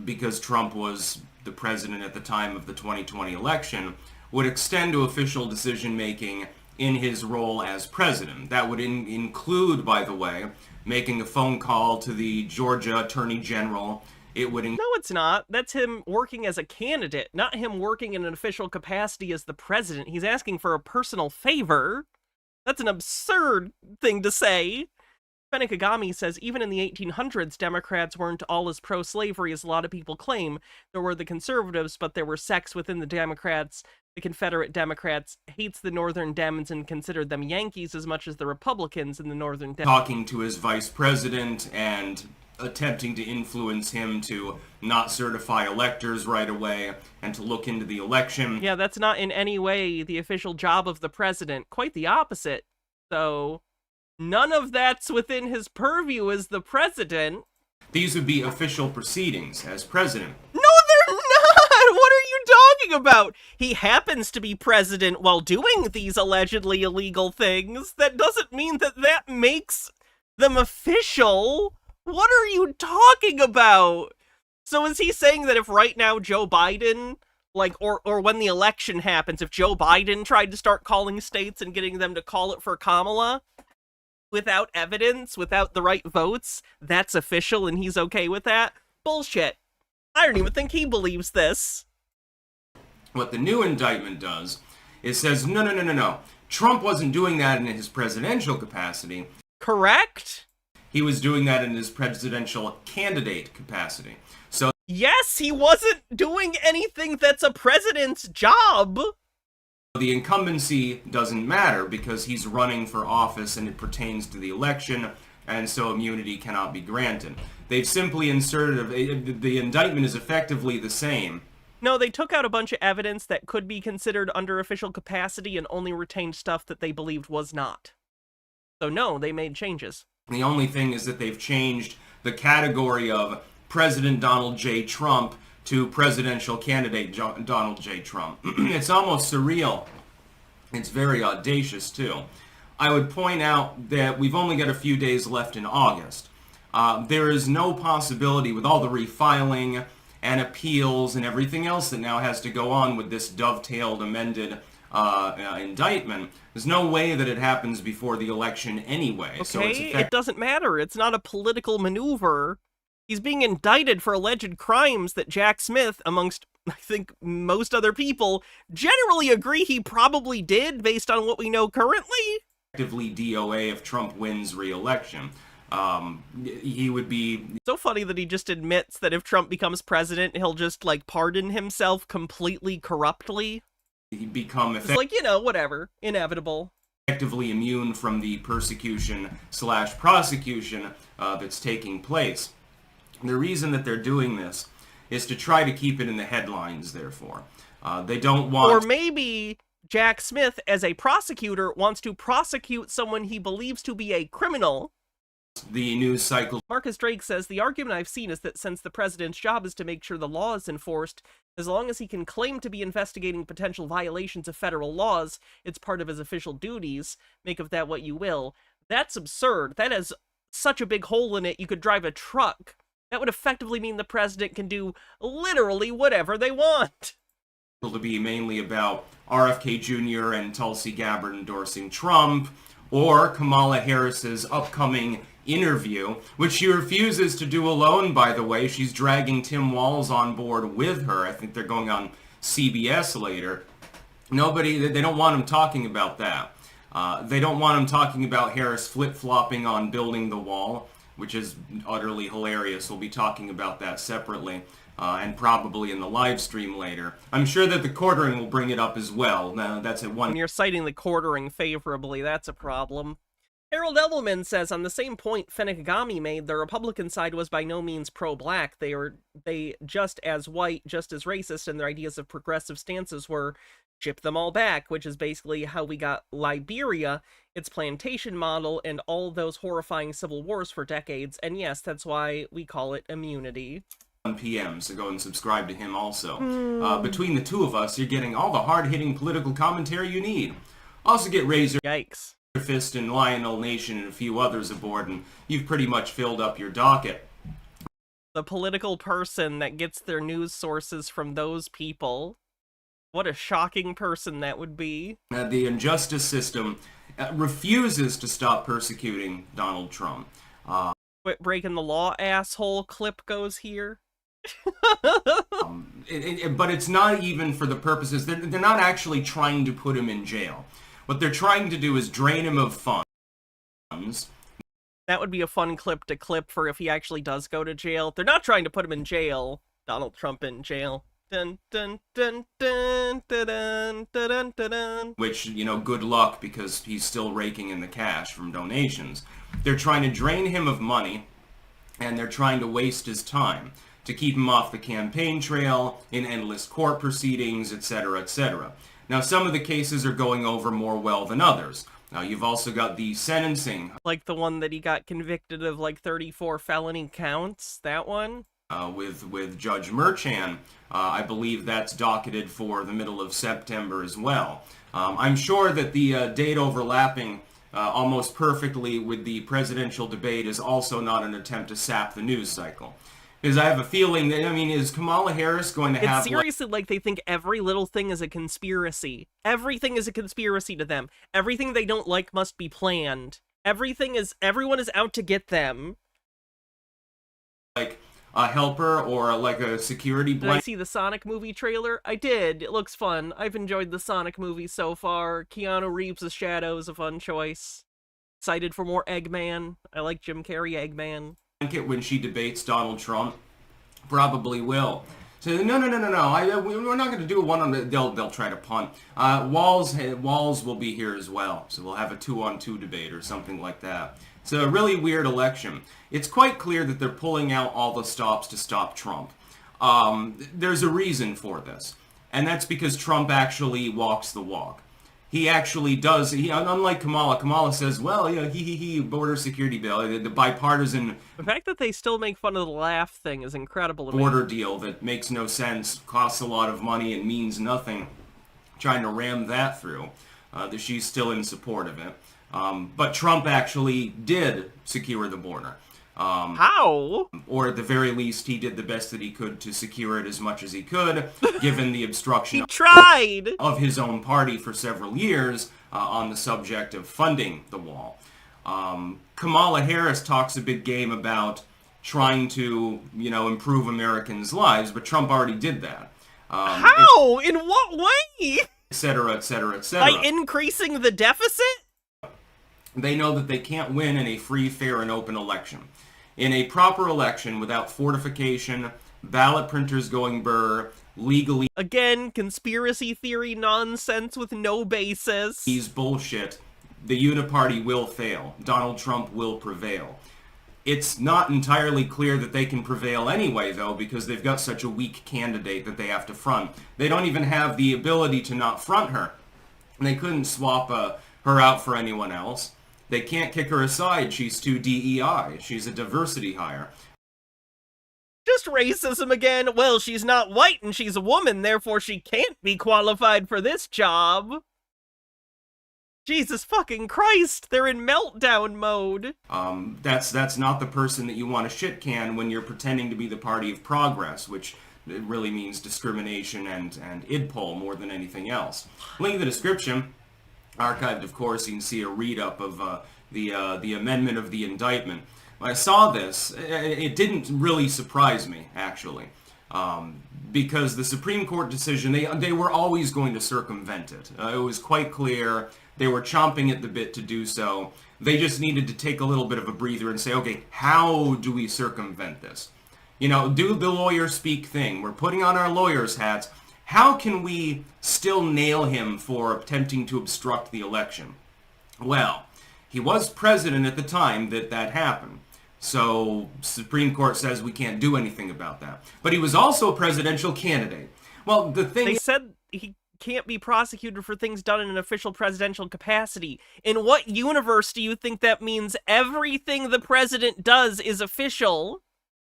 because Trump was the president at the time of the 2020 election, would extend to official decision-making in his role as president. That would include, by the way, making a phone call to the Georgia Attorney General. It would No, it's not. That's him working as a candidate, not him working in an official capacity as the president. He's asking for a personal favor. That's an absurd thing to say. Fenekagami says even in the 1800s, Democrats weren't all as pro-slavery as a lot of people claim. There were the conservatives, but there were sects within the Democrats. The Confederate Democrats hates the Northern Dems and considered them Yankees as much as the Republicans in the Northern Dems. Talking to his vice president and attempting to influence him to not certify electors right away and to look into the election. Yeah, that's not in any way the official job of the president. Quite the opposite. So none of that's within his purview as the president. These would be official proceedings as president. No, they're not! What are you talking about? He happens to be president while doing these allegedly illegal things. That doesn't mean that that makes them official. What are you talking about? So is he saying that if right now Joe Biden, or when the election happens, if Joe Biden tried to start calling states and getting them to call it for Kamala, without evidence, without the right votes, that's official and he's okay with that? Bullshit. I don't even think he believes this. What the new indictment does is says, no. Trump wasn't doing that in his presidential capacity. Correct? He was doing that in his presidential candidate capacity. So yes, he wasn't doing anything that's a president's job. The incumbency doesn't matter because he's running for office and it pertains to the election, and so immunity cannot be granted. They've simply inserted, the indictment is effectively the same. No, they took out a bunch of evidence that could be considered under official capacity and only retained stuff that they believed was not. So no, they made changes. The only thing is that they've changed the category of President Donald J. Trump to presidential candidate Donald J. Trump. It's almost surreal. It's very audacious, too. I would point out that we've only got a few days left in August. There is no possibility, with all the refiling and appeals and everything else that now has to go on with this dovetailed, amended indictment, there's no way that it happens before the election anyway. Okay, So it doesn't matter. It's not a political maneuver. He's being indicted for alleged crimes that Jack Smith, amongst, I think, most other people, generally agree he probably did based on what we know currently. Effectively DOA if Trump wins re-election. He would be... So funny that he just admits that if Trump becomes president, he'll just, pardon himself completely corruptly. He'd become It's whatever. Inevitable. effectively immune from the persecution/prosecution that's taking place. The reason that they're doing this is to try to keep it in the headlines, therefore. They don't want... Or maybe Jack Smith, as a prosecutor, wants to prosecute someone he believes to be a criminal. The news cycle... Marcus Drake says, the argument I've seen is that since the president's job is to make sure the law is enforced, as long as he can claim to be investigating potential violations of federal laws, it's part of his official duties. Make of that what you will. That's absurd. That has such a big hole in it, you could drive a truck. That would effectively mean the president can do literally whatever they want. To be mainly about RFK Jr. and Tulsi Gabbard endorsing Trump, or Kamala Harris's upcoming interview, which she refuses to do alone, by the way. She's dragging Tim Walz on board with her. I think they're going on CBS later. They don't want him talking about that. They don't want him talking about Harris flip-flopping on building the wall, which is utterly hilarious. We'll be talking about that separately, and probably in the live stream later. I'm sure that the quartering will bring it up as well. Now, that's at one... When you're citing the quartering favorably, that's a problem. Harold Edelman says, on the same point Fenekagami made, the Republican side was by no means pro-black. They just as white, just as racist, and their ideas of progressive stances were ship them all back, which is basically how we got Liberia, its plantation model, and all those horrifying civil wars for decades. And yes, that's why we call it immunity. 1 p.m., so go and subscribe to him also. Between the two of us, you're getting all the hard-hitting political commentary you need. Also get Razor... Yikes. Fist and Lionel Nation and a few others aboard, and you've pretty much filled up your docket. The political person that gets their news sources from those people. What a shocking person that would be. The injustice system refuses to stop persecuting Donald Trump. Quit breaking the law, asshole clip goes here. But it's not even for the purposes, they're not actually trying to put him in jail. What they're trying to do is drain him of funds. That would be a fun clip to clip for if he actually does go to jail. They're not trying to put him in jail. Donald Trump in jail. Dun, dun, dun, dun, dun, dun, dun, dun, dun. Which, you know, good luck, because he's still raking in the cash from donations. They're trying to drain him of money, and they're trying to waste his time to keep him off the campaign trail in endless court proceedings, etc., etc. Now, some of the cases are going over more well than others. Now, you've also got the sentencing. Like the one that he got convicted of like 34 felony counts, that one? With Judge Merchan. I believe that's docketed for the middle of September as well. I'm sure that the date overlapping almost perfectly with the presidential debate is also not an attempt to sap the news cycle. Because I have a feeling that, I mean, is Kamala Harris going to have... It's seriously like they think every little thing is a conspiracy. Everything is a conspiracy to them. Everything they don't like must be planned. Everyone is out to get them. Like a helper or like a security blanket. Did I see the Sonic movie trailer? I did. It looks fun. I've enjoyed the Sonic movie so far. Keanu Reeves' Shadow is a fun choice. Excited for more Eggman. I like Jim Carrey Eggman. When she debates Donald Trump, probably will. So no. We're not going to do one on the. They'll try to punt. Walls will be here as well, so we'll have a 2-on-2 debate or something like that. It's a really weird election. It's quite clear that they're pulling out all the stops to stop Trump. There's a reason for this, and that's because Trump actually walks the walk. He actually does. Unlike Kamala says, well, you know, border security bill, the bipartisan... The fact that they still make fun of the laugh thing is incredible to me. Border deal that makes no sense, costs a lot of money, and means nothing. Trying to ram that through. That she's still in support of it. But Trump actually did secure the border. How? Or at the very least, he did the best that he could to secure it as much as he could, given the obstruction of his own party for several years on the subject of funding the wall. Kamala Harris talks a big game about trying to, you know, improve Americans' lives, but Trump already did that. How? In what way? Etc., etc., etc. By increasing the deficit? They know that they can't win in a free, fair, and open election. In a proper election, without fortification, ballot printers going burr, legally... Again, conspiracy theory nonsense with no basis. These bullshit. The uniparty will fail. Donald Trump will prevail. It's not entirely clear that they can prevail anyway, though, because they've got such a weak candidate that they have to front. They don't even have the ability to not front her. They couldn't swap her out for anyone else. They can't kick her aside. She's too DEI. She's a diversity hire. Just racism again. Well, she's not white and she's a woman, therefore she can't be qualified for this job. Jesus fucking Christ, they're in meltdown mode. That's not the person that you want to shit can when you're pretending to be the party of progress, which really means discrimination and idpol more than anything else. Link in the description. Archived, of course, you can see a read-up of the amendment of the indictment. When I saw this, it didn't really surprise me, actually, because the Supreme Court decision, they were always going to circumvent it. It was quite clear. They were chomping at the bit to do so. They just needed to take a little bit of a breather and say, okay, how do we circumvent this? You know, do the lawyer speak thing. We're putting on our lawyer's hats. How can we still nail him for attempting to obstruct the election? Well, he was president at the time that happened. So Supreme Court says we can't do anything about that. But he was also a presidential candidate. Well, the thing... They said he can't be prosecuted for things done in an official presidential capacity. In what universe do you think that means everything the president does is official?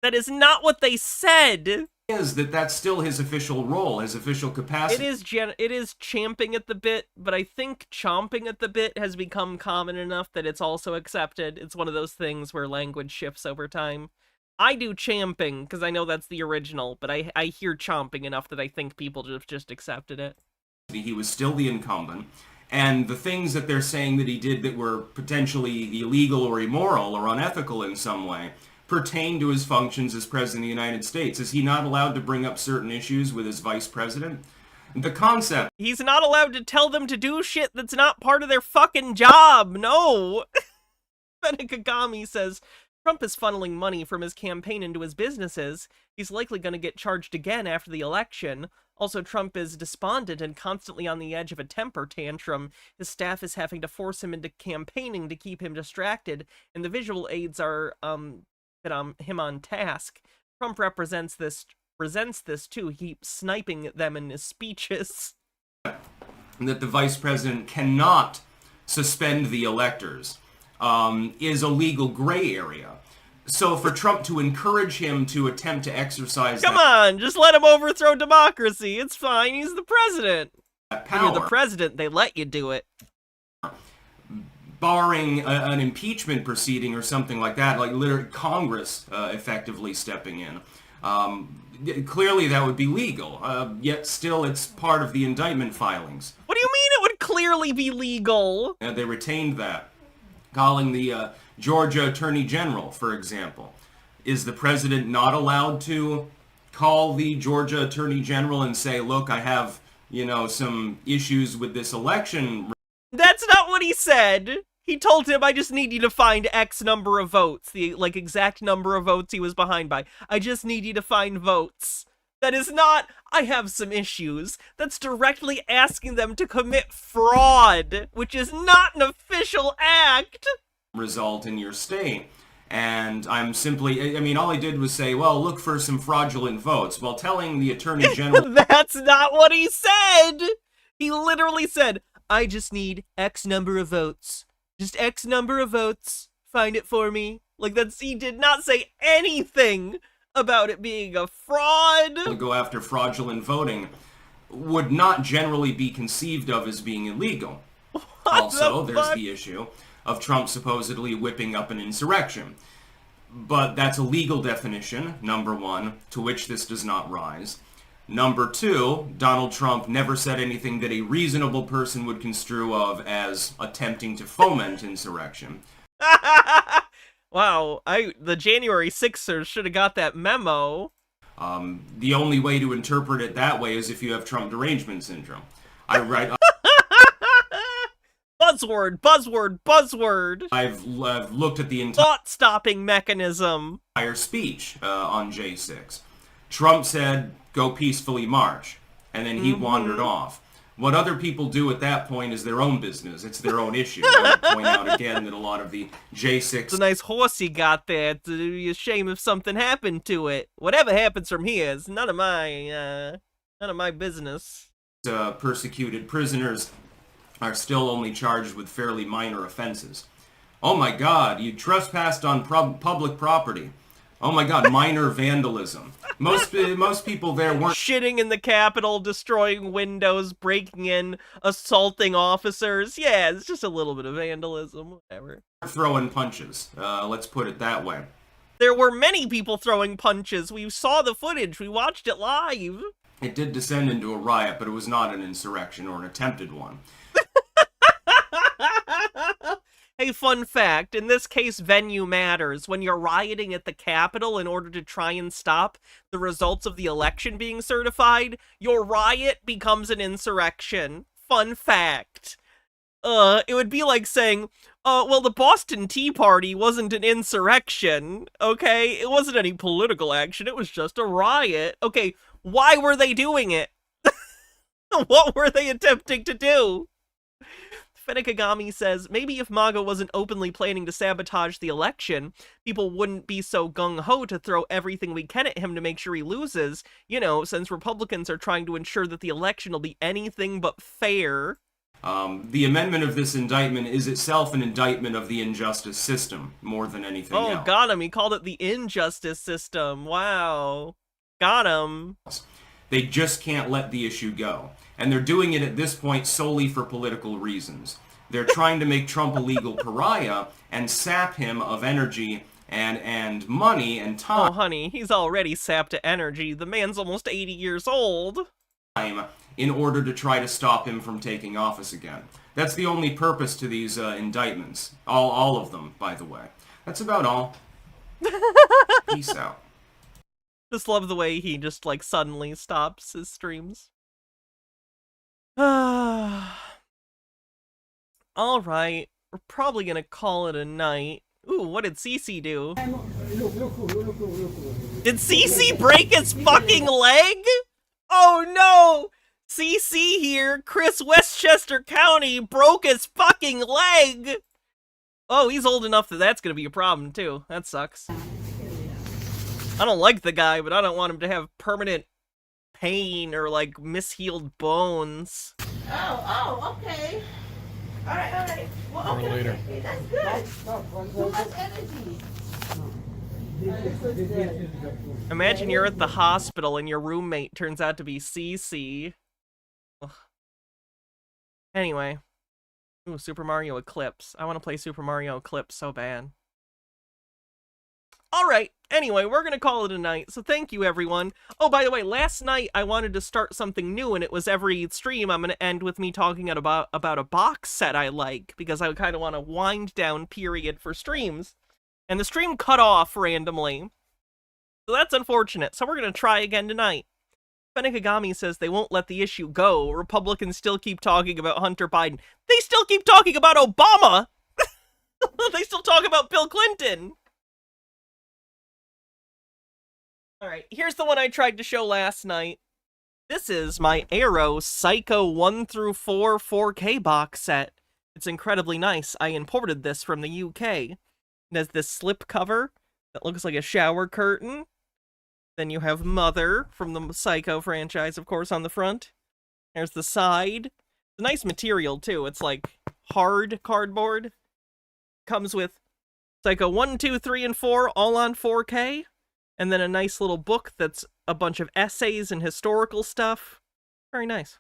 That is not what they said. Is that's still his official role, his official capacity. It is champing at the bit, but I think chomping at the bit has become common enough that it's also accepted. It's one of those things where language shifts over time. I do champing, because I know that's the original, but I hear chomping enough that I think people just accepted it. He was still the incumbent, and the things that they're saying that he did that were potentially illegal or immoral or unethical in some way pertain to his functions as President of the United States. Is he not allowed to bring up certain issues with his vice president? The concept... He's not allowed to tell them to do shit that's not part of their fucking job, no! Kagami says, Trump is funneling money from his campaign into his businesses. He's likely going to get charged again after the election. Also, Trump is despondent and constantly on the edge of a temper tantrum. His staff is having to force him into campaigning to keep him distracted, and the visual aids are, him on task. Trump resents this too. He keeps sniping them in his speeches. That the vice president cannot suspend the electors is a legal gray area. So for Trump to encourage him to attempt to exercise Come on, just let him overthrow democracy. It's fine, he's the president. When you're the president, they let you do it. Barring an impeachment proceeding or something like that, like literally Congress effectively stepping in, clearly that would be legal. Yet still it's part of the indictment filings. What do you mean it would clearly be legal? They retained that. Calling the Georgia Attorney General, for example. Is the president not allowed to call the Georgia Attorney General and say, look, I have, some issues with this election? That's not what he said. He told him, I just need you to find X number of votes. The, exact number of votes he was behind by. I just need you to find votes. That is not, I have some issues. That's directly asking them to commit fraud, which is not an official act. Result in your state. And I'm simply, all I did was say, well, look for some fraudulent votes, while telling the Attorney General... That's not what he said! He literally said, I just need X number of votes. Just X number of votes. Find it for me. He did not say anything about it being a fraud. To go after fraudulent voting would not generally be conceived of as being illegal. Also, there's the issue of Trump supposedly whipping up an insurrection. But that's a legal definition, number one, to which this does not rise. Number two, Donald Trump never said anything that a reasonable person would construe of as attempting to foment insurrection. Wow, the January 6ers should have got that memo. The only way to interpret it that way is if you have Trump derangement syndrome. Buzzword, buzzword, buzzword. I've looked at the entire thought-stopping mechanism. Speech on J6. Trump said, go peacefully march, and then he wandered off. What other people do at that point is their own business. It's their own issue. I want to point out again that a lot of the J6... It's a nice horse he got there. It'd be a shame if something happened to it. Whatever happens from here is none of my business. Persecuted prisoners are still only charged with fairly minor offenses. Oh my God, you trespassed on public property. Oh my God, minor vandalism. Most people there weren't shitting in the Capitol, destroying windows, breaking in, assaulting officers. Yeah, it's just a little bit of vandalism, whatever. Throwing punches, let's put it that way. There were many people throwing punches. We saw the footage. We watched it live. It did descend into a riot, but it was not an insurrection or an attempted one. Hey, fun fact, in this case, venue matters. When you're rioting at the Capitol in order to try and stop the results of the election being certified, your riot becomes an insurrection. Fun fact. It would be like saying, well, the Boston Tea Party wasn't an insurrection, okay? It wasn't any political action, it was just a riot. Okay, why were they doing it? What were they attempting to do? Kagami says, maybe if MAGA wasn't openly planning to sabotage the election, people wouldn't be so gung-ho to throw everything we can at him to make sure he loses, since Republicans are trying to ensure that the election will be anything but fair. The amendment of this indictment is itself an indictment of the injustice system, more than anything else. Oh, got him. He called it the injustice system. Wow. Got him. They just can't let the issue go. And they're doing it at this point solely for political reasons. They're trying to make Trump a legal pariah and sap him of energy and money and time. Oh, honey, he's already sapped to energy. The man's almost 80 years old. In order to try to stop him from taking office again. That's the only purpose to these indictments. All of them, by the way. That's about all. Peace out. Just love the way he just, like, suddenly stops his streams. Alright, we're probably gonna call it a night. Ooh, what did Cece do? Did Cece break his fucking leg? Oh no! CC here, Chris Westchester County, broke his fucking leg! Oh, he's old enough that that's gonna be a problem, too. That sucks. I don't like the guy, but I don't want him to have permanent pain or, like, mishealed bones. Oh, okay. All right. Well, okay, later. Okay, that's good. Too much energy. Imagine you're at the hospital and your roommate turns out to be CC. Ugh. Anyway. Ooh, Super Mario Eclipse. I want to play Super Mario Eclipse so bad. Alright, anyway, we're gonna call it a night, so thank you, everyone. Oh, by the way, last night I wanted to start something new, and it was every stream I'm gonna end with me talking about a box set I like, because I kind of want a wind-down period for streams. And the stream cut off randomly. So that's unfortunate, so we're gonna try again tonight. Fenekagami says they won't let the issue go. Republicans still keep talking about Hunter Biden. They still keep talking about Obama! They still talk about Bill Clinton! Alright, here's the one I tried to show last night. This is my Arrow Psycho 1 through 4 4K box set. It's incredibly nice. I imported this from the UK. It has this slip cover that looks like a shower curtain. Then you have Mother from the Psycho franchise, of course, on the front. There's the side. It's a nice material, too. It's like hard cardboard. Comes with Psycho 1, 2, 3, and 4 all on 4K. And then a nice little book that's a bunch of essays and historical stuff. Very nice.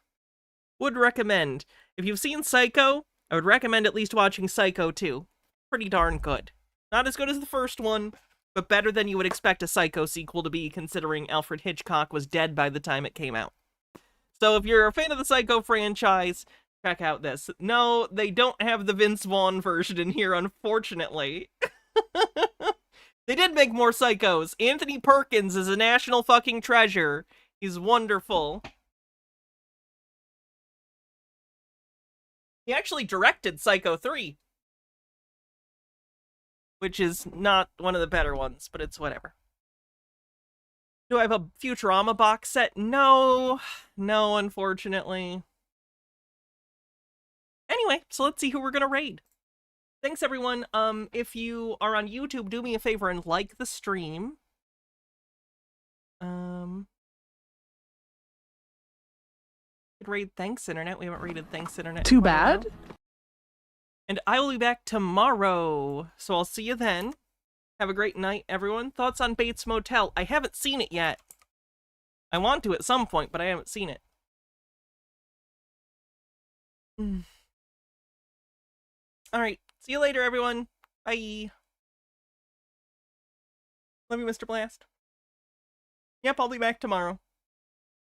Would recommend. If you've seen Psycho, I would recommend at least watching Psycho 2. Pretty darn good. Not as good as the first one, but better than you would expect a Psycho sequel to be, considering Alfred Hitchcock was dead by the time it came out. So if you're a fan of the Psycho franchise, check out this. No, they don't have the Vince Vaughn version in here, unfortunately. They did make more Psychos. Anthony Perkins is a national fucking treasure. He's wonderful. He actually directed Psycho 3. Which is not one of the better ones, but it's whatever. Do I have a Futurama box set? No. No, unfortunately. Anyway, so let's see who we're gonna raid. Thanks, everyone. If you are on YouTube, do me a favor and like the stream. Could raid Thanks Internet. We haven't raided Thanks Internet. Too bad. And I will be back tomorrow, so I'll see you then. Have a great night, everyone. Thoughts on Bates Motel? I haven't seen it yet. I want to at some point, but I haven't seen it. Alright. See you later, everyone. Bye. Love you, Mr. Blast. Yep, I'll be back tomorrow.